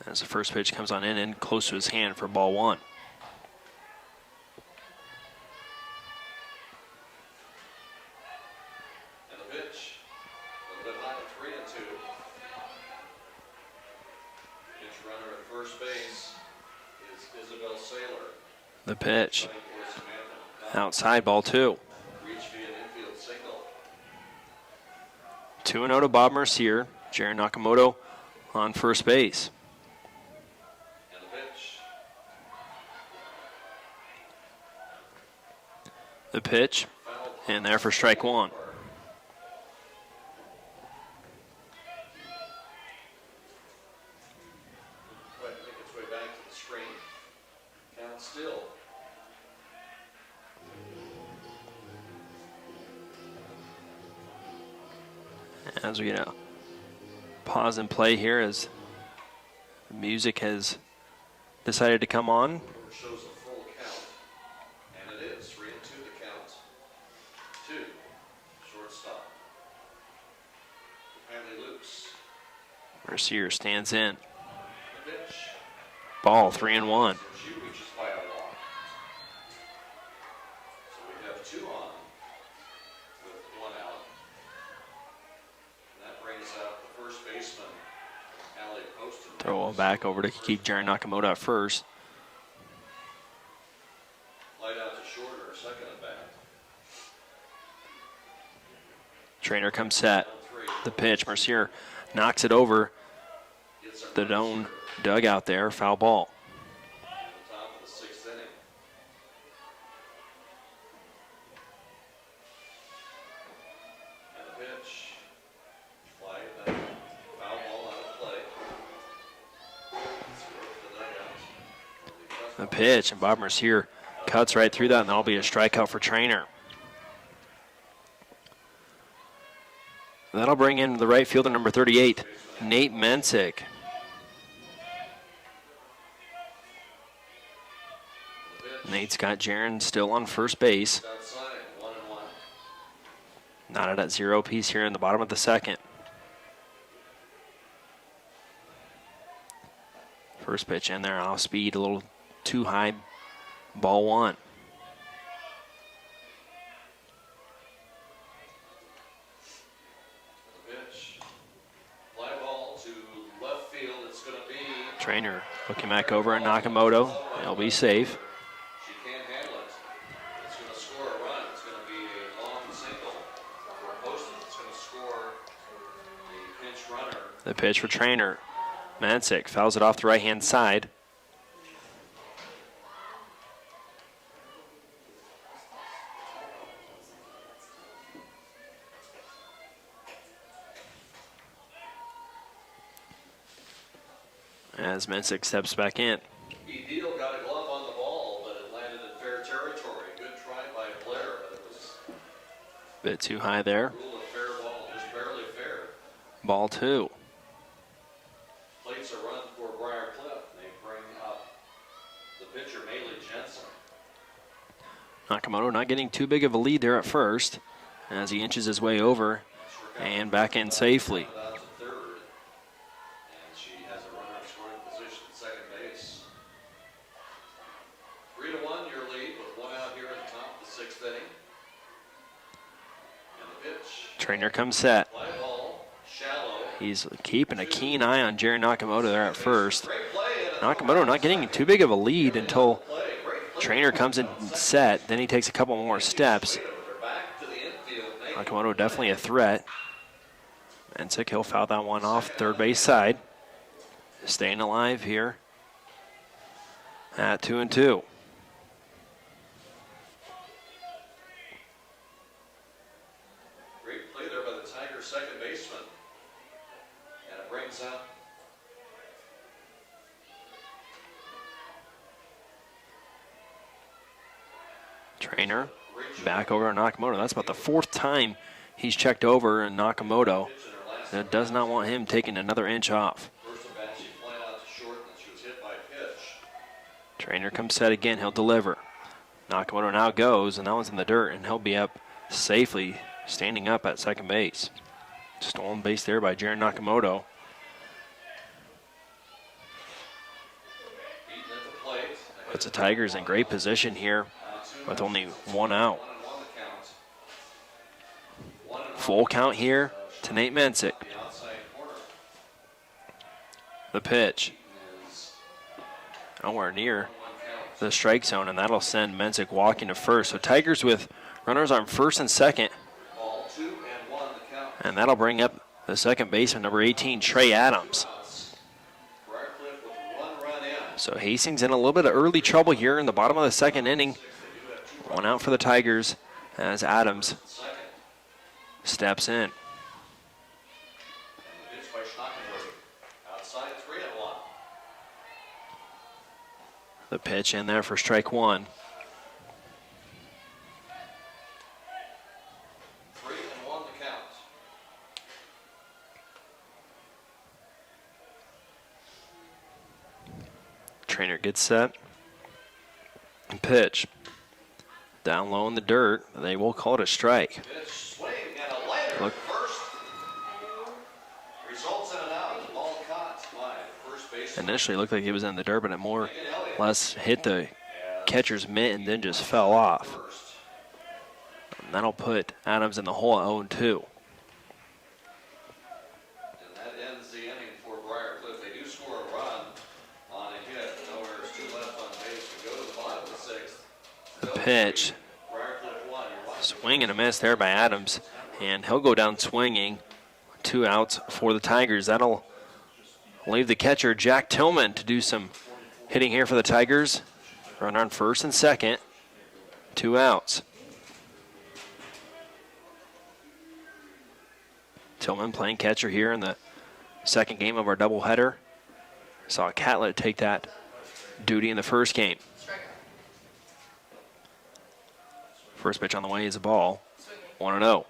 As the first pitch comes on in and close to his hand for ball 1. The pitch. Outside, ball 2. 2-0 to Bob Mercier. Jaron Nakamoto on first base. The pitch, and there for strike 1. As we pause and play here as the music has decided to come on. Shows a full count, and it is 3-2 the count. 2, shortstop. Finally loose. Mercier stands in. The pitch. Ball 3-1. She reaches by a walk. So we have 2 on with 1 out. And that brings out the first baseman, Allie Poston. Throw it back over to keep Jaron Nakamoto at first. Light out to shorter, second at bat. Trainer comes set. The pitch, Mercier knocks it over the Doane dugout there, foul ball. Top of the 6th inning. And the pitch. Fly it back. Foul ball out of play. Throw to the dugout. The pitch, and Bob Mercier cuts right through that, and that'll be a strikeout for Trainer. That'll bring in the right fielder, number 38, Nate Mensick. Nate's got Jaron still on first base. Knotted at 0 apiece here in the bottom of the second. First pitch in there, off speed, a little too high. Ball 1. Trainer looking back over at Nakamoto. He'll be safe. She can't handle it. It's going to score a run. It's going to be a long single for Poston. It's going to score the pinch runner. The pitch for Trainer. Mansick fouls it off the right-hand side. As Mensick steps back in. Deal got a glove on the ball, but it landed in fair territory. Good try by Blair, but it was a bit too high there. rule of fair ball, just barely fair. Ball 2. Plates a run for Briarcliff. They bring up the pitcher, Maley Jensen. Nakamoto not getting too big of a lead there at first as he inches his way over and back in safely. Trainer comes set. He's keeping a keen eye on Jerry Nakamoto there at first. Nakamoto not getting too big of a lead until Trainer comes in set. Then he takes a couple more steps. Nakamoto definitely a threat. Mensick, he'll foul that one off third base side. Staying alive here at 2-2. Second baseman, and it brings up Trainer back over to Nakamoto. That's about the 4th time he's checked over, and Nakamoto that does not want him taking another inch off. Trainer comes set again. He'll deliver. Nakamoto now goes, and that one's in the dirt, and he'll be up safely, standing up at second base. Stolen base there by Jaron Nakamoto. Puts the Tigers in great position here with only 1 out. Full count here to Nate Mensick. The pitch. Nowhere near the strike zone, and that'll send Mensick walking to first. So Tigers with runners on first and second. And that'll bring up the second baseman, number 18, Trey Adams. So Hastings in a little bit of early trouble here in the bottom of the second inning. 1 out for the Tigers as Adams steps in. The pitch in there for strike 1. Trainer gets set. And pitch. Down low in the dirt. They will call it a strike. Look. Initially looked like he was in the dirt, but it more or less hit the catcher's mitt and then just fell off. And that'll put Adams in the hole at 0-2. The pitch. Swing and a miss there by Adams. And he'll go down swinging. 2 outs for the Tigers. That'll leave the catcher, Jack Tillman, to do some hitting here for the Tigers. Runner on first and second. 2 outs. Tillman playing catcher here in the second game of our doubleheader. Saw Catlett take that duty in the first game. First pitch on the way is a ball. 1-0.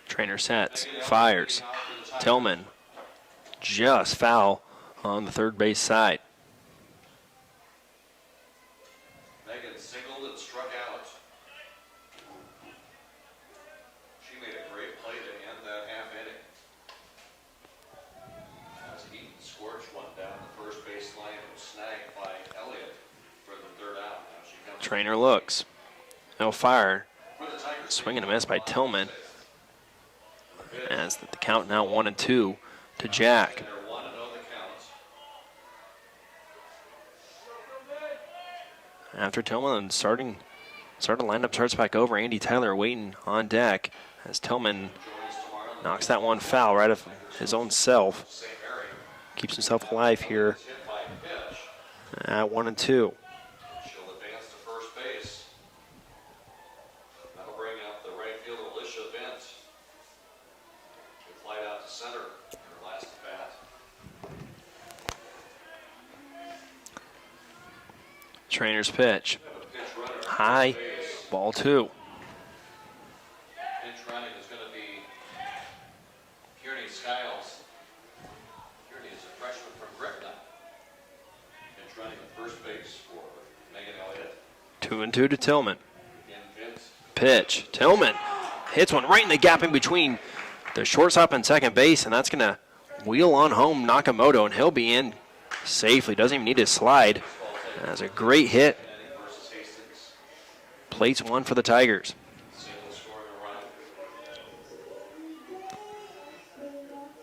Trainer sets, fires. Tillman just foul on the third base side. Megan singled and struck out. She made a great play to end that half inning. As Eaton Scorch went down the first base line and was snagged by Elliott for the third out. Now she comes Trainer looks. No fire. for the Tigers. Swing and a miss by Tillman. As the count now 1-2 to Jack. They're 1-0 the count. After Tillman starting lineup starts back over, Andy Tyler waiting on deck as Tillman knocks that one foul right off his own self. St. Mary Keeps himself alive here is hit by a pitch. at 1-2. She'll advance to first base. That'll bring up the right fielder, Alicia Bent. With flight out to center in her last at bat. Trainer's pitch. Have a pitch runner at High. first base. Ball 2. Pinch running is going to be Kearney Skiles. Kearney is a freshman from Gretna. Pinch running at first base for Megan Elliott. 2-2 to Tillman. Again, Vince. Pitch. Tillman hits one right in the gap in between the shortstop and second base, and that's going to wheel on home Nakamoto, and he'll be in safely. Doesn't even need to slide. That's a great hit. Inning versus Hastings. Plates 1 for the Tigers. Single scoring a run.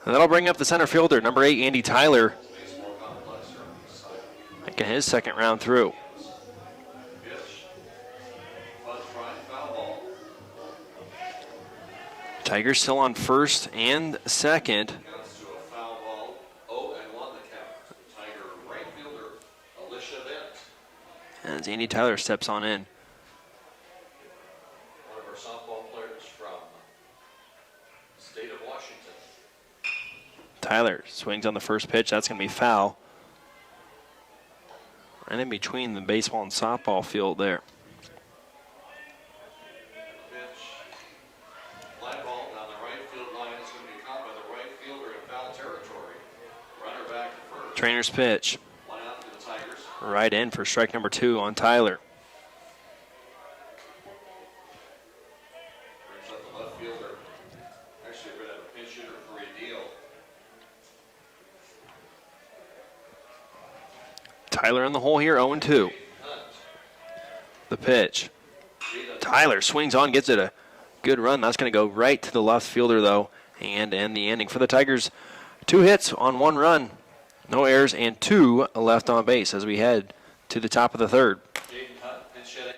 And that'll bring up the center fielder, number 8, Andy Tyler, Baseball complex here on the east side. making his second round through. Pitch. Buzz Bryant, foul ball. Tigers still on first and second. Counts to a foul ball. 0-1 the count. Tiger right fielder, Alicia Bent. As Andy Tyler steps on in. One of our softball players from the state of Washington. Tyler swings on the first pitch. That's going to be foul. Right in between the baseball and softball field there. Pitch. Fly ball down the right field line is going to be caught by the right fielder in foul territory. Runner back to first. Trainer's pitch. 1 out for the Tigers. Right in for strike number 2 on Tyler. Brings up the left fielder. Actually, we're going to have a pinch hitter for a deal. Tyler in the hole here, 0-2. The pitch. Tyler swings on, gets it a good run. That's going to go right to the left fielder, though, and end the inning for the Tigers. 2 hits on 1 run, no errors, and 2 left on base as we head to the top of the third. Jaden Hunt, pinch hitting.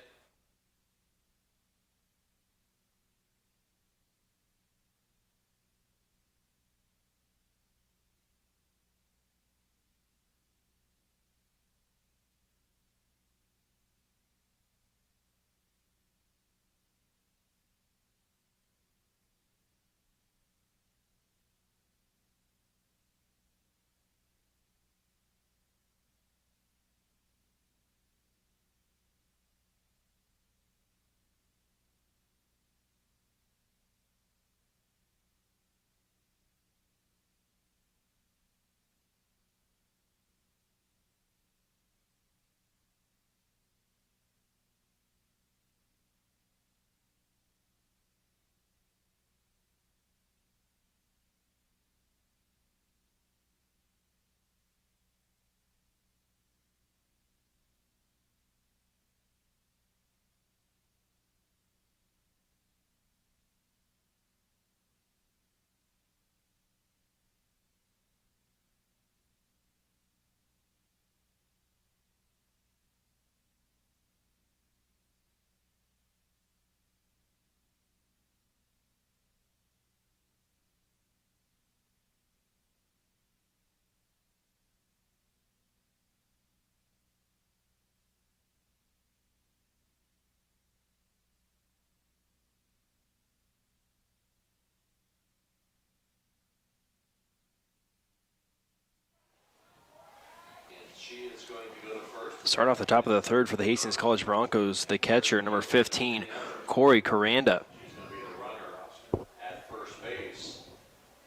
Start off the top of the third for the Hastings College Broncos. The catcher, number 15, Corey Coranda. He's going to be the runner at first base.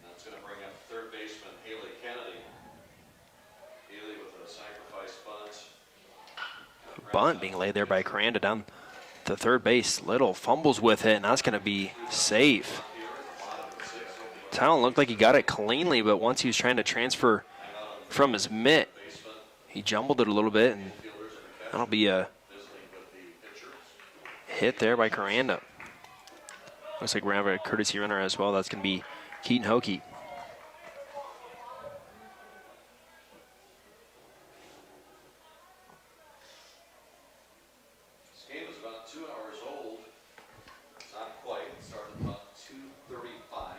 That's going to bring up third baseman Haley Kennedy. Haley with a sacrifice bunt. Bunt being laid there by Coranda down to third base. Little fumbles with it, and that's going to be safe. Talon looked like he got it cleanly, but once he was trying to transfer from his mitt, he jumbled it a little bit, and that'll be a hit there by Coranda. Looks like we're going to have a courtesy runner as well. That's going to be Keaton Hokie. This game is about 2 hours old. It's not quite. It started about 2:35.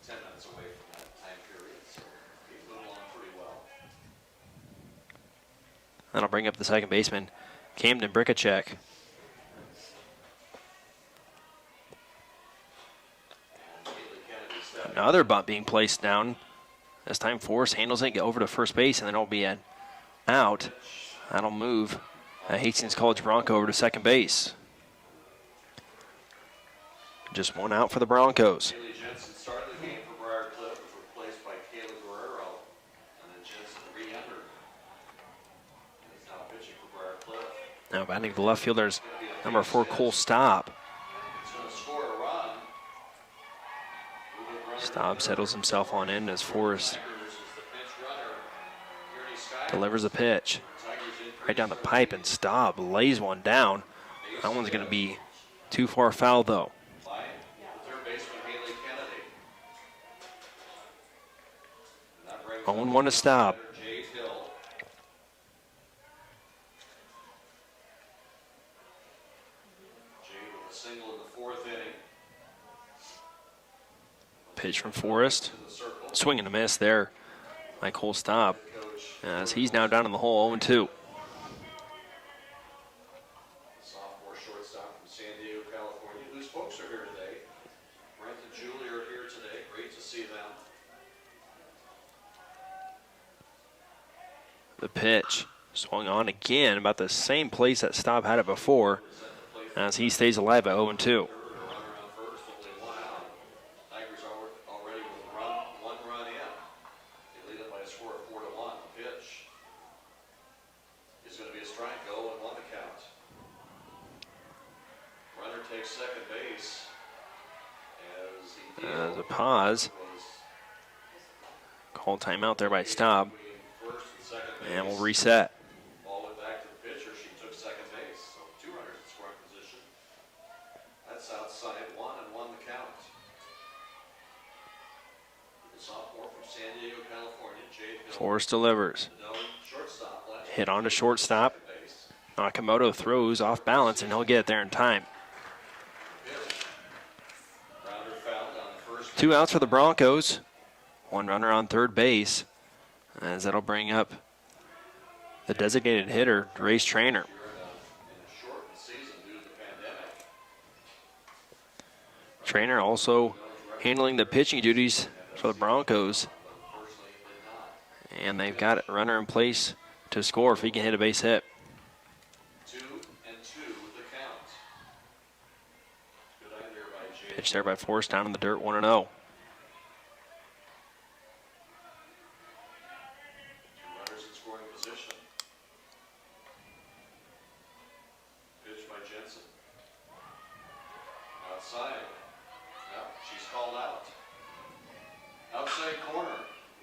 10 minutes away from that time period, so it's moving along pretty well. That'll bring up the second baseman, Camden Brickachek. Another bunt being placed down. This time Forrest handles it, get over to first base, and then it'll be an out. That'll move Hastings College Bronco over to second base. Just one out for the Broncos. Haley Jensen started the game for Briarcliff, was replaced by Kayla Guerrero, and then Jensen re-entered. And he's now pitching for Briarcliff. Now batting the left fielder's number 4, Cole Staub. He's going to score a run. Staub settles himself on in as Forrest delivers a pitch right down the pipe, and Staub lays one down. That one's going to be too far foul, though. By the third baseman Haley Kennedy. 0-1 to Staub. Jade Hill. Jade with a single in the 4th inning. Pitch from Forrest. Swing and a miss there by Cole Staub, as he's now down in the hole, 0-2. Sophomore shortstop from San Diego, California, whose folks are here today. Brent and Julie are here today. Great to see them. The pitch swung on again, about the same place that Staub had it before, as he stays alive at 0-2. Runner on first, only one out. Tigers are already with one run in. They lead it by a score of 4-1. The pitch is going to be a strike. 0-1 the count. Runner takes second base As a pause. Call timeout there by Staub, first and second base. and we'll reset. Ball went back to the pitcher. She took second base. So 2 runners in scoring position. That's outside 1-1 the count. The sophomore from San Diego, California, Jade Hill. Forrest delivers. The known shortstop last Hit on to shortstop. second base. Nakamoto throws off balance, and he'll get it there in time. Rounder fouled on the first. 2 outs for the Broncos. 1 runner on third base, as that'll bring up the designated hitter, Race Trainer. In a shortened season due to the pandemic. Trainer also handling the pitching duties for the Broncos, Unfortunately, it did not. and they've got a runner in place to score if he can hit a base hit. 2-2 the count. Good eye there by Jade. Pitch there by Forrest down in the dirt, 1-0. Runners in scoring position. Pitch by Jensen. Outside. Yep, she's called out. Outside corner.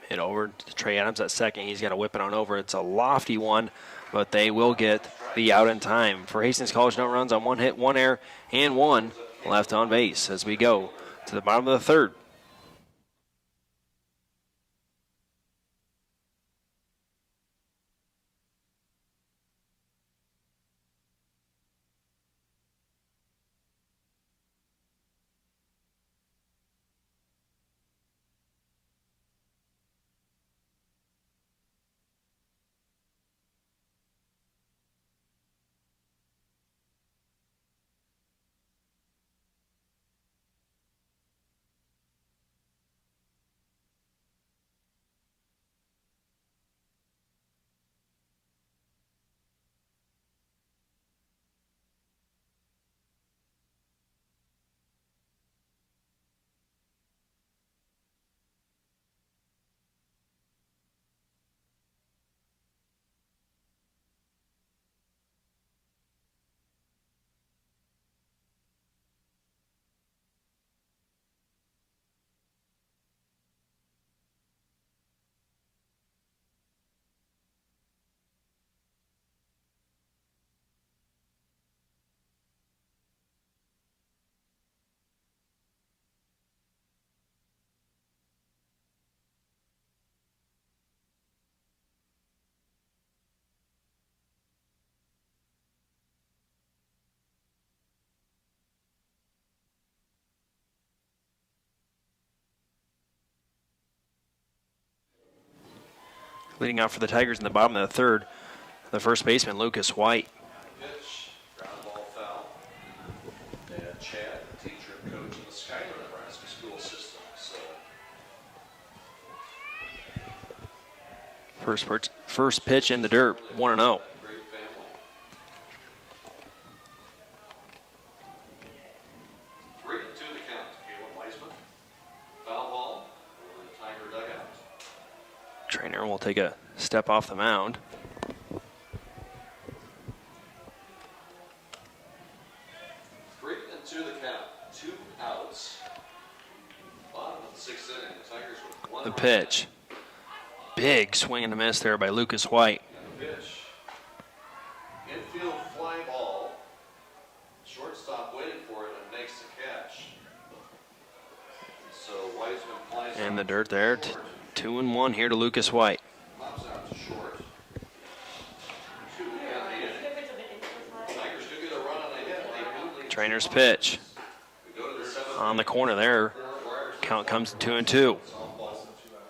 Hit over to Trey Adams at second. He's got to whip it on over. It's a lofty one, but they will get the out in time. For Hastings College, no runs on 1 hit, 1 error, and 1 left on base as we go to the bottom of the third. Leading off for the Tigers in the bottom of the third, the first baseman, Lucas White. Pitch, ground ball foul. And Chad, the teacher and coach in the Schuyler, Nebraska school system. So First pitch in the dirt, 1-0. great family. 3-2 the count. Caleb Weisman. Foul ball over the Tiger dugout. Trainer will take a step off the mound. 3-2 the count. 2 outs. Bottom of the 6th inning. The Tigers with 1 The run. pitch. Big swing and a miss there by Lucas White. And the pitch. Infield fly ball. Shortstop waiting for it and makes the catch. So Weisman flies And the out dirt to there. short. 2-1 here to Lucas White. Pops out to short. 2 and the inning. Tigers could get a run on the hit. They lead Trainer's pitch. We go to the 7th. On the corner there. Count comes to 2-2. On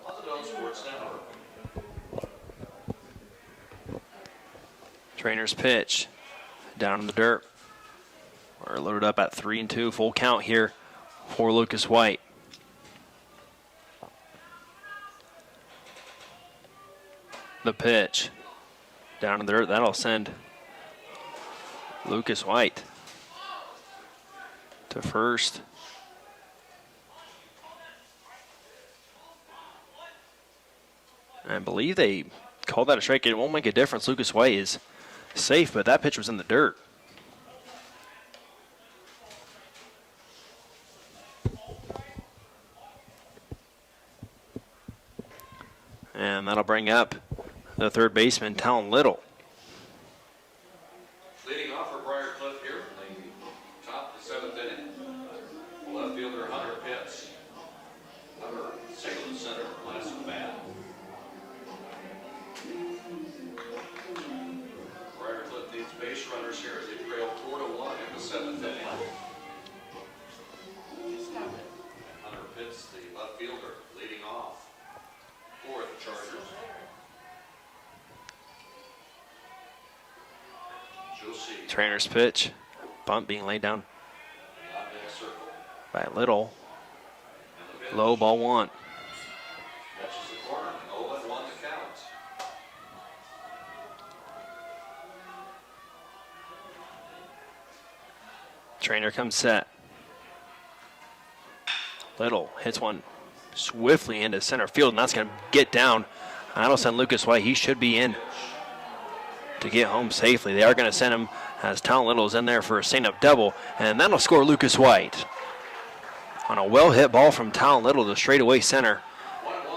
the Dome Sports Network. Trainer's pitch. Down in the dirt. We're loaded up at 3-2. Full count here for Lucas White. The pitch. Down in the dirt. That'll send Lucas White to first. I believe they called that a strike. It won't make a difference. Lucas White is safe, but that pitch was in the dirt. And that'll bring up the third baseman, Talon Little. Leading off for Briarcliff here in the top of the 7th inning. Left fielder Hunter Pitts. Hunter single to center, last at the bat. Briarcliff needs base runners here as they trail 4-1 in the 7th inning. Hunter Pitts, the left fielder, leading off for the Chargers. Josie. Trainer's pitch. Bunt being laid down Not in a circle. by Little. And the pitch. Low, ball 1. Catches the corner, 0-1 to count. Trainer comes set. Little hits one swiftly into center field, and that's going to get down. That'll send Lucas White. He should be in to get home safely. They are going to send him as Talon Little is in there for a stand-up double, and that'll score Lucas White. On a well-hit ball from Talon Little to straightaway center.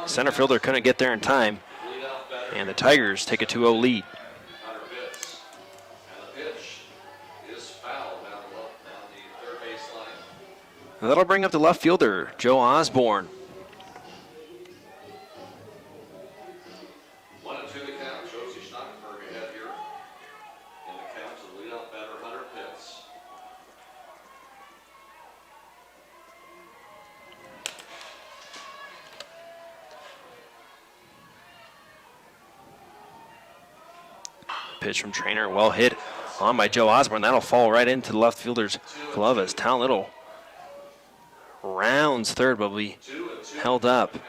Center fielder couldn't get there in time, Lead off batter, and the Tigers take a 2-0 lead. Hunter Pitts. And the pitch is foul down the third base line. And that'll bring up the left fielder, Joe Osborne. 1-2 the count. Josie Schnockenberg ahead here in the count to the leadoff batter, Hunter Pitts. Pitch from Trainer, well hit on by Joe Osborne. That'll fall right into the left fielder's glove as Talon Little rounds third, but will be 2-2 held up. count.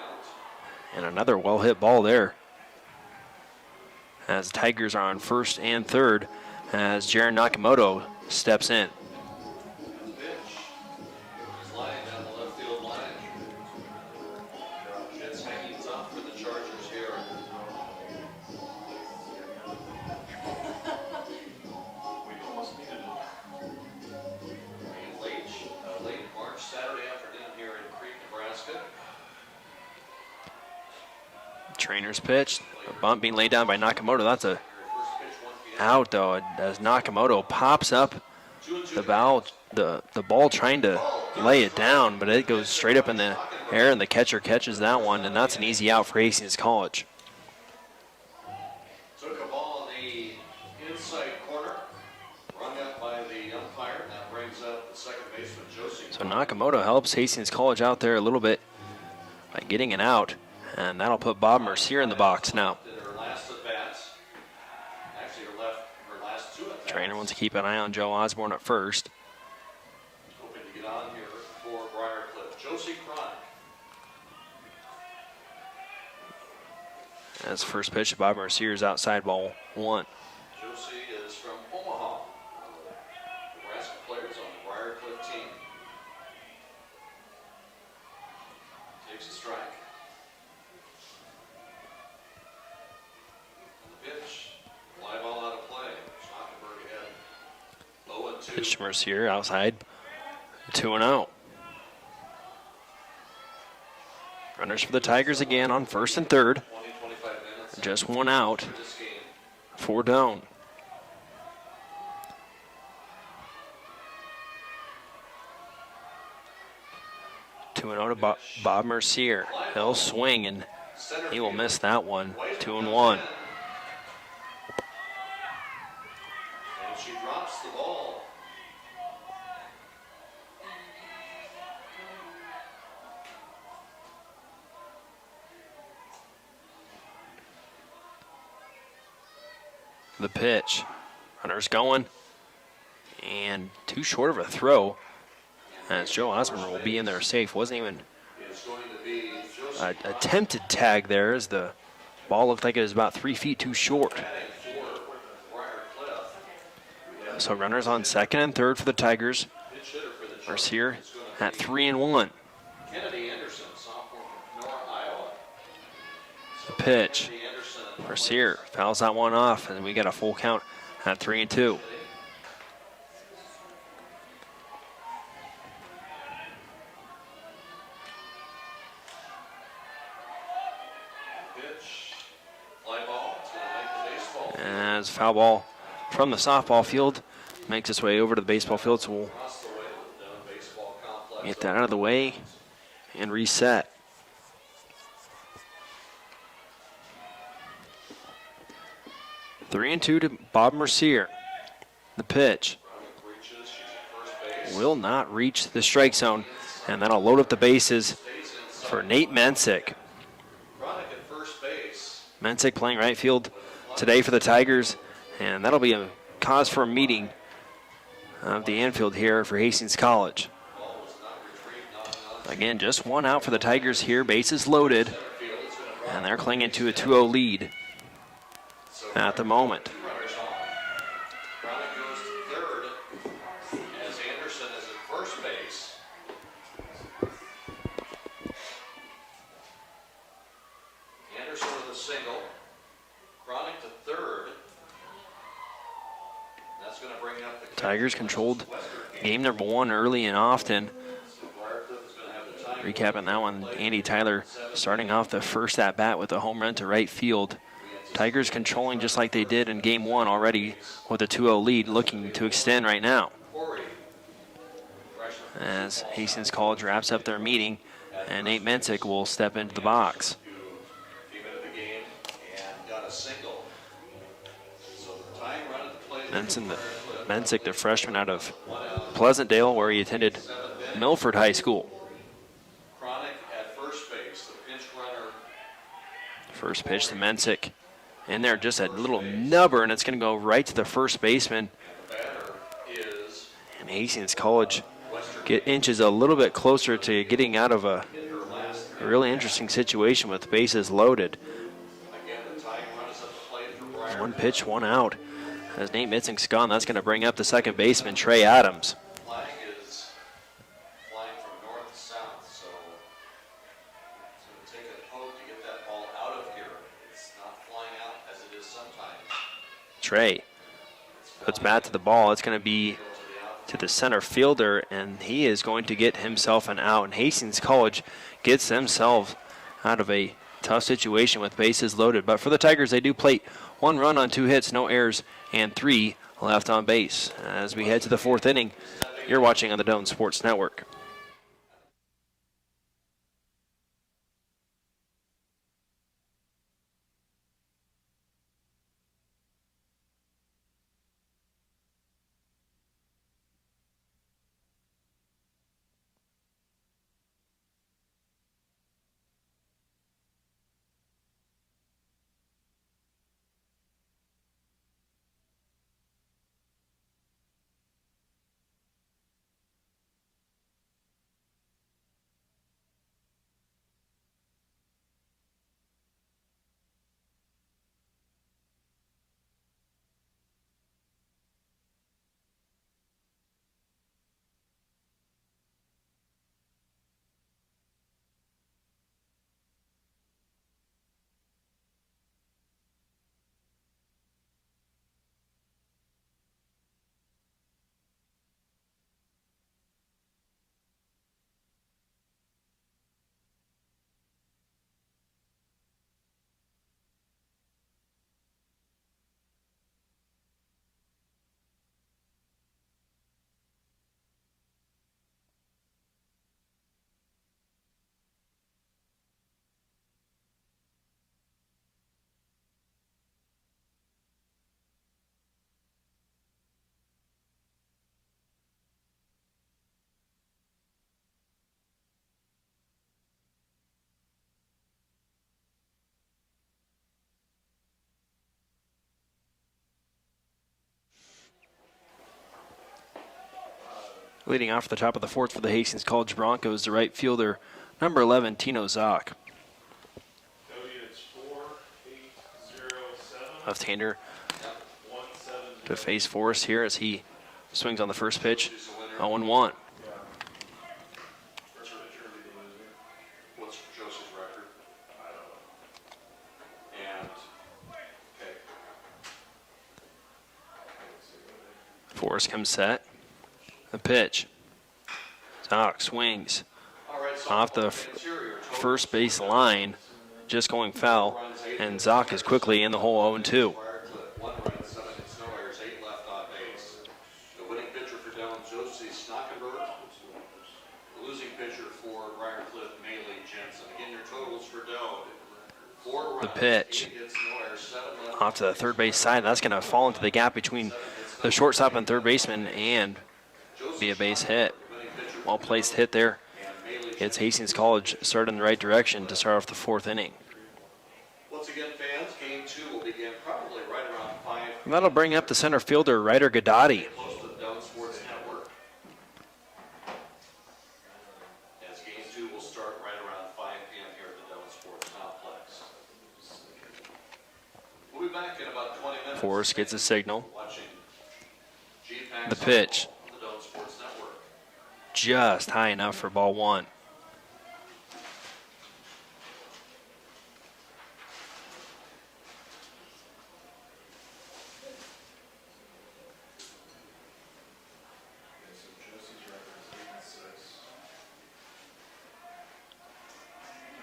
And another well hit ball there. As Tigers are on first and third, as Jaron Nakamoto steps in. And the pitch is lying down the left field line. It's hanging tough for the Chargers here. Late March, Saturday afternoon here in Crete, Nebraska. Trainer's pitch, a bunt being laid down by Nakamoto. That's a Your first pitch, 1 p.m. out though, as Nakamoto pops up the ball trying to lay it down, but it goes straight up in the air, and the catcher catches that one, and that's an easy out for Hastings College. Took a ball in the inside corner, rung up by the umpire, and that brings up the second baseman, Josie. So Nakamoto helps Hastings College out there a little bit by getting it out, and that'll put Bob Mercier in the box now. Did her Trainer wants to keep an eye on Joe Osborne at first. Hoping to get on here for Briarcliff. Josie Chronic. As first pitch to Bob Mercier's outside, ball 1. Josie is from Omaha. Nebraska players on the Briarcliff team. Takes a strike. On the pitch, fly ball out of play. Schottenberg ahead. 0-2. Pitch to Mercier outside, 2-0. Runners for the Tigers again on first and third. 20-25 minutes. Just 1 out For this game. for Doane. Two and 0 to Bob Mercier. He'll swing and Center he will field. miss that one. White 2-1. And she drops the ball. The pitch. Runners going. And too short of a throw. As Joe Osborne will be in there safe. Wasn't even Is going to be Josie an attempted tag there as the ball looked like it was about 3 feet too short. batting for Briarcliff. So runners on second and third for the Tigers. Pitch hitter for the Mercier Jones is going to at be 3-1. Kennedy Anderson, sophomore from Nora, Iowa. So Pitch. Kennedy Anderson Mercier fouls that one off, and we got a full count at 3-2. pitch, fly ball. It's going to make the baseball As foul ball from the softball field makes its way over to the baseball field, so we'll across the way to the Doane Baseball Complex. get that out of the way and reset. Three and 2 to Bob Mercier. The pitch Chronic reaches. She's at first base. will not reach the strike zone, and that'll load up the bases Stays inside. for Nate Mensick. Chronic at first base. Mensick playing right field today for the Tigers, and that'll be a cause for a meeting of the infield here for Hastings College. Ball was not retrieved, not enough. Again, just 1 out for the Tigers here, bases loaded, Field is going to and they're clinging to a 2-0 lead So at the moment. two runners on. Chronic goes to third as Anderson is at first base. Anderson with a single. Chronic to third. That's going to bring up the Tigers controlled game number 1 early and often. Briarcliff is going to have the time. Recapping that one, Andy Tyler starting off the first at bat with a home run to right field. Tigers controlling just like they did in game 1 already with a 2-0 lead, looking to extend right now. Corey. Freshman As Hastings College wraps up their meeting, and Nate Mensick will step into the box. who came into the game and got a single. So the time run at the plate. Mensick, the freshman out of Pleasantdale, where he attended Milford High School. Chronic at first base. The pinch runner First pitch to Mensick. In there, just a little nubber, and it's going to go right to the first baseman. batter is And Hastings College inches a little bit closer to getting out of a really interesting situation with bases loaded. again. The time run is at the plate for Briar. 1 pitch, 1 out. As Nate Mensick's gone, that's going to bring up the second baseman, Trey Adams. Flag is flying from north to south, so it's going to take a poke to get that ball out of here. It's not flying out as it is sometimes. Trey puts bat to the ball. It's going to be to the center fielder, and he is going to get himself an out. And Hastings College gets themselves out of a tough situation with bases loaded. But for the Tigers, they do plate 1 run on 2 hits, no errors, and 3 left on base. As we head to the 4th inning, you're watching on the Doane Sports Network. Leading off at the top of the fourth for the Hastings College Broncos, the right fielder, number 11, Tino Zock. Left-hander to face Forrest here as he swings on the first pitch. 0-1. What's Josie's record? I don't know. And, okay. Forrest comes set. The pitch. Zock swings All right, so off the first base line, just going foul, and Zock is quickly in the hole 0-2. One run, 7 hits, no errors, 8 left on base. The winning pitcher for Dillon, Josie Snockenberg. The losing pitcher for Briarcliff, Maley Jensen. Again, your totals for Dillon. 4 runs, The pitch 8 hits, no errors, 7 left. off to the third base side. That's going to fall into the gap between the shortstop and third baseman and be a base hit. Well placed hit there. It's Hastings College started in the right direction to start off the fourth inning. Once again, fans, game 2 will begin probably right around 5. And that'll bring up the center fielder, Ryder Gadati. Close to the Dillon Sports Network. As game 2 will start right around 5 p.m. here at the Dillon Sports Complex. We'll be back in about 20 minutes. Forrest gets a signal. Watching The pitch. on the Dillon Sports Network. Just high enough for ball 1.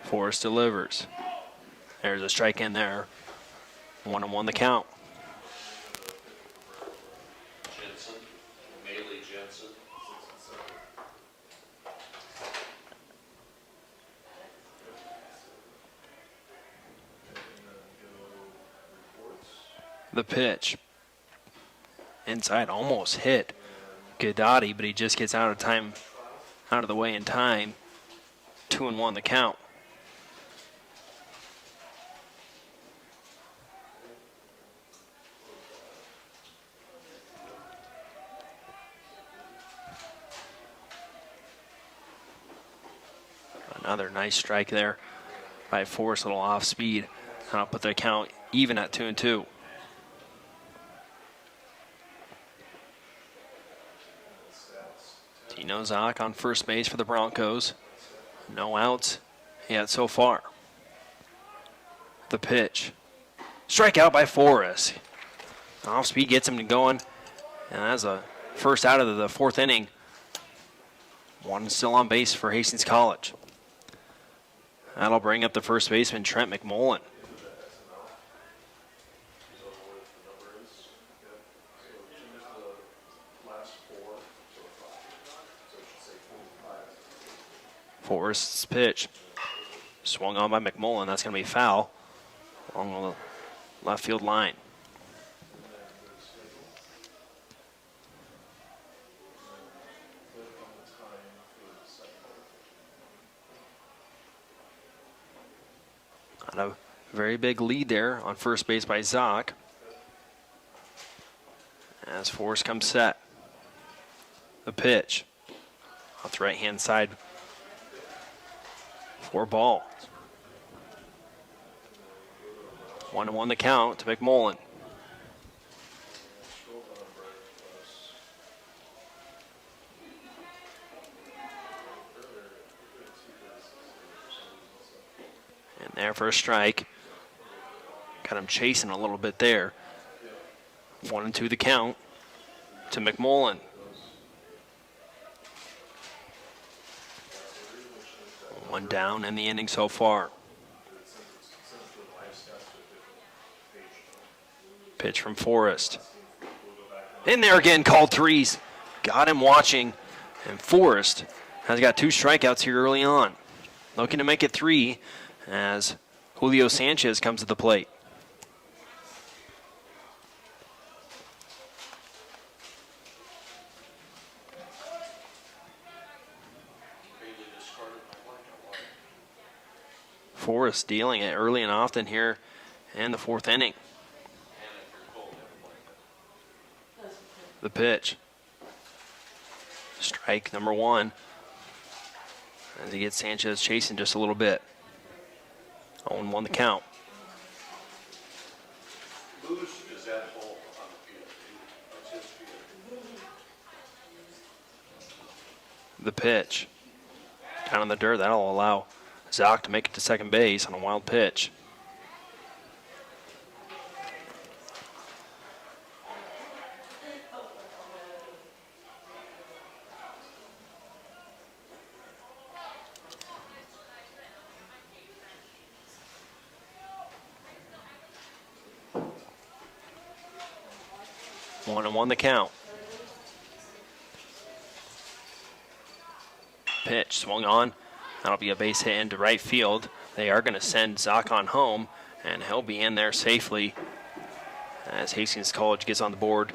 Forrest delivers. There's a strike in there. 1-1 the count. Jensen, Maley Jensen. The pitch. Inside, almost hit Gadati, but he just gets out of the way in time. 2-1 the count. Another nice strike there by Forrest, a little off speed. And I'll put the count even at 2-2. Tino Zock on first base for the Broncos. No outs yet so far. The pitch. Strikeout by Forrest. Off speed gets him going. And that's a first out of the fourth inning. One still on base for Hastings College. That'll bring up the first baseman, Trent McMullen. Forrest's pitch. Swung on by McMullen. That's going to be foul along the left field line. Not a very big lead there on first base by Zock. As Forrest comes set. The pitch. Off the right-hand side. For ball. 1-1 the count to McMullen. And there for a strike. Got him chasing a little bit there. 1-2 the count to McMullen. One down in the inning so far. Pitch from Forrest. In there again, called threes. Got him watching. And Forrest has got 2 strikeouts here early on. Looking to make it 3 as Julio Sanchez comes to the plate. Forrest dealing it early and often here in the fourth inning. The pitch. Strike number 1. As he gets Sanchez chasing just a little bit. 0-1 the count. Whose is that ball on the field? What's his field? The pitch. Down in the dirt. That'll allow Zock to make it to second base on a wild pitch. One and one the count. Pitch swung on. That'll be a base hit into right field. They are going to send Zock on home, and he'll be in there safely as Hastings College gets on the board.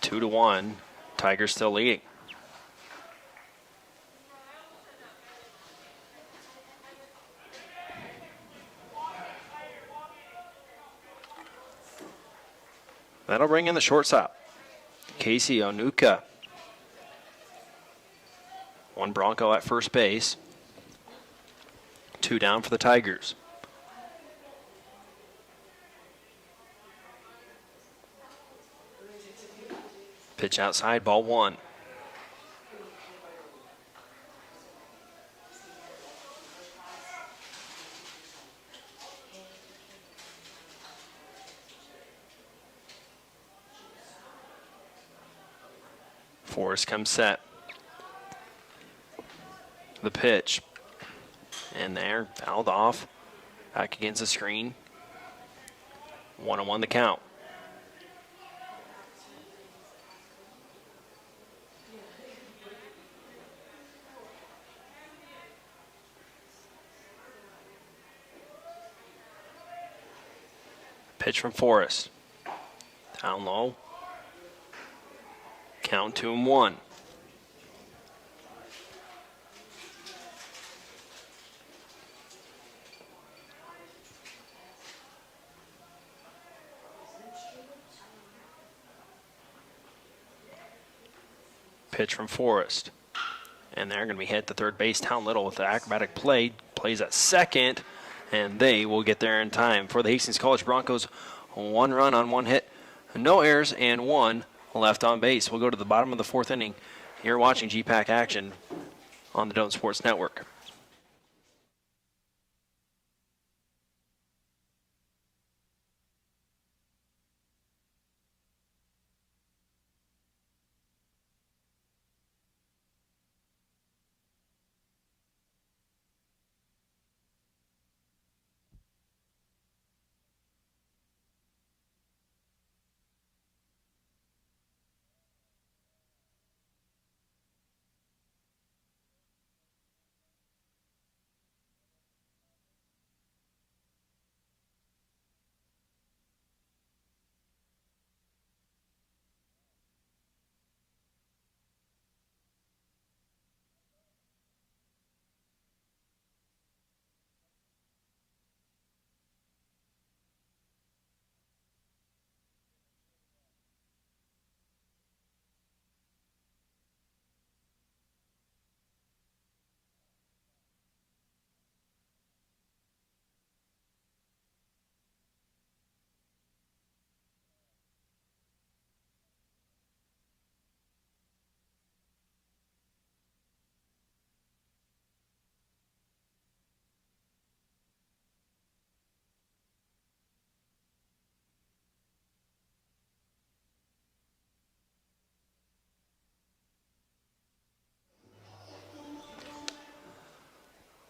2-1. Tigers still leading. That'll bring in the shortstop, Casey Onuka. One Bronco at first base. 2 down for the Tigers. Pitch outside, ball 1. Forrest comes set. The pitch. And there, fouled off. Back against the screen. 1-1 the count. Pitch from Forrest. Down low. Count 2-1. Pitch from Forrest. And they're going to be hit to third base. Town Little with the acrobatic play. Plays at second. And they will get there in time. For the Hastings College Broncos, 1 run on 1 hit. No errors and 1 left on base. We'll go to the bottom of the 4th inning. You're watching GPAC action on the Doan Sports Network.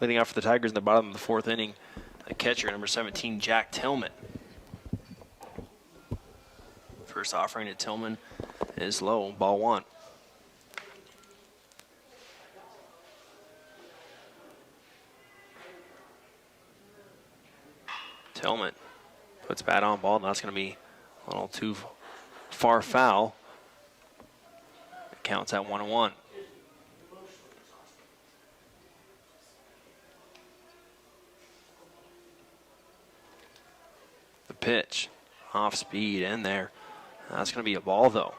Leading off for the Tigers in the bottom of the 4th inning, a catcher, number 17, Jack Tillman. First offering to Tillman is low, ball 1. Tillman puts bat on ball. That's going to be a little too far foul. It counts at 1-1. Pitch, off speed in there. That's going to be a ball though.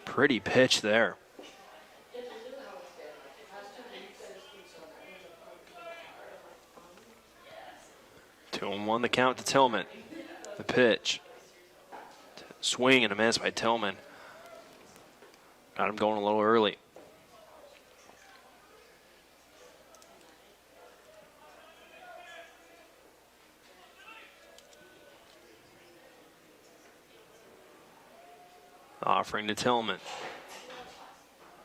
Pretty pitch there. 2-1 the count to Tillman. The pitch. Swing and a miss by Tillman. Got him going a little early. Offering to Tillman.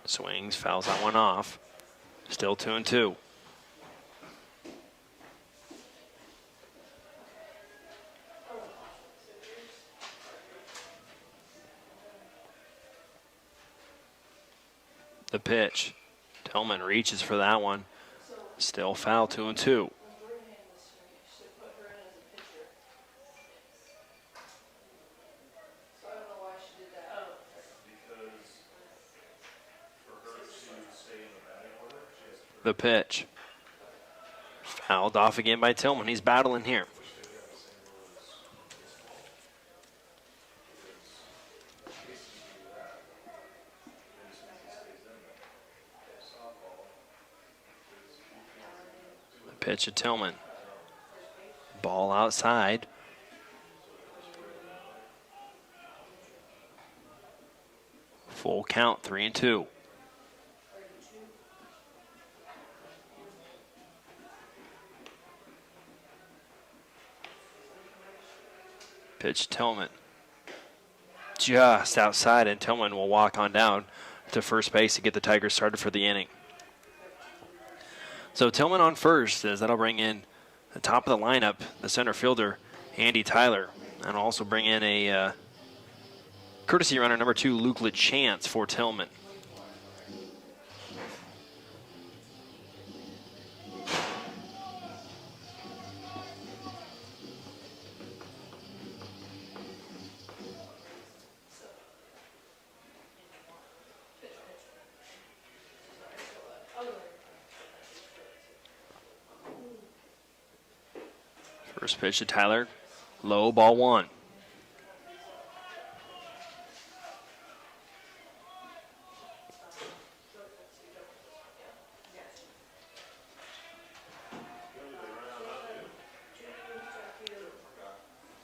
Swings, fouls that one off. Still 2-2. The pitch. Tillman reaches for that one. Still foul, 2-2. The pitch. Fouled off again by Tillman. He's battling here. The pitch to Tillman. Ball outside. Full count, 3-2. Pitch Tillman. Just outside, and Tillman will walk on down to first base to get the Tigers started for the inning. So Tillman on first, as that'll bring in the top of the lineup, the center fielder, Andy Tyler. And also bring in a courtesy runner, number 2, Luke LeChance for Tillman. First pitch to Tyler. Low, ball 1.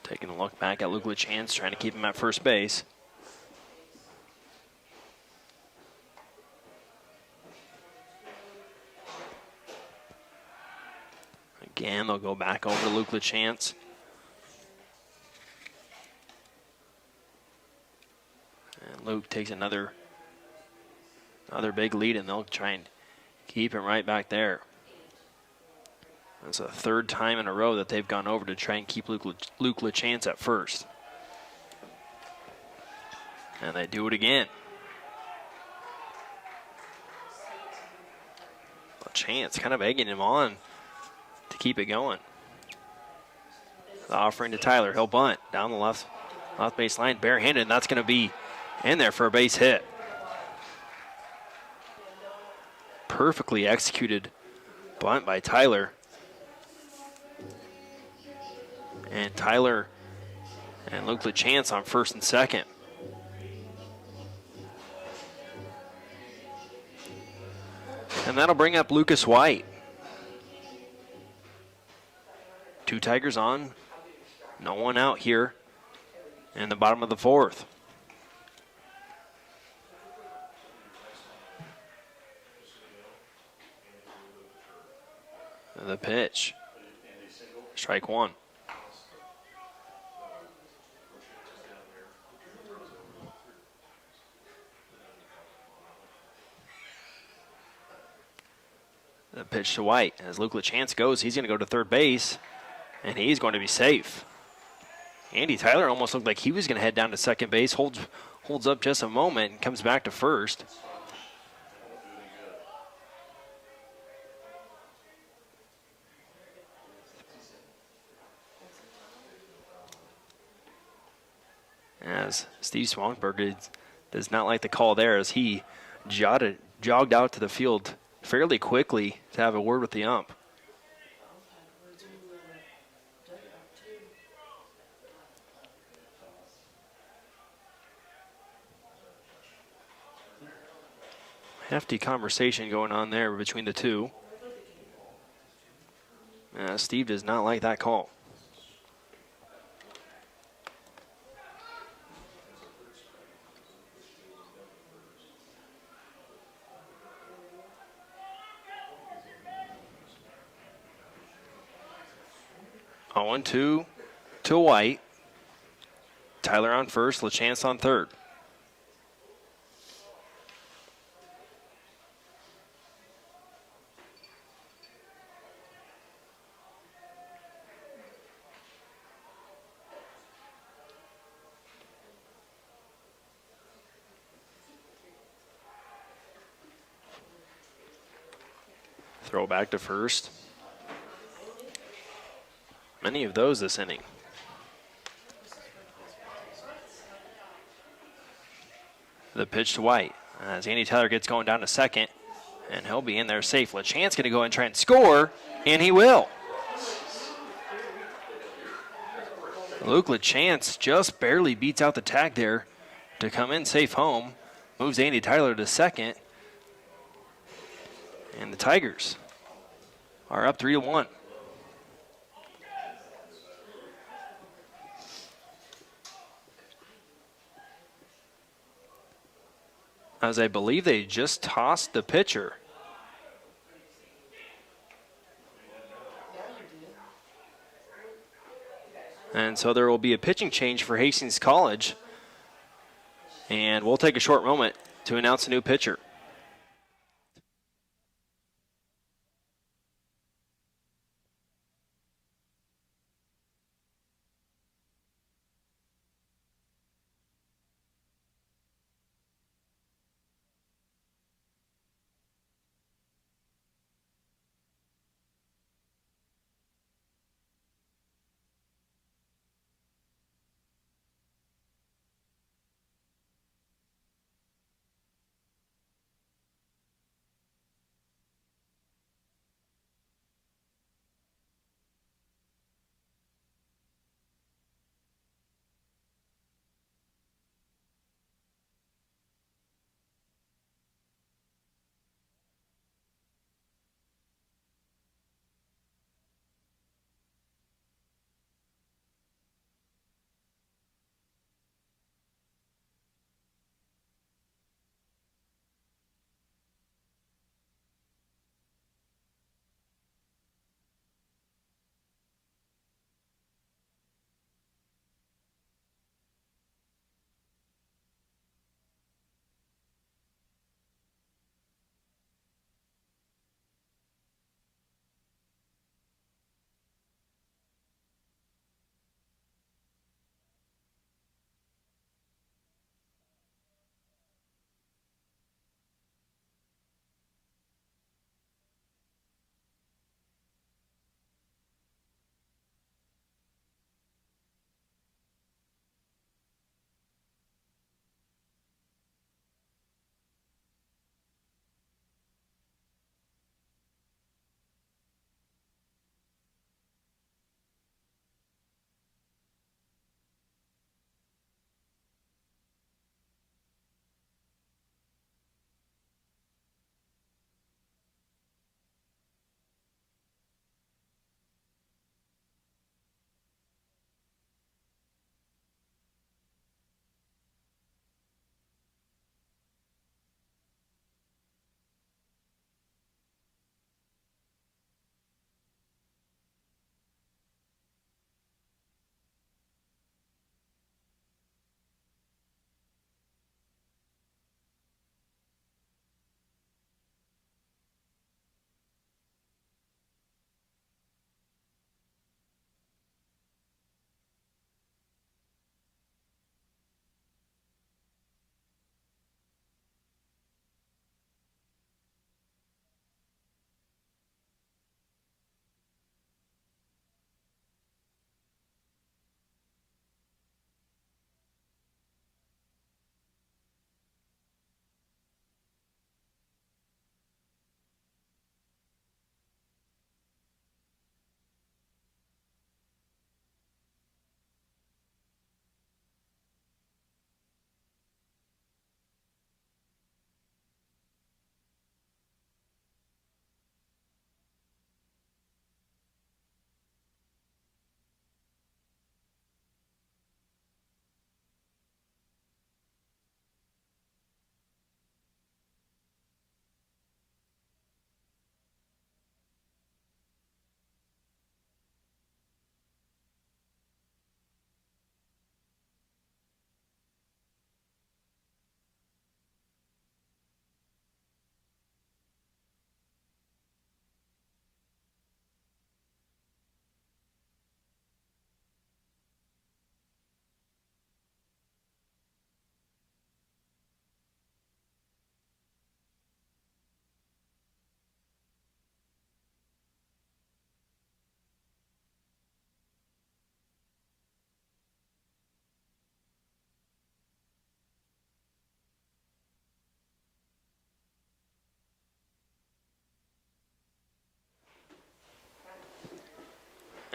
Taking a look back at Luke LeChance, trying to keep him at first base. Again, they'll go back over to Luke LeChance. And Luke takes another big lead, and they'll try and keep him right back there. That's the third time in a row that they've gone over to try and keep Luke LeChance at first. And they do it again. LeChance kind of egging him on to keep it going. The offering to Tyler. He'll bunt down the left base line, barehanded, and that's going to be in there for a base hit. Perfectly executed bunt by Tyler. And Tyler and Luke LeChance on first and second. And that'll bring up Lucas White. 2 Tigers on, no one out here in the bottom of the 4th. The pitch. Strike 1. The pitch to White. As Luke LeChance goes, he's going to go to third base. And he's going to be safe. Andy Tyler almost looked like he was going to head down to second base, holds up just a moment, and comes back to first. As Steve Swanberg does not like the call there, as he jogged out to the field fairly quickly to have a word with the ump. Hefty conversation going on there between the two. Steve does not like that call. 0-2 to White. Tyler on first, LaChance on third. Throw back to first. Many of those this inning. The pitch to White as Andy Tyler gets going down to second, and he'll be in there safe. LaChance going to go and try and score, and he will. Luke LaChance just barely beats out the tag there to come in safe home. Moves Andy Tyler to second. And the Tigers are up 3-1. As I believe they just tossed the pitcher. And so there will be a pitching change for Hastings College. And we'll take a short moment to announce a new pitcher.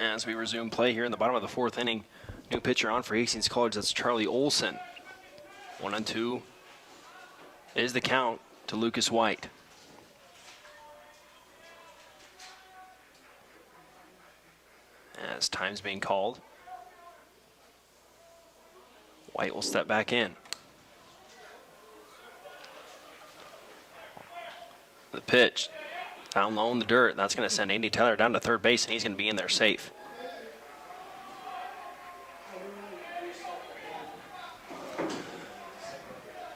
As we resume play here in the bottom of the fourth inning, new pitcher on for Hastings College. That's Charlie Olson. 1-2 is the count to Lucas White. As time's being called, White will step back in. The pitch, down low in the dirt. That's going to send Andy Tyler down to third base, and he's going to be in there safe.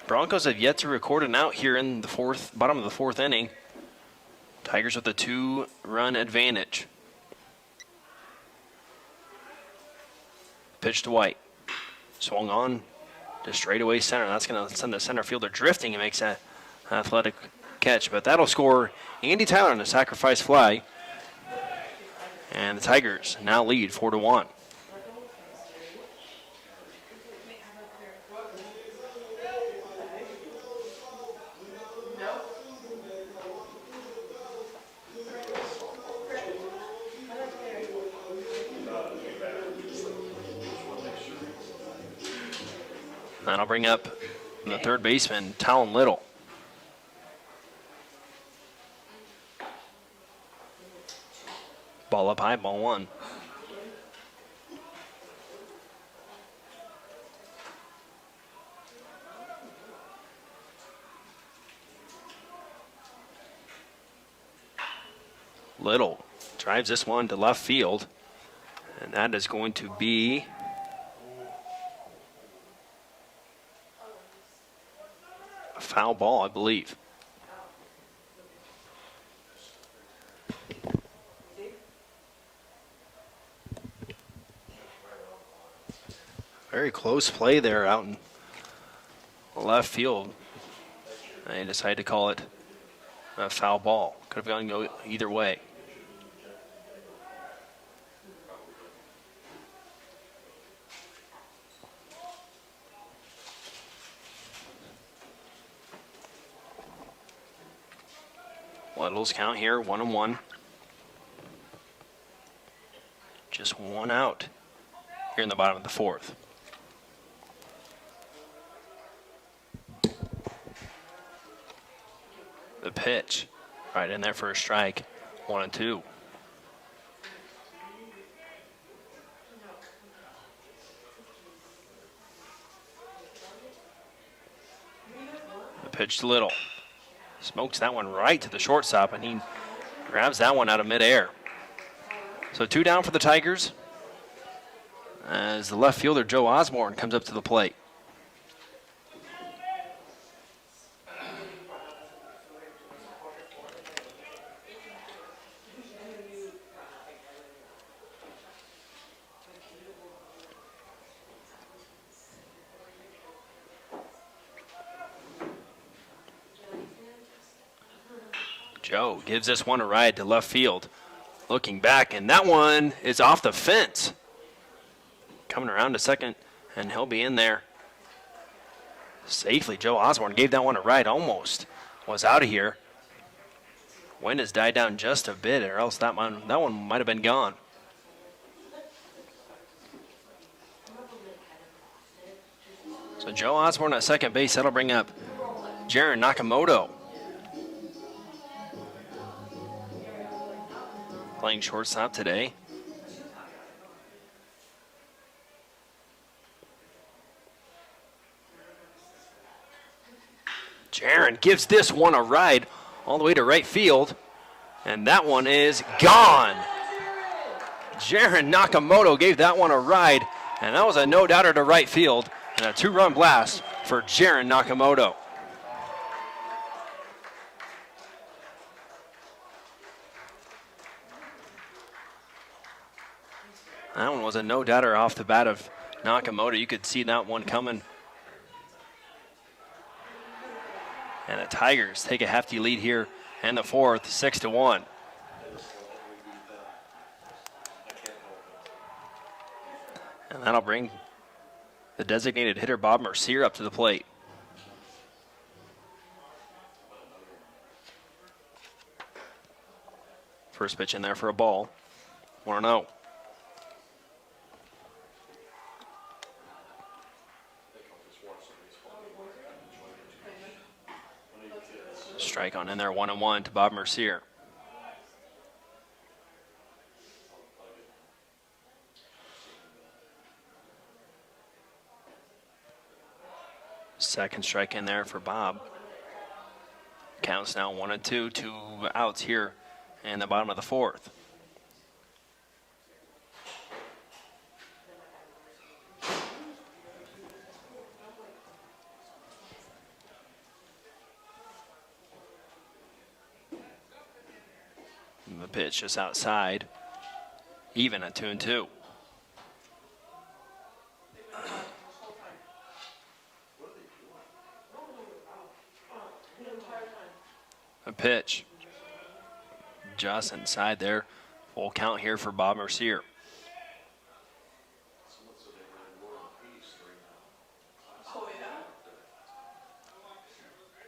Broncos have yet to record an out here in the bottom of the fourth inning. Tigers with a 2-run advantage. Pitch to White. Swung on to straightaway center. That's going to send the center fielder drifting and makes that athletic catch. But that'll score Andy Tyler on a sacrifice fly. And the Tigers now lead 4-1. That'll bring up the third baseman, Talon Little. Ball up high, ball one. Little drives this one to left field, and that is going to be a foul ball, I believe. Very close play there out in left field. They decided to call it a foul ball. Could have gone either way. Little's count here, 1-1. Just one out here in the bottom of the fourth. The pitch, right in there for a strike, 1-2. The pitch to Little. Smokes that one right to the shortstop, and he grabs that one out of midair. So 2 down for the Tigers as the left fielder, Joe Osborne, comes up to the plate. Joe gives this one a ride to left field. Looking back, and that one is off the fence. Coming around to second, and he'll be in there safely. Joe Osborne gave that one a ride, almost was out of here. Wind has died down just a bit, or else that one might have been gone. So Joe Osborne at second base. That'll bring up Jaron Nakamoto. Playing shortstop today. Jaron gives this one a ride all the way to right field, and that one is gone. Jaron Nakamoto gave that one a ride, and that was a no-doubter to right field, and a 2-run blast for Jaron Nakamoto. That one was a no-doubter off the bat of Nakamoto. You could see that one coming. And the Tigers take a hefty lead here in the fourth, 6-1. And that'll bring the designated hitter, Bob Mercier, up to the plate. First pitch in there for a ball. 1-0. strike on in there, 1-1 to Bob Mercier. Second strike in there for Bob. Counts now 1-2, 2 outs here in the bottom of the fourth. The pitch just outside, even at 2-2. A pitch just inside there. Full count here for Bob Mercier.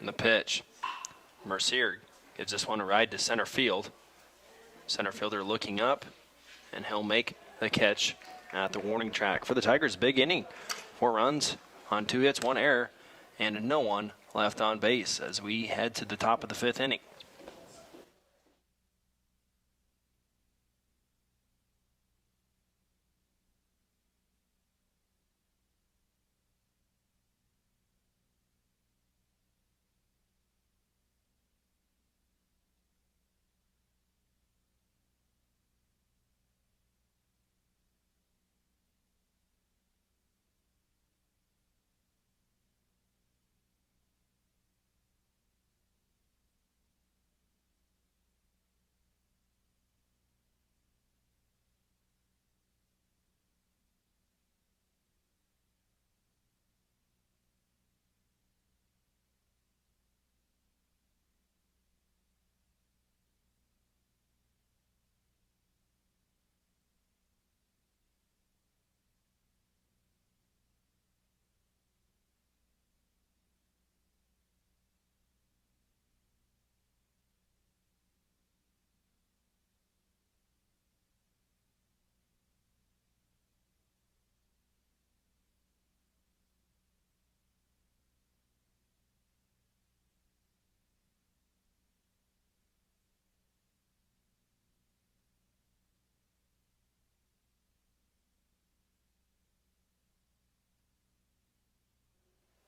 And the pitch. Mercier gives this one a ride to center field. Center fielder looking up, and he'll make the catch at the warning track. For the Tigers, big inning. 4 runs on 2 hits, 1 error, and no one left on base as we head to the top of the 5th inning.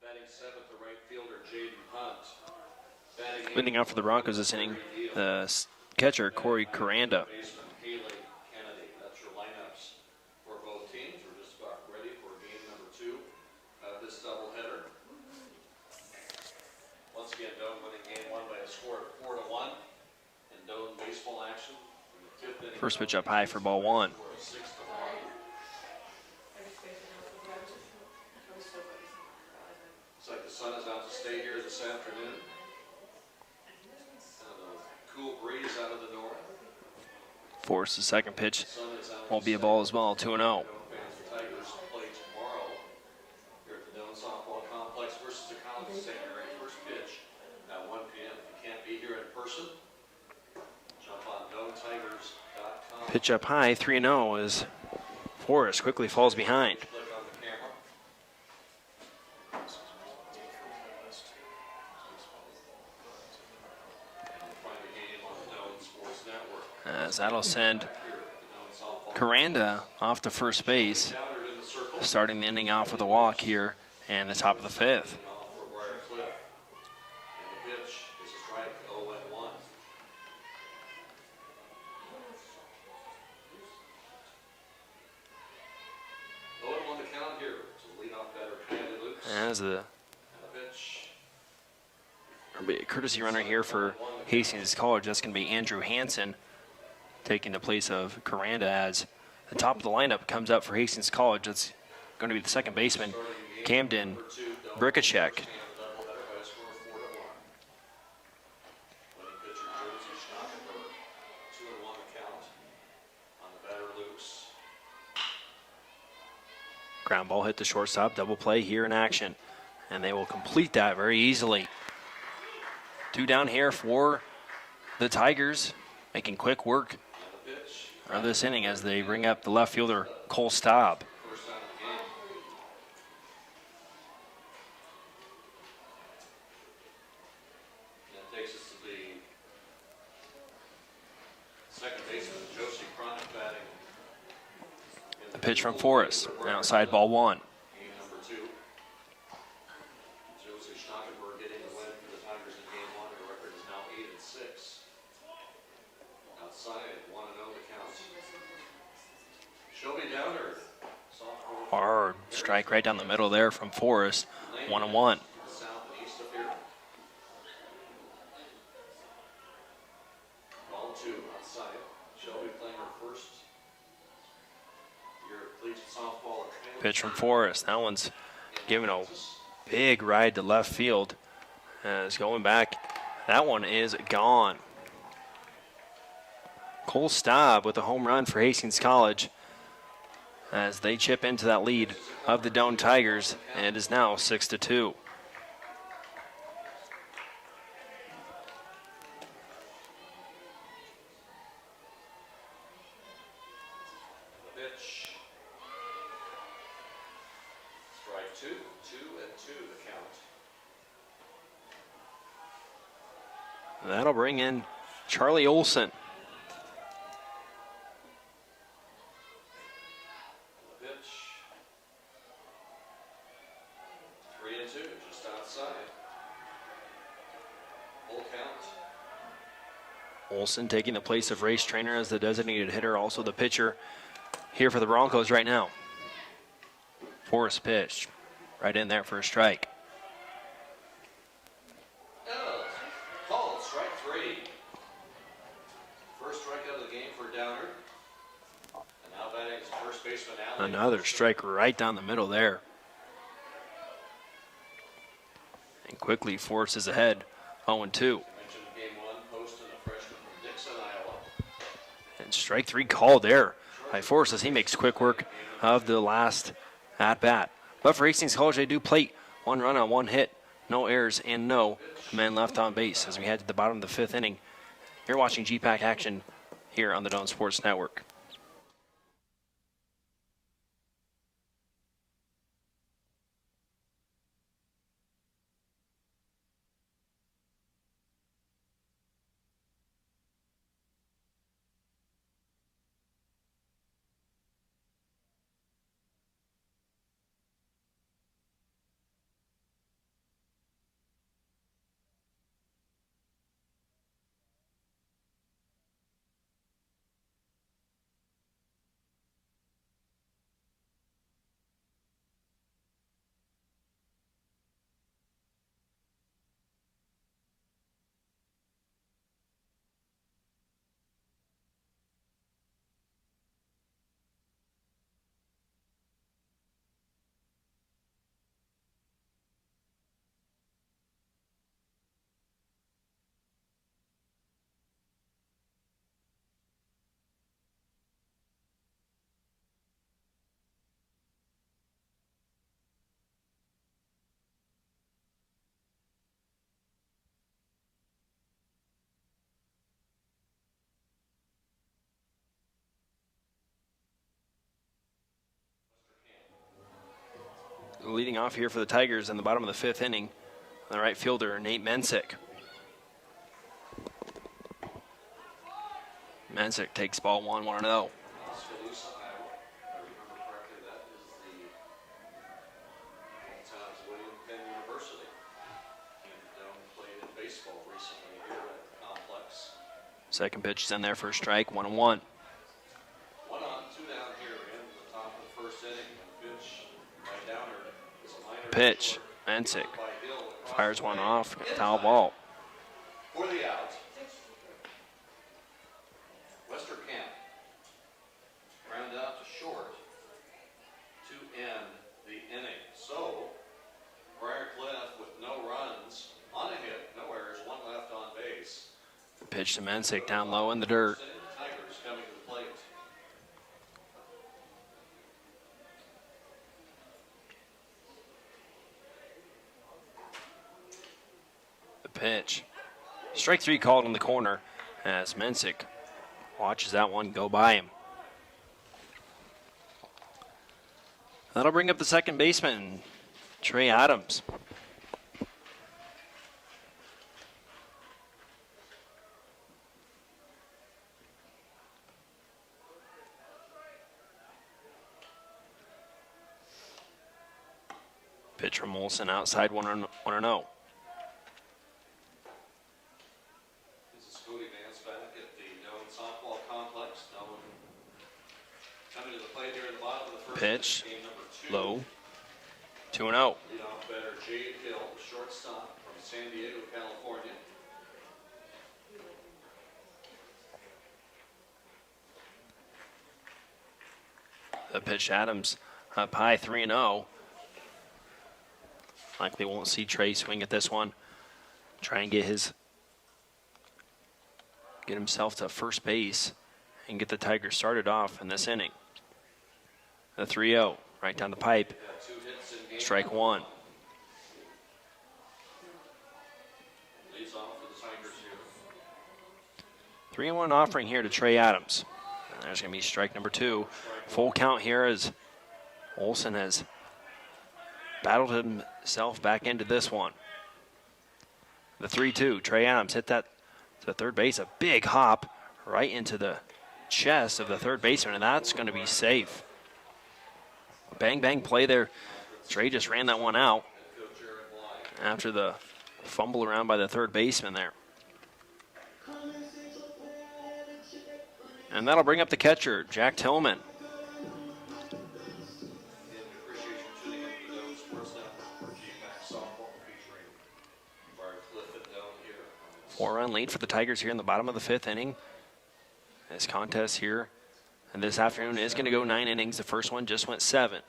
Batting 7th, the right fielder, Jaden Hunt. Leading out for the Broncos this inning, the catcher, Corey Caranda. Baseman, Haley Kennedy. That's your lineups for both teams. We're just about ready for game number 2 of this doubleheader. Once again, Doane winning game 1 by a score of 4-1. In Doane baseball action. In the 5th inning, First pitch up high for ball 1. score of 6-1. Looks like the sun is out to stay here this afternoon. Kind of a cool breeze out of the north. Force the second pitch. Sun is out Won't to be a set. ball as well, 2-0. Doane fans, the Tigers play tomorrow here at the Doane Softball Complex versus the College Secondary. First pitch at 1 p.m. If you can't be here in person, jump on doanetigers.com. Pitch up high, 3-0 as Forrest quickly falls behind. Click on the camera. Find the game on the Doane Sports Network. As that'll send Here at the Doane Softball. Caranda off to first base, Gathered in the circle. starting the inning off with a walk here in the top of the 5th. Off for Briarcliff. And the pitch is a strike, 0-1. On the count here. So leadoff batter, Kylie Luke. As the And the pitch. courtesy runner here for Hastings College, that's going to be Andrew Hansen taking the place of Caranda as the top of the lineup comes up for Hastings College. That's going to be the second baseman, Camden Brikacek. And the doubleheader by a score of 4-1. Winning pitcher, Josie Schnockenberg. 2-1 the count on the batter, Luke's. Ground ball hit the shortstop, double play here in action. And they will complete that very easily. 2 down here for the Tigers, making quick work And the pitch. of this inning as they bring up the left fielder, Cole Staub. First out of the game. That takes us to Pitch from Forrest. Outside ball one. Game number 2. Joseph Schnockenberg getting the win for the Tigers in game 1. The record is now 8-6. Outside, 1-0 the count. Shelby Downer. Sophomore. Hard strike right down the middle there from Forrest. 1-1. South and east of here. Ball 2 outside. Shelby playing her first year of collegiate softball. Pitch from Forrest. That one's giving a big ride to left field. It's going back. That one is gone. Cole Staub with a home run for Hastings College as they chip into that lead of the Doane Tigers, and it is now 6-2. Pitch. Strike 2, 2-2 the count. That'll bring in Charlie Olson. Pitch. 3-2, just outside. Full count. Olson taking the place of race trainer as the designated hitter, also the pitcher here for the Broncos right now. Forrest pitch right in there for a strike. Called strike 3. First strikeout of the game for Downer. And now batting is first baseman Allen. Another strike right down the middle there. And quickly Forrest is ahead, 0-2. Mentioned game 1, Poston, a freshman from Dixon, Iowa. And strike 3 called there by Forrest as he makes quick work of the last at-bat. But for Hastings College, they do plate 1 run on 1 hit, no errors, and no men left on base as we head to the bottom of the 5th inning. You're watching GPAC action here on the Doane Sports Network. Leading off here for the Tigers in the bottom of the 5th inning, the right fielder, Nate Mensick. Mensick takes ball 1, 1-0. Tuscaloosa, Iowa. If I remember correctly, that is the hometown of William Penn University. And Doane played in baseball recently here at the complex. Second pitch is in there for a strike, 1-1. 1 on, 2 down here in the top of the 1st inning. The pitch by Downer is a minor Pitch, short. Mensick By Hill across fires the one plate. off, In foul time ball. For the out. Westerkamp ground out to short to end the inning. So, Briarcliff with no runs on a hit, no errors, 1 left on base. Pitch to Mensick down low in the dirt. Tigers coming to the plate. The pitch. Strike 3 called in the corner as Mensick watches that one go by him. That'll bring up the second baseman, Trey Adams. Pitch from Olson outside 1-0. This is Cody Vance back at the Doane Softball Complex. Doane coming to the plate here at the bottom of the first Pitch, game number 2. low, 2-0. Leadoff batter Jade Hill, shortstop from San Diego, California. The pitch, Adams up high, 3-0. Likely won't see Trey swing at this one. Try and get himself to first base and get the Tigers started off in this inning. The 3-0 right down the pipe. Strike one. Leads off for the Tigers here. 3-1 offering here to Trey Adams. And there's going to be strike number 2. Full count here as Olson has battled himself back into this one. The 3-2. Trey Adams hit that to third base. A big hop right into the chest of the third baseman, and that's going to be safe. Bang, bang play there. Trey just ran that one out after the fumble around by the third baseman there. And that'll bring up the catcher, Jack Tillman. Four-run lead for the Tigers here in the bottom of the 5th inning. This contest here and this afternoon is going to go 9 innings. The first one just went 7.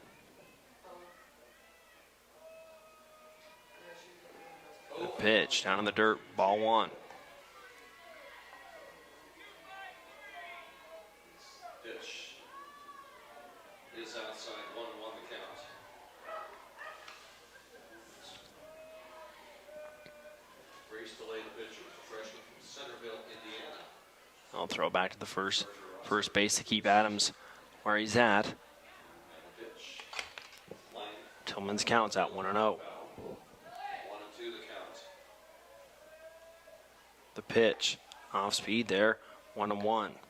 The pitch down in the dirt, ball 1. Pitch is outside, 1-1 the count. Grace delay the pitcher, freshman from Centerville, Indiana. I'll throw it back to the first base to keep Adams where he's at. And the pitch. Line, Tillman's counts out 1-0. 1-2 the count. The pitch off speed there, 1-1. It's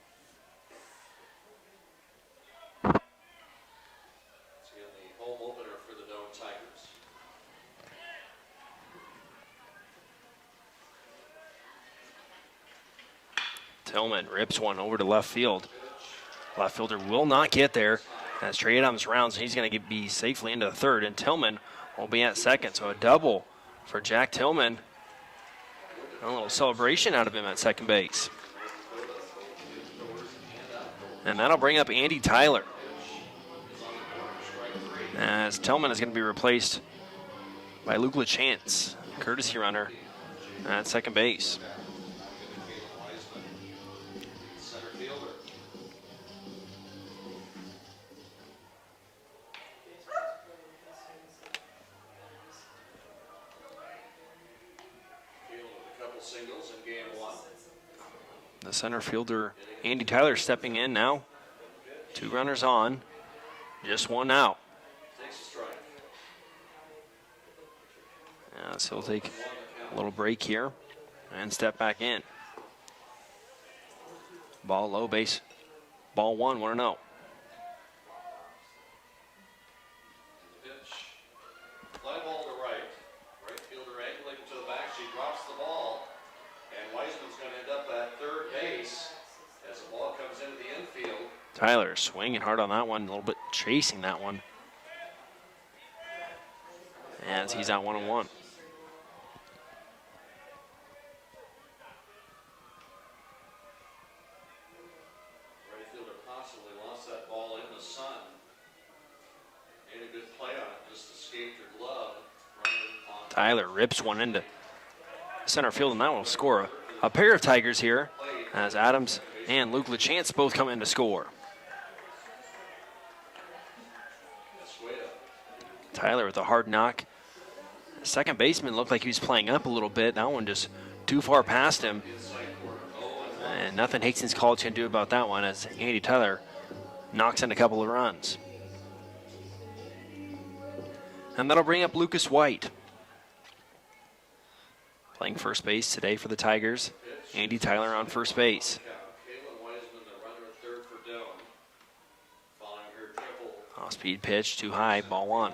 again the home opener for the Doane Tigers. Tillman rips one over to left field. Left fielder will not get there as Trey Adams rounds. He's going to be safely into the third, and Tillman will be at second. So a double for Jack Tillman. A little celebration out of him at second base. And that'll bring up Andy Tyler, as Tillman is going to be replaced by Luke LaChance, courtesy runner at second base. Center fielder. Field with a couple singles in game 1. The center fielder, Andy Tyler, stepping in now. 2 runners on, just 1 out. Takes a strike. So he'll take a little break here and step back in. Ball low, base. Ball 1, 1-0. Pitch. Fly ball to right. Right fielder angling to the back. She drops the ball. And Wiseman's going to end up at third base as the ball comes into the infield. Tyler swinging hard on that one, a little bit chasing that one. As he's out 1-1. Right fielder possibly lost that ball in the sun. Made a good play on it. Just escaped her glove. Runner on Tyler rips one into center field, and that will score a pair of Tigers here as Adams and Luke LaChance both come in to score. Tyler with a hard knock. Second baseman looked like he was playing up a little bit. That one just too far past him. And nothing Hastings College can do about that one as Andy Tyler knocks in a couple of runs. And that'll bring up Lucas White. Playing first base today for the Tigers. Andy Tyler on first base. Kalen Wiseman, the runner at third for Doane. Following her triple. Off-speed pitch, too high, ball 1.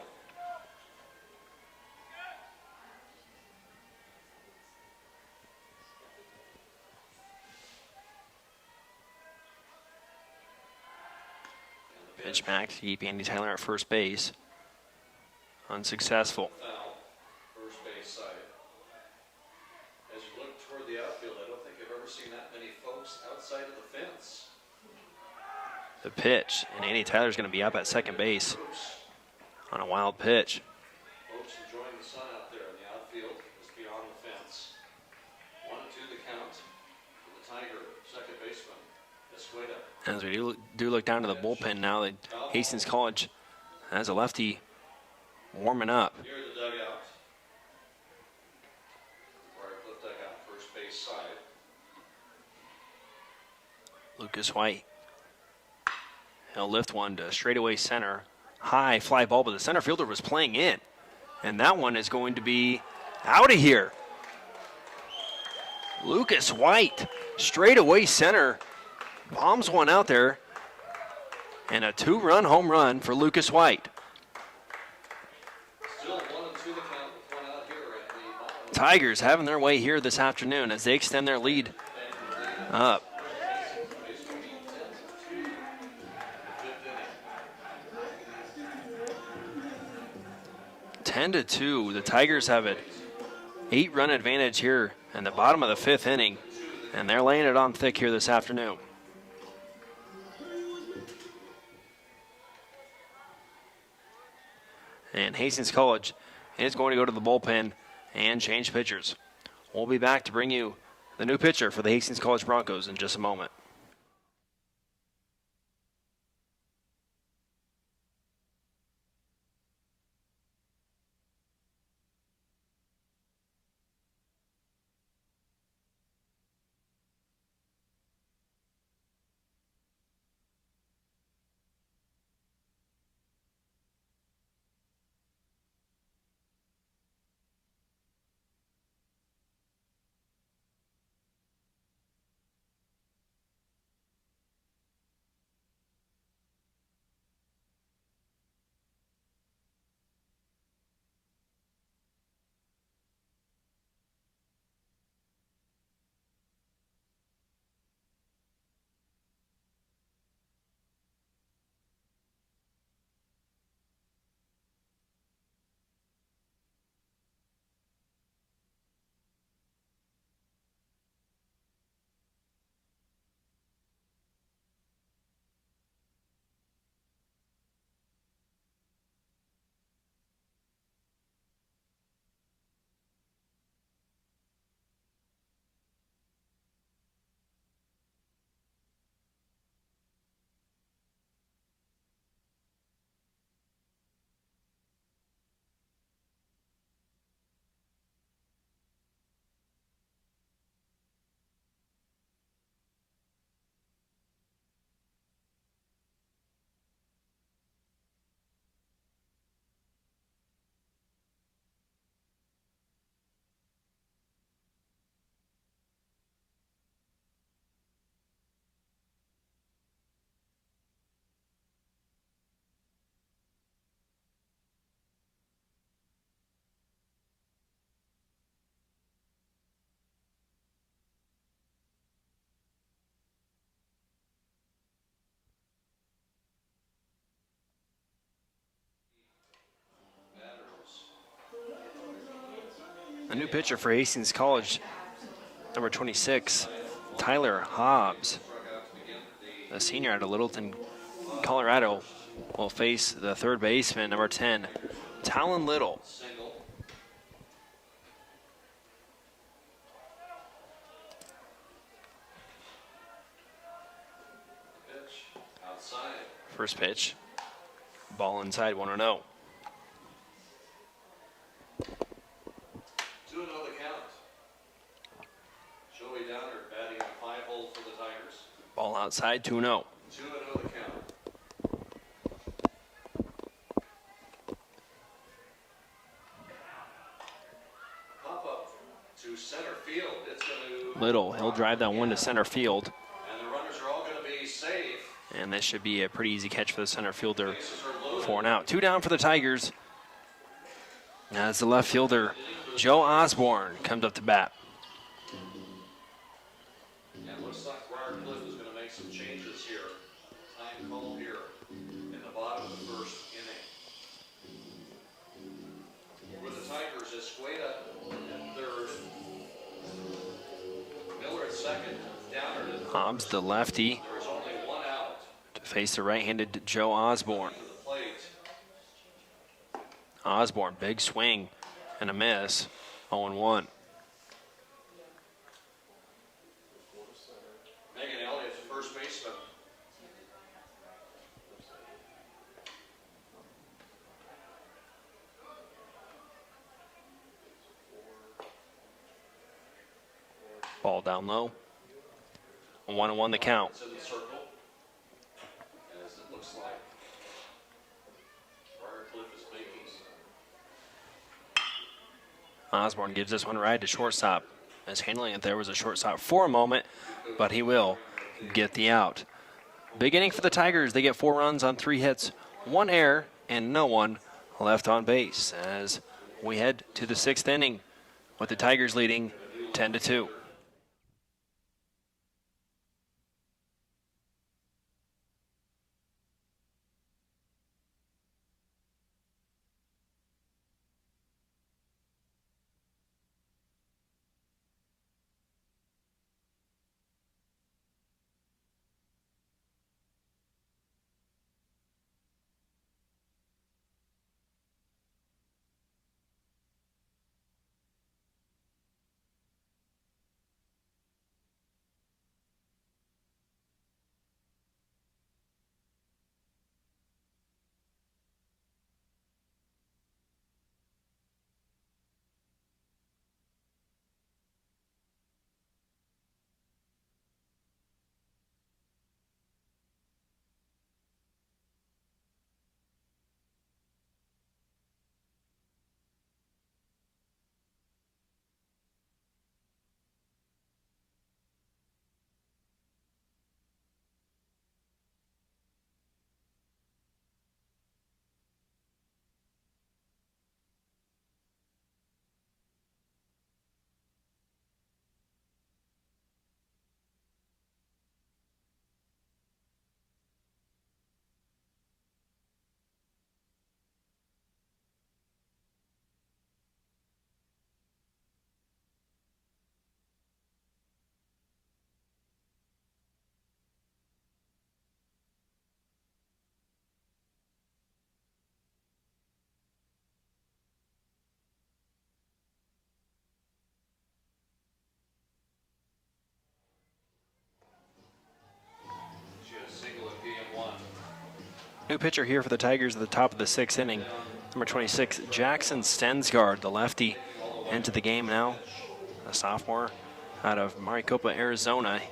Pitch back to keep Andy Tyler at first base. Unsuccessful. Foul, first base side. As you look toward the outfield, I don't think I've ever seen that many folks outside of the fence. The pitch, and Andy Tyler's going to be up at second base on a wild pitch. Folks enjoying the sun out there in the outfield is beyond the fence. 1-2 the count for the Tiger second baseman, Escueda. As we do look down to the bullpen now, that Hastings College has a lefty warming up. Near the dugout. Briarcliff dugout, first base side. Lucas White. He'll lift one to straightaway center. High fly ball, but the center fielder was playing in. And that one is going to be out of here. Lucas White, straightaway center, bombs one out there. And a 2-run home run for Lucas White. Still 1-2 the count with one out here at the bottom. Tigers having their way here this afternoon as they extend their lead up. 10-2. The Tigers have an 8-run advantage here in the bottom of the 5th inning, and they're laying it on thick here this afternoon. And Hastings College is going to go to the bullpen and change pitchers. We'll be back to bring you the new pitcher for the Hastings College Broncos in just a moment. A new pitcher for Hastings College, number 26, Tyler Hobbs. The senior out of Littleton, Colorado, will face the third baseman, number 10, Talon Little. Pitch outside. First pitch, ball inside, 1-0. 2-0 the count. Joey Downer batting a 5-hole for the Tigers. Ball outside, 2-0. 2-0 the count. Pop up to center field. It's going to. Little, he'll drive that one to center field. And the runners are all going to be safe. And this should be a pretty easy catch for the center fielder. Bases are loaded. For an out. 2 down for the Tigers. As the left fielder, Joe Osborne, comes up to bat. And looks like Briarcliff is going to make some changes here. Time call here in the bottom of the first inning. For the Tigers, Escueda at third. Miller at second. Downer at third. Hobbs, the lefty, There is only one out. to face the right-handed Joe Osborne. To the plate. Osborne, big swing and a miss. 0-1. Megan Elliott, first baseman. Ball down low. 1-1 the count. It's in the circle. As it looks like Briarcliff is making. Osborne gives this one right to shortstop. As handling it there was a shortstop for a moment, but he will get the out. Big inning for the Tigers. They get 4 runs on 3 hits, 1 error, and no one left on base as we head to the 6th inning with the Tigers leading 10-2. She had a single in game 1. New pitcher here for the Tigers at the top of the 6th inning. Number 26, Jackson Stensgaard, the lefty, into the game now. A sophomore out of Maricopa, Arizona,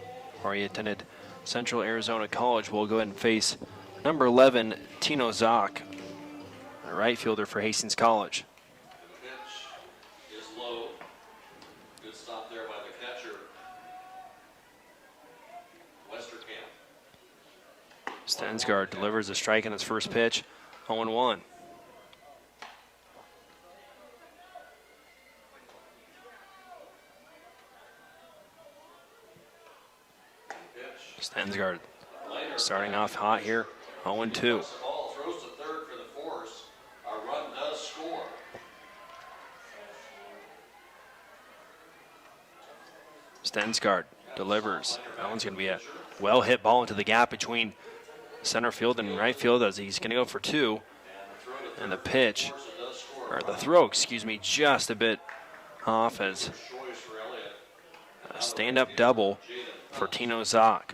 where he attended Central Arizona College. Will go ahead and face number 11, Tino Zock, a right fielder for Hastings College. The pitch is low. Good stop there by the catcher. Westerkamp. Stensgaard delivers a strike on his first pitch, 0-1. Stensgaard starting off hot here, 0-2. The ball throws to third for the force. A run does score. Stensgaard delivers. That one's going to be a well-hit ball into the gap between center field and right field as he's going to go for 2. And the pitch, or the throw, excuse me, just a bit off as a stand-up double for Tino Zock.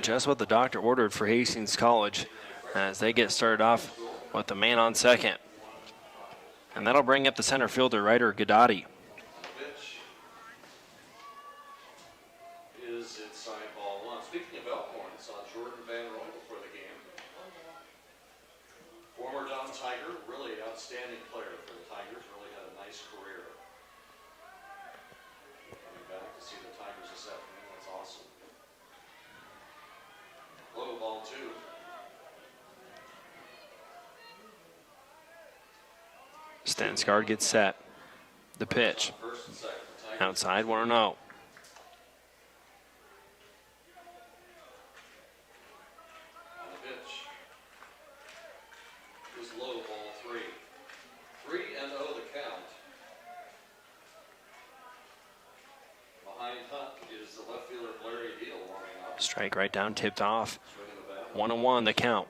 Just what the doctor ordered for Hastings College as they get started off with the man on second. And that'll bring up the center fielder, Ryder Gadati. Pitch is inside ball 1. Speaking of Elkhorn, saw Jordan Van Roy before the game. Former Don Tiger, really outstanding player for the Tigers. Really had a nice career. Coming back to see the Tigers this afternoon. That's awesome. Low ball 2. Stensgaard gets set. The pitch. First and second. Tigers. Outside, 1-0. is the left fielder Larry Deal warming up. Strike right down, tipped off. Swinging the bat. 1-1 the count.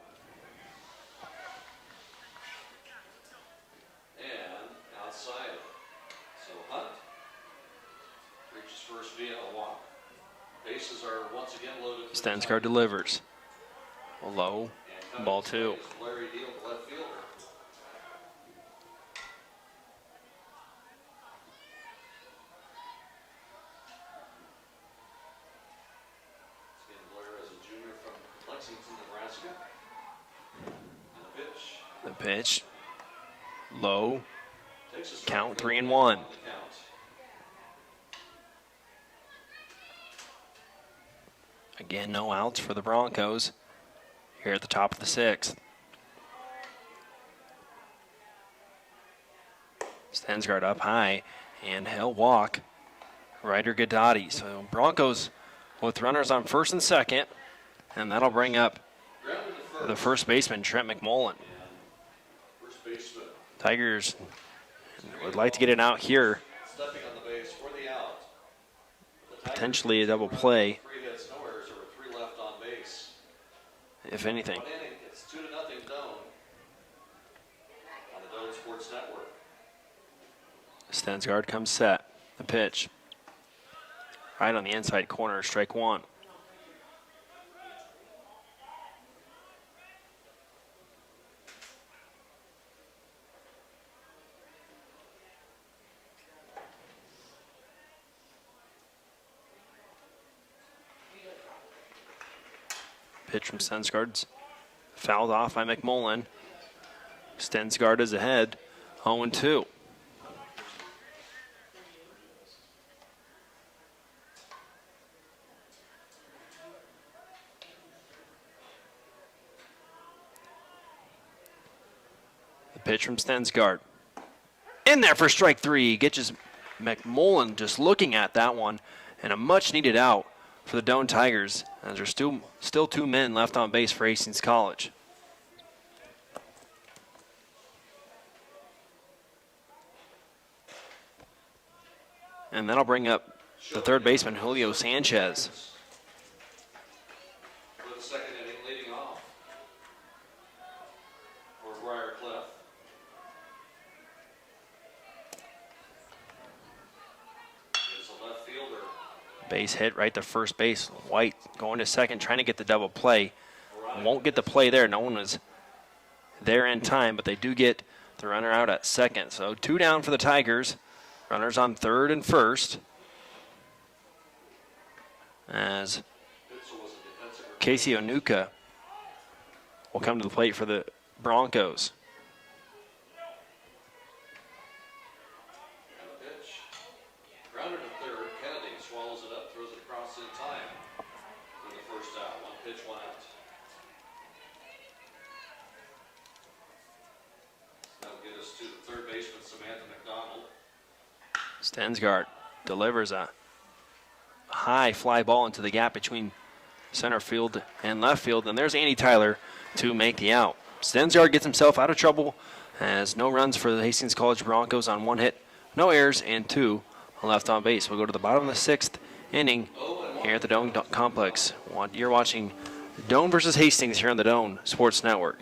And outside. So Hunt reaches first via a walk. Bases are once again loaded. Stensgaard delivers. Low, And ball coming 2. is Larry Deal, the left fielder. Stan Blair is a junior from Lexington, Nebraska. And a pitch. The pitch. Low. Takes a strike Count for 3-1. on the count. Again, no outs for the Broncos here at the top of the 6th. Stensgaard up high, and he'll walk Ryder Gadati. So Broncos with runners on first and second, and that'll bring up Grounded to the first baseman, Trent McMullen. first baseman. Tigers would like to get it out here, Stepping on the base for the out. The Tigers potentially a double play, 3 hits, no errors. There were 3 left on base. if anything. 1 inning, it's 2-0 Doan on the Doan Sports Network. Stensgaard comes set. The pitch. Right on the inside corner, strike 1. Pitch from Stensgaard's fouled off by McMullen. Stensgaard is ahead, 0-2. The pitch from Stensgaard. In there for strike 3. Gets McMullen just looking at that one, and a much needed out for the Doan Tigers, as there's still 2 men left on base for Hastings College. And that'll bring up the third baseman, Julio Sanchez. For the second inning, leading off for Briarcliff. Is a left fielder. Base hit right to first base. White going to second, trying to get the double play. Won't get the play there. No one was there in time, but they do get the runner out at second. So 2 down for the Tigers. Runners on third and first. As Pitzel was a defensive Casey Onuka will come to the plate for the Broncos. and a pitch. Grounded to third. Kennedy swallows it up, throws it across in time for the first out. 1 pitch, 1 out. That'll get us to the third baseman, Samantha McDonald. Stensgaard delivers a high fly ball into the gap between center field and left field, and there's Andy Tyler to make the out. Stensgaard gets himself out of trouble, as no runs for the Hastings College Broncos on 1 hit, no errors, and 2 left on base. We'll go to the bottom of the 6th inning here at the Doan Complex. You're watching Doan versus Hastings here on the Doan Sports Network.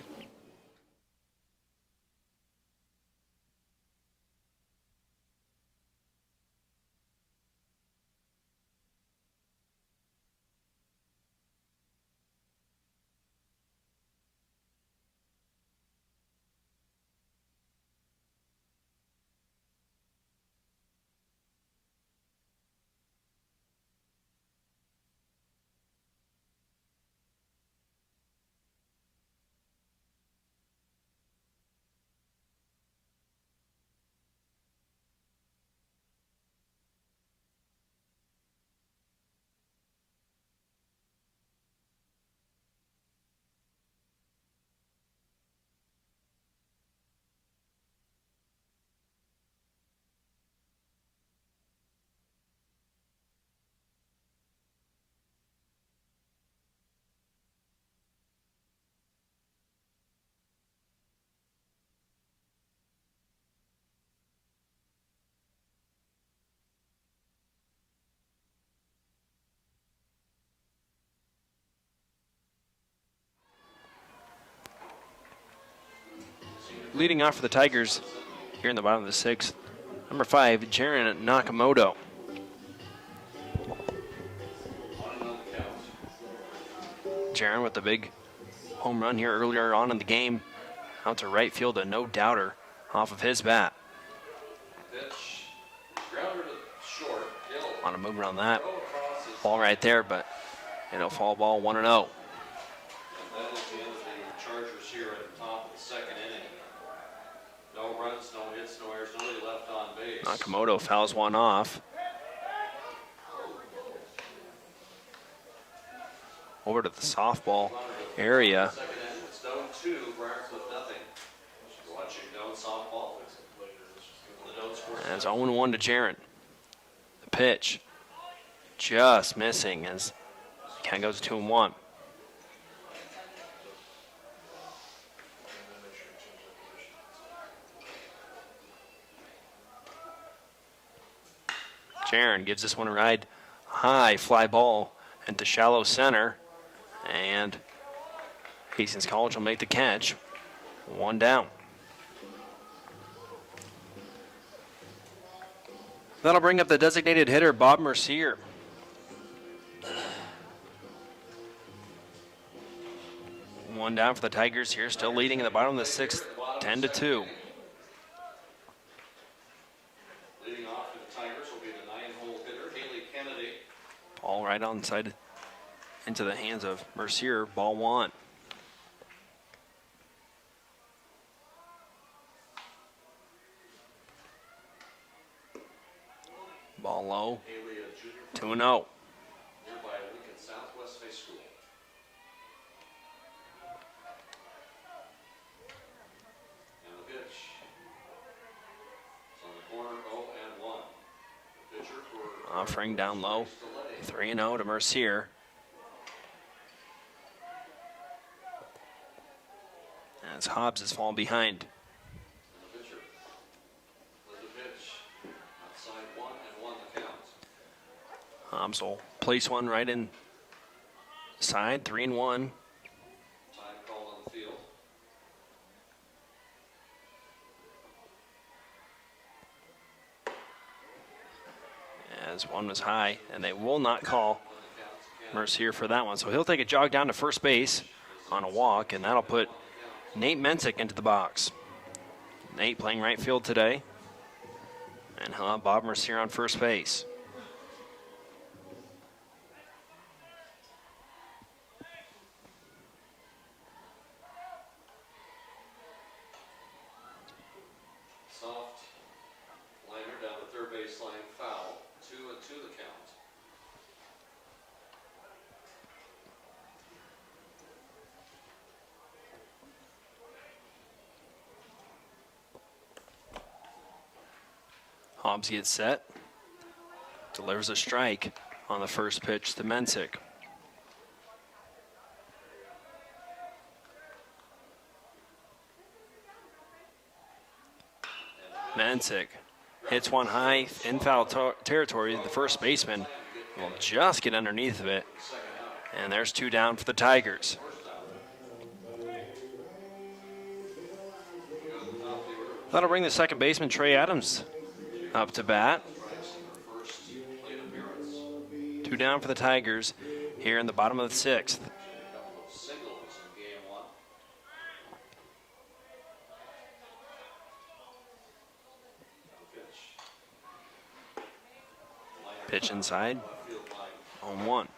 leading off for the Tigers here in the bottom of the sixth, number 5, Jaron Nakamoto. Jaron with the big home run here earlier on in the game. Out to right field, a no doubter off of his bat. Pitch. Grounder to short. Hill. A lot of movement on that. Throw across is Ball right there, but it'll fall ball 1-0. And that is the end of the Chargers here at the top of the second inning. No runs, no hits, no errors, nobody left on base. Nakamoto fouls one off. Over to the softball area. Second inning, it's Doan 2, Briarscliff nothing. You're watching Doan softball. The Doan scores. And it's 0-1 to Jaron. The pitch just missing as count goes 2-1. Jaron gives this one a ride. High fly ball into shallow center. And Hastings College will make the catch. 1 down. That'll bring up the designated hitter, Bob Mercier. One down for the Tigers here, still leading in the bottom of the sixth, 10-2. Leading off for the Tigers will be the 9-hole hitter, Haley Kennedy. Ball right onside into the hands of Mercier, ball 1. Ball low, Haley, a junior 2-0. from nearby Lincoln Southwest High School. And the pitch. It's on the corner, 0-1. The pitcher for Offering down low, delay. 3-0 to Mercier. As Hobbs has fallen behind. And the pitcher with the pitch. Outside 1-1 the count. Hobbs will place one right in side, 3-1. Time call on the field. As one was high, and they will not call On the count. Mercier for that one. So he'll take a jog down to first base on a walk, and that'll put Nate Mensick into the box. Nate playing right field today. And he'll have Bob Mercier on first base. Soft liner down the third baseline, foul. 2-2 the count. Hobbs gets set. Delivers a strike on the first pitch to Mensick. Mensick hits one high in foul territory. The first baseman will just get underneath of it. And there's 2 down for the Tigers. That'll bring the second baseman, Trey Adams, up to bat. First plate appearance. 2 down for the Tigers here in the bottom of the sixth. A couple of singles in game 1. Pitch. Liner Pitch inside, left field line. 0-1.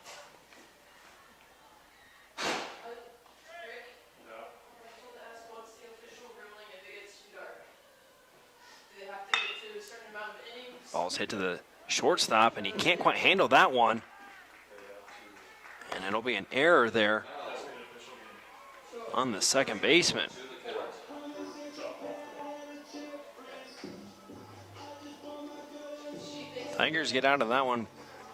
Ball's hit to the shortstop, and he can't quite handle that one. And it'll be an error there on the second baseman. Tigers get out of that one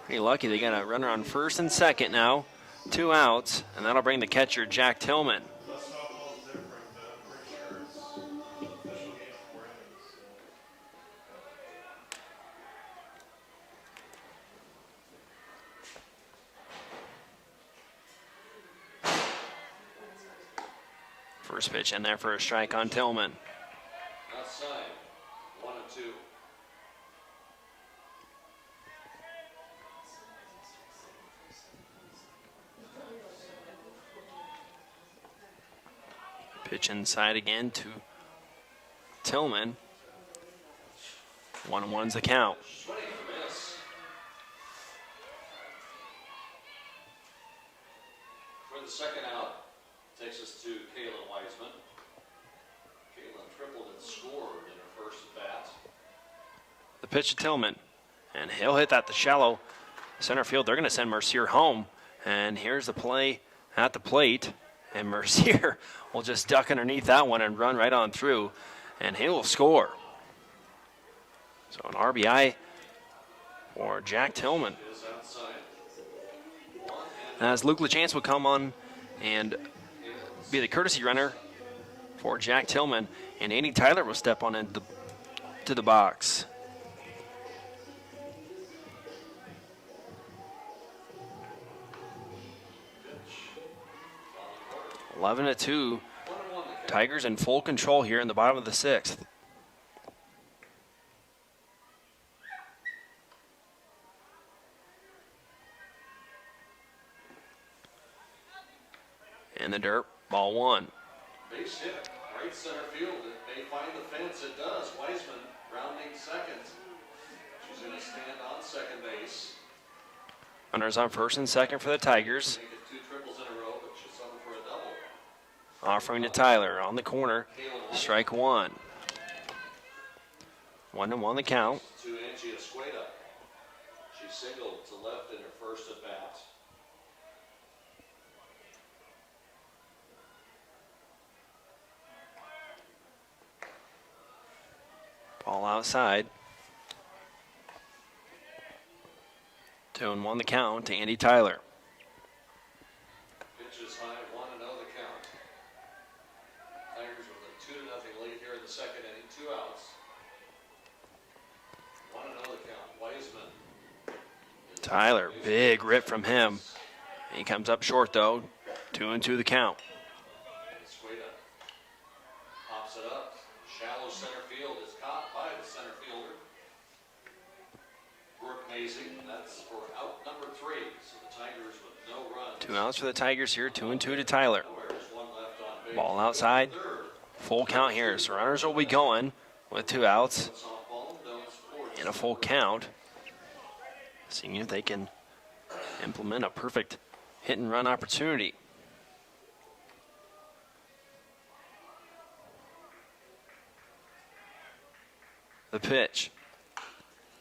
pretty lucky. They got a runner on first and second now. 2 outs, and that'll bring the catcher, Jack Tillman. First pitch in there for a strike on Tillman. Pitch inside again to Tillman. 1-1's the count. Swing and a miss. For the second out, takes us to Kaylin Wiseman. Kaylin tripled and scored in her first at bat. The pitch to Tillman, and he'll hit that to shallow center field. They're going to send Mercier home, and here's the play at the plate, and Mercier will just duck underneath that one and run right on through, and he will score. So an RBI for Jack Tillman. Is outside. As Luke LaChance will come on and be the courtesy runner for Jack Tillman, and Andy Tyler will step on into the box. Pitch. 11-2. 1-1 the count. Tigers in full control here in the bottom of the sixth. In the dirt, ball one. Base hit, right center field. It may find the fence. It does. Wiseman rounding second. She's going to stand on second base. Runners on first and second for the Tigers. Make it 2 triples in a row, but she's something for a double. Offering to Tyler on the corner. Kaylin Strike one. 1-1 the count. to Angie Escueda. She singled to left in her first at bat. Ball outside. 2-1 the count to Andy Tyler. Pitch is high, 1-0 the count. Tigers with a 2-0 lead here in the second inning. 2 outs. 1-0 the count. Wiseman. Tyler, big rip from him. He comes up short though. 2-2 the count. Escueda pops it up. Shallow center field is caught by the center fielder. Brooke Mazing, and that's for out number 3. So the Tigers with no runs. 2 outs for the Tigers here. 2-2 to Tyler. There's one left on base. Ball outside. Third. Full count here. So runners will be going with 2 outs Softball, no sports. and a full count. Seeing if they can implement a perfect hit and run opportunity. The pitch.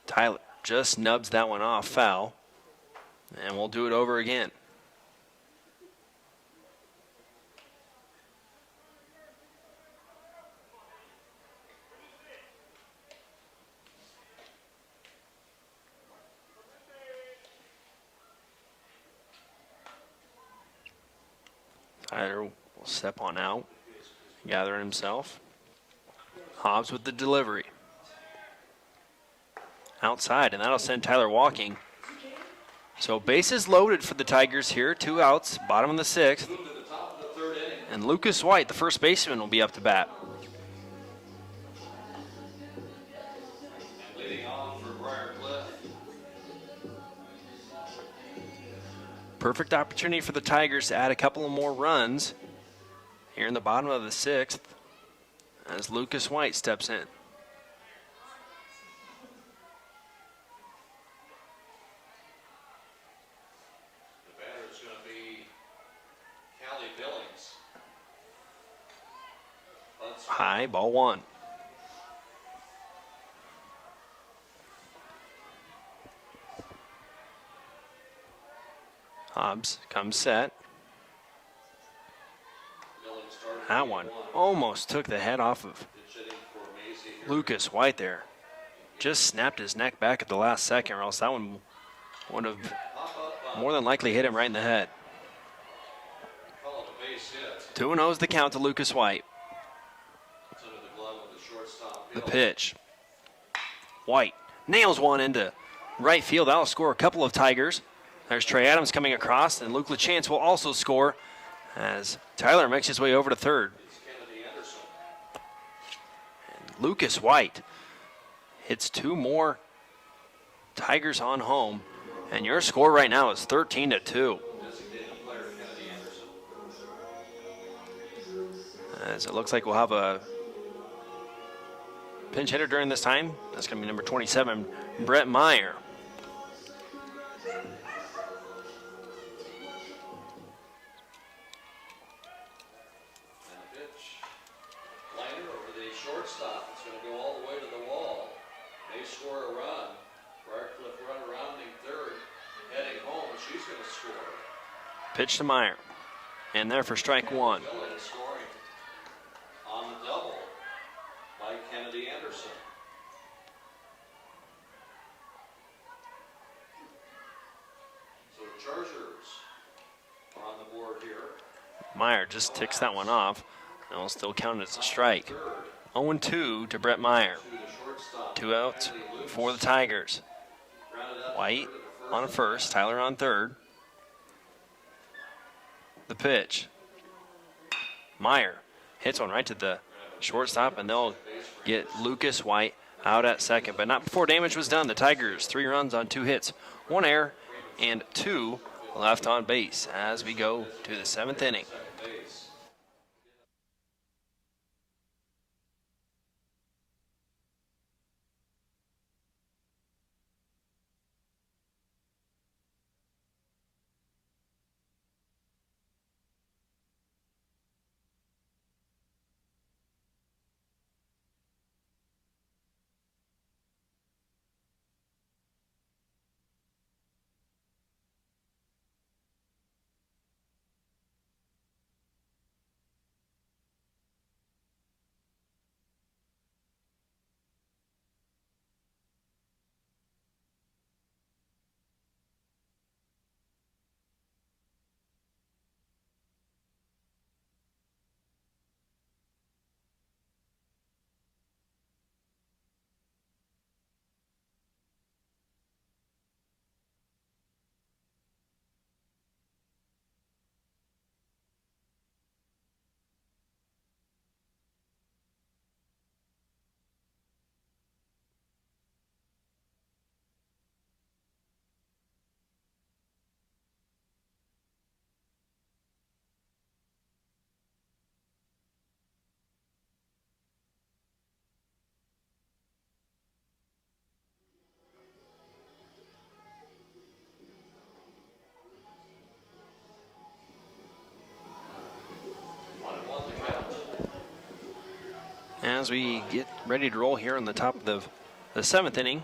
Tyler just nubs that one off foul. And we'll do it over again. Tyler will step on out, gather himself. Hobbs with the delivery. Outside, and that'll send Tyler walking. So bases loaded for the Tigers here. 2 outs, bottom of the sixth. Move to the top of the third inning. And Lucas White, the first baseman, will be up to bat. And leading on for Briarcliff. Perfect opportunity for the Tigers to add a couple of more runs here in the bottom of the sixth as Lucas White steps in. The batter is going to be Callie Billings. Bunts High, ball one. Hobbs comes set. Billings started That one almost took the head off of pitch hitting for Maisie here. Lucas White there. Just snapped his neck back at the last second, or else that one would have Pop up, more than likely hit him right in the head. call it a base hit. 2-0 is the count to Lucas White. It's under the glove of the shortstop. The Billings. pitch. White nails one into right field. That'll score a couple of Tigers. There's Trey Adams coming across, and Luke LaChance will also score as Tyler makes his way over to third. It's Kennedy Anderson. And Lucas White hits 2 more Tigers on home, and your score right now is 13-2. Designated player Kennedy Anderson. as it looks like we'll have a pinch hitter during this time. That's going to be number 27, Brett Meyer. Shortstop. It's going to go all the way to the wall. They score a run. Briarcliff run rounding third, heading home. She's going to score. Pitch to Meyer. And there for strike one. Scoring on the double by Kennedy Anderson. So the Chargers are on the board here. Meyer just ticks that one off. And will still count as a strike. 0-2 to Brett Meyer. 2 outs for the Tigers. White on first, Tyler on third. The pitch. Meyer hits one right to the shortstop, and they'll get Lucas White out at second. But not before damage was done. The Tigers, 3 runs on 2 hits, 1 error, and 2 left on base as we go to the 7th inning. As we get ready to roll here on the top of the 7th inning,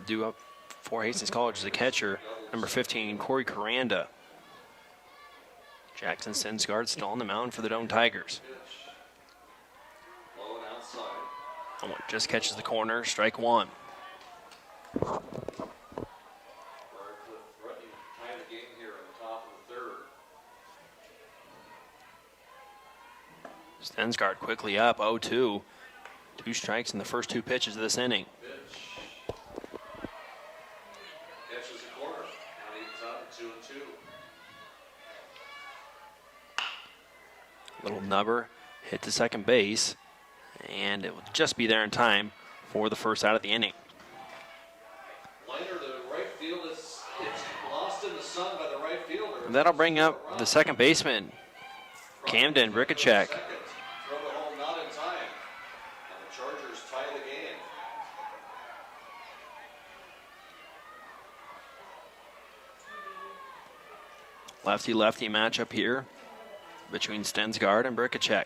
due up for Hastings College, the catcher, number 15, Corey Coranda. Jackson Stensgaard still on the mound for the Dome Tigers. Oh, just catches the corner, strike one. Stensgaard quickly up, 0-2. 2 strikes in the first 2 pitches of this inning. Catches the corner. Now he's up 2-2. Little nubber hit to second base, and it will just be there in time for the first out of the inning. Liner to right field. It's lost in the sun by the right fielder. That'll bring up the second baseman, Camden Brickachek. Throw it home, not in time. And the Chargers tie the game. Lefty-lefty matchup here between Stensgaard and Brickachek.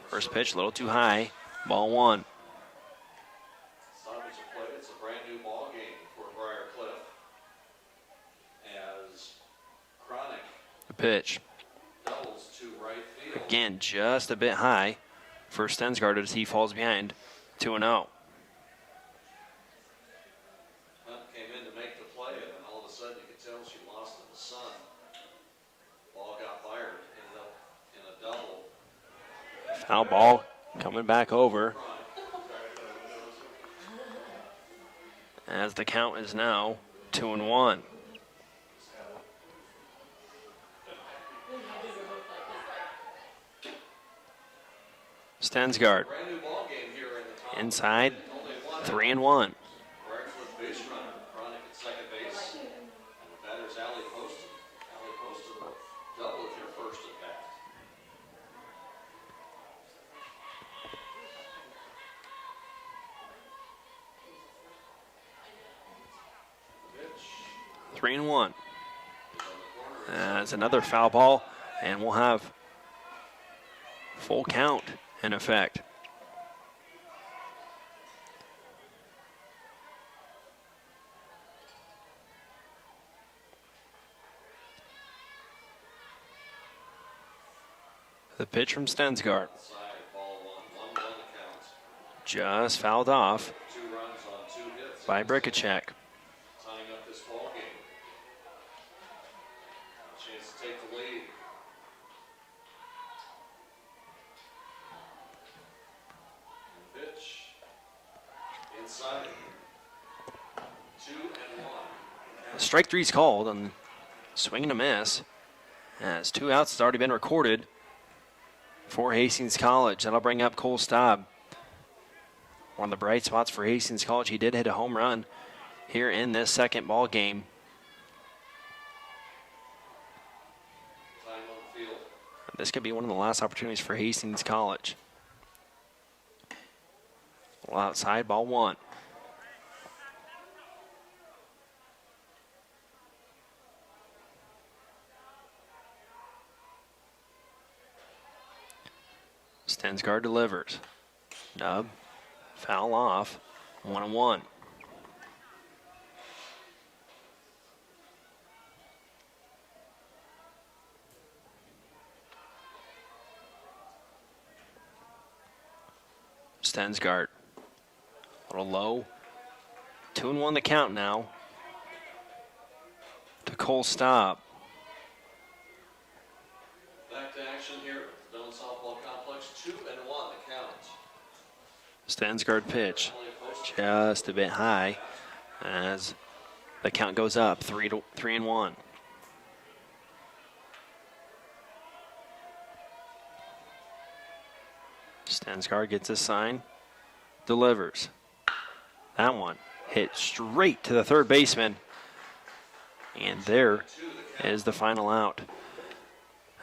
First pitch, a little too high. Ball 1. Stoppage of play. It's a brand new ball game for Briarcliff. As Chronic The pitch. doubles to right field. Again, just a bit high for Stensgaard as he falls behind 2-0. Hunt came in to make the play, and then all of a sudden you could tell she lost in the sun. Ball got fired, ended up in a double. Foul ball coming back over as the count is now 2-1. Stensgaard Brand new ball game here in the top. inside, Only one 3-1. Briarcliff base runner. Chronic at second base. And the batter's Allie Poston. Allie Poston will double if your first at bat. 3-1. That's another foul ball, and we'll have full count in effect. The pitch from Stensgaard. Just fouled off by Brikacek. Tying up this ball game. Chance to take the lead. And pitch. Inside. 2-1. Strike three's called on swing and a miss. As 2 outs has already been recorded for Hastings College. That'll bring up Cole Staub. One of the bright spots for Hastings College. He did hit a home run here in this second ball game. Time on the field. This could be one of the last opportunities for Hastings College. Well, outside, ball 1. Stensgaard delivers. Nub, foul off, 1-1. Stensgaard, a little low. 2-1 the count now to Cole Staub. Back to action here at the Doane Softball Complex. 2-1 the count. Stensgaard pitch just a bit high as the count goes up 3-1. Stensgaard gets a sign, delivers. That one hit straight to the third baseman. And there is the final out.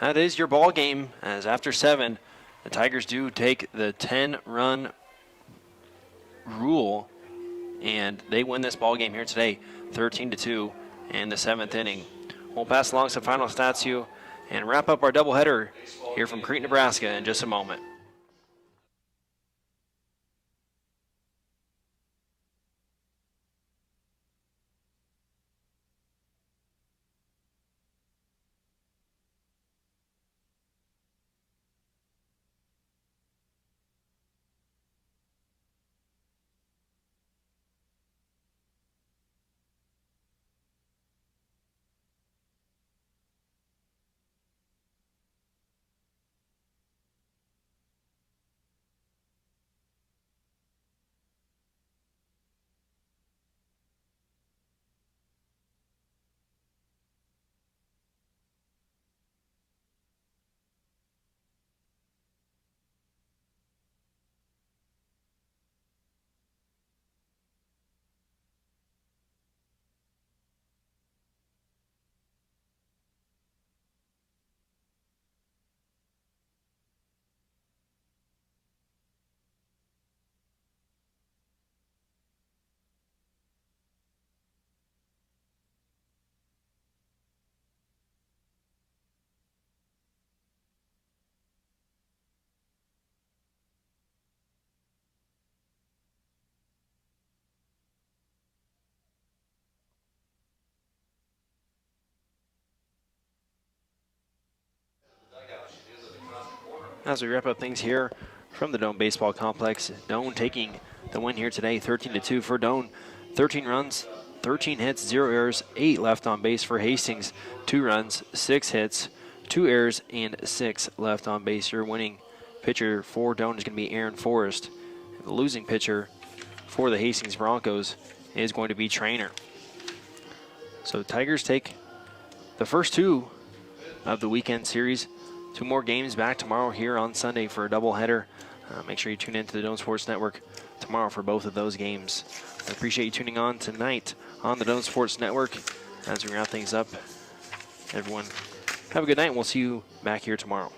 That is your ball game, as after 7, the Tigers do take the 10-run rule, and they win this ball game here today, 13-2 in the 7th inning. We'll pass along some final stats to you and wrap up our doubleheader here from Crete, Nebraska in just a moment. As we wrap up things here from the Doane Baseball Complex, Doane taking the win here today, 13-2 for Doane. 13 runs, 13 hits, 0 errors, 8 left on base for Hastings. 2 runs, 6 hits, 2 errors, and 6 left on base. Your winning pitcher for Doane is going to be Aaron Forrest. The losing pitcher for the Hastings Broncos is going to be Trainer. So Tigers take the first 2 of the weekend series. 2 more games back tomorrow here on Sunday for a doubleheader. Make sure you tune in to the Doane Sports Network tomorrow for both of those games. I appreciate you tuning on tonight on the Doane Sports Network as we wrap things up. Everyone, have a good night, and we'll see you back here tomorrow.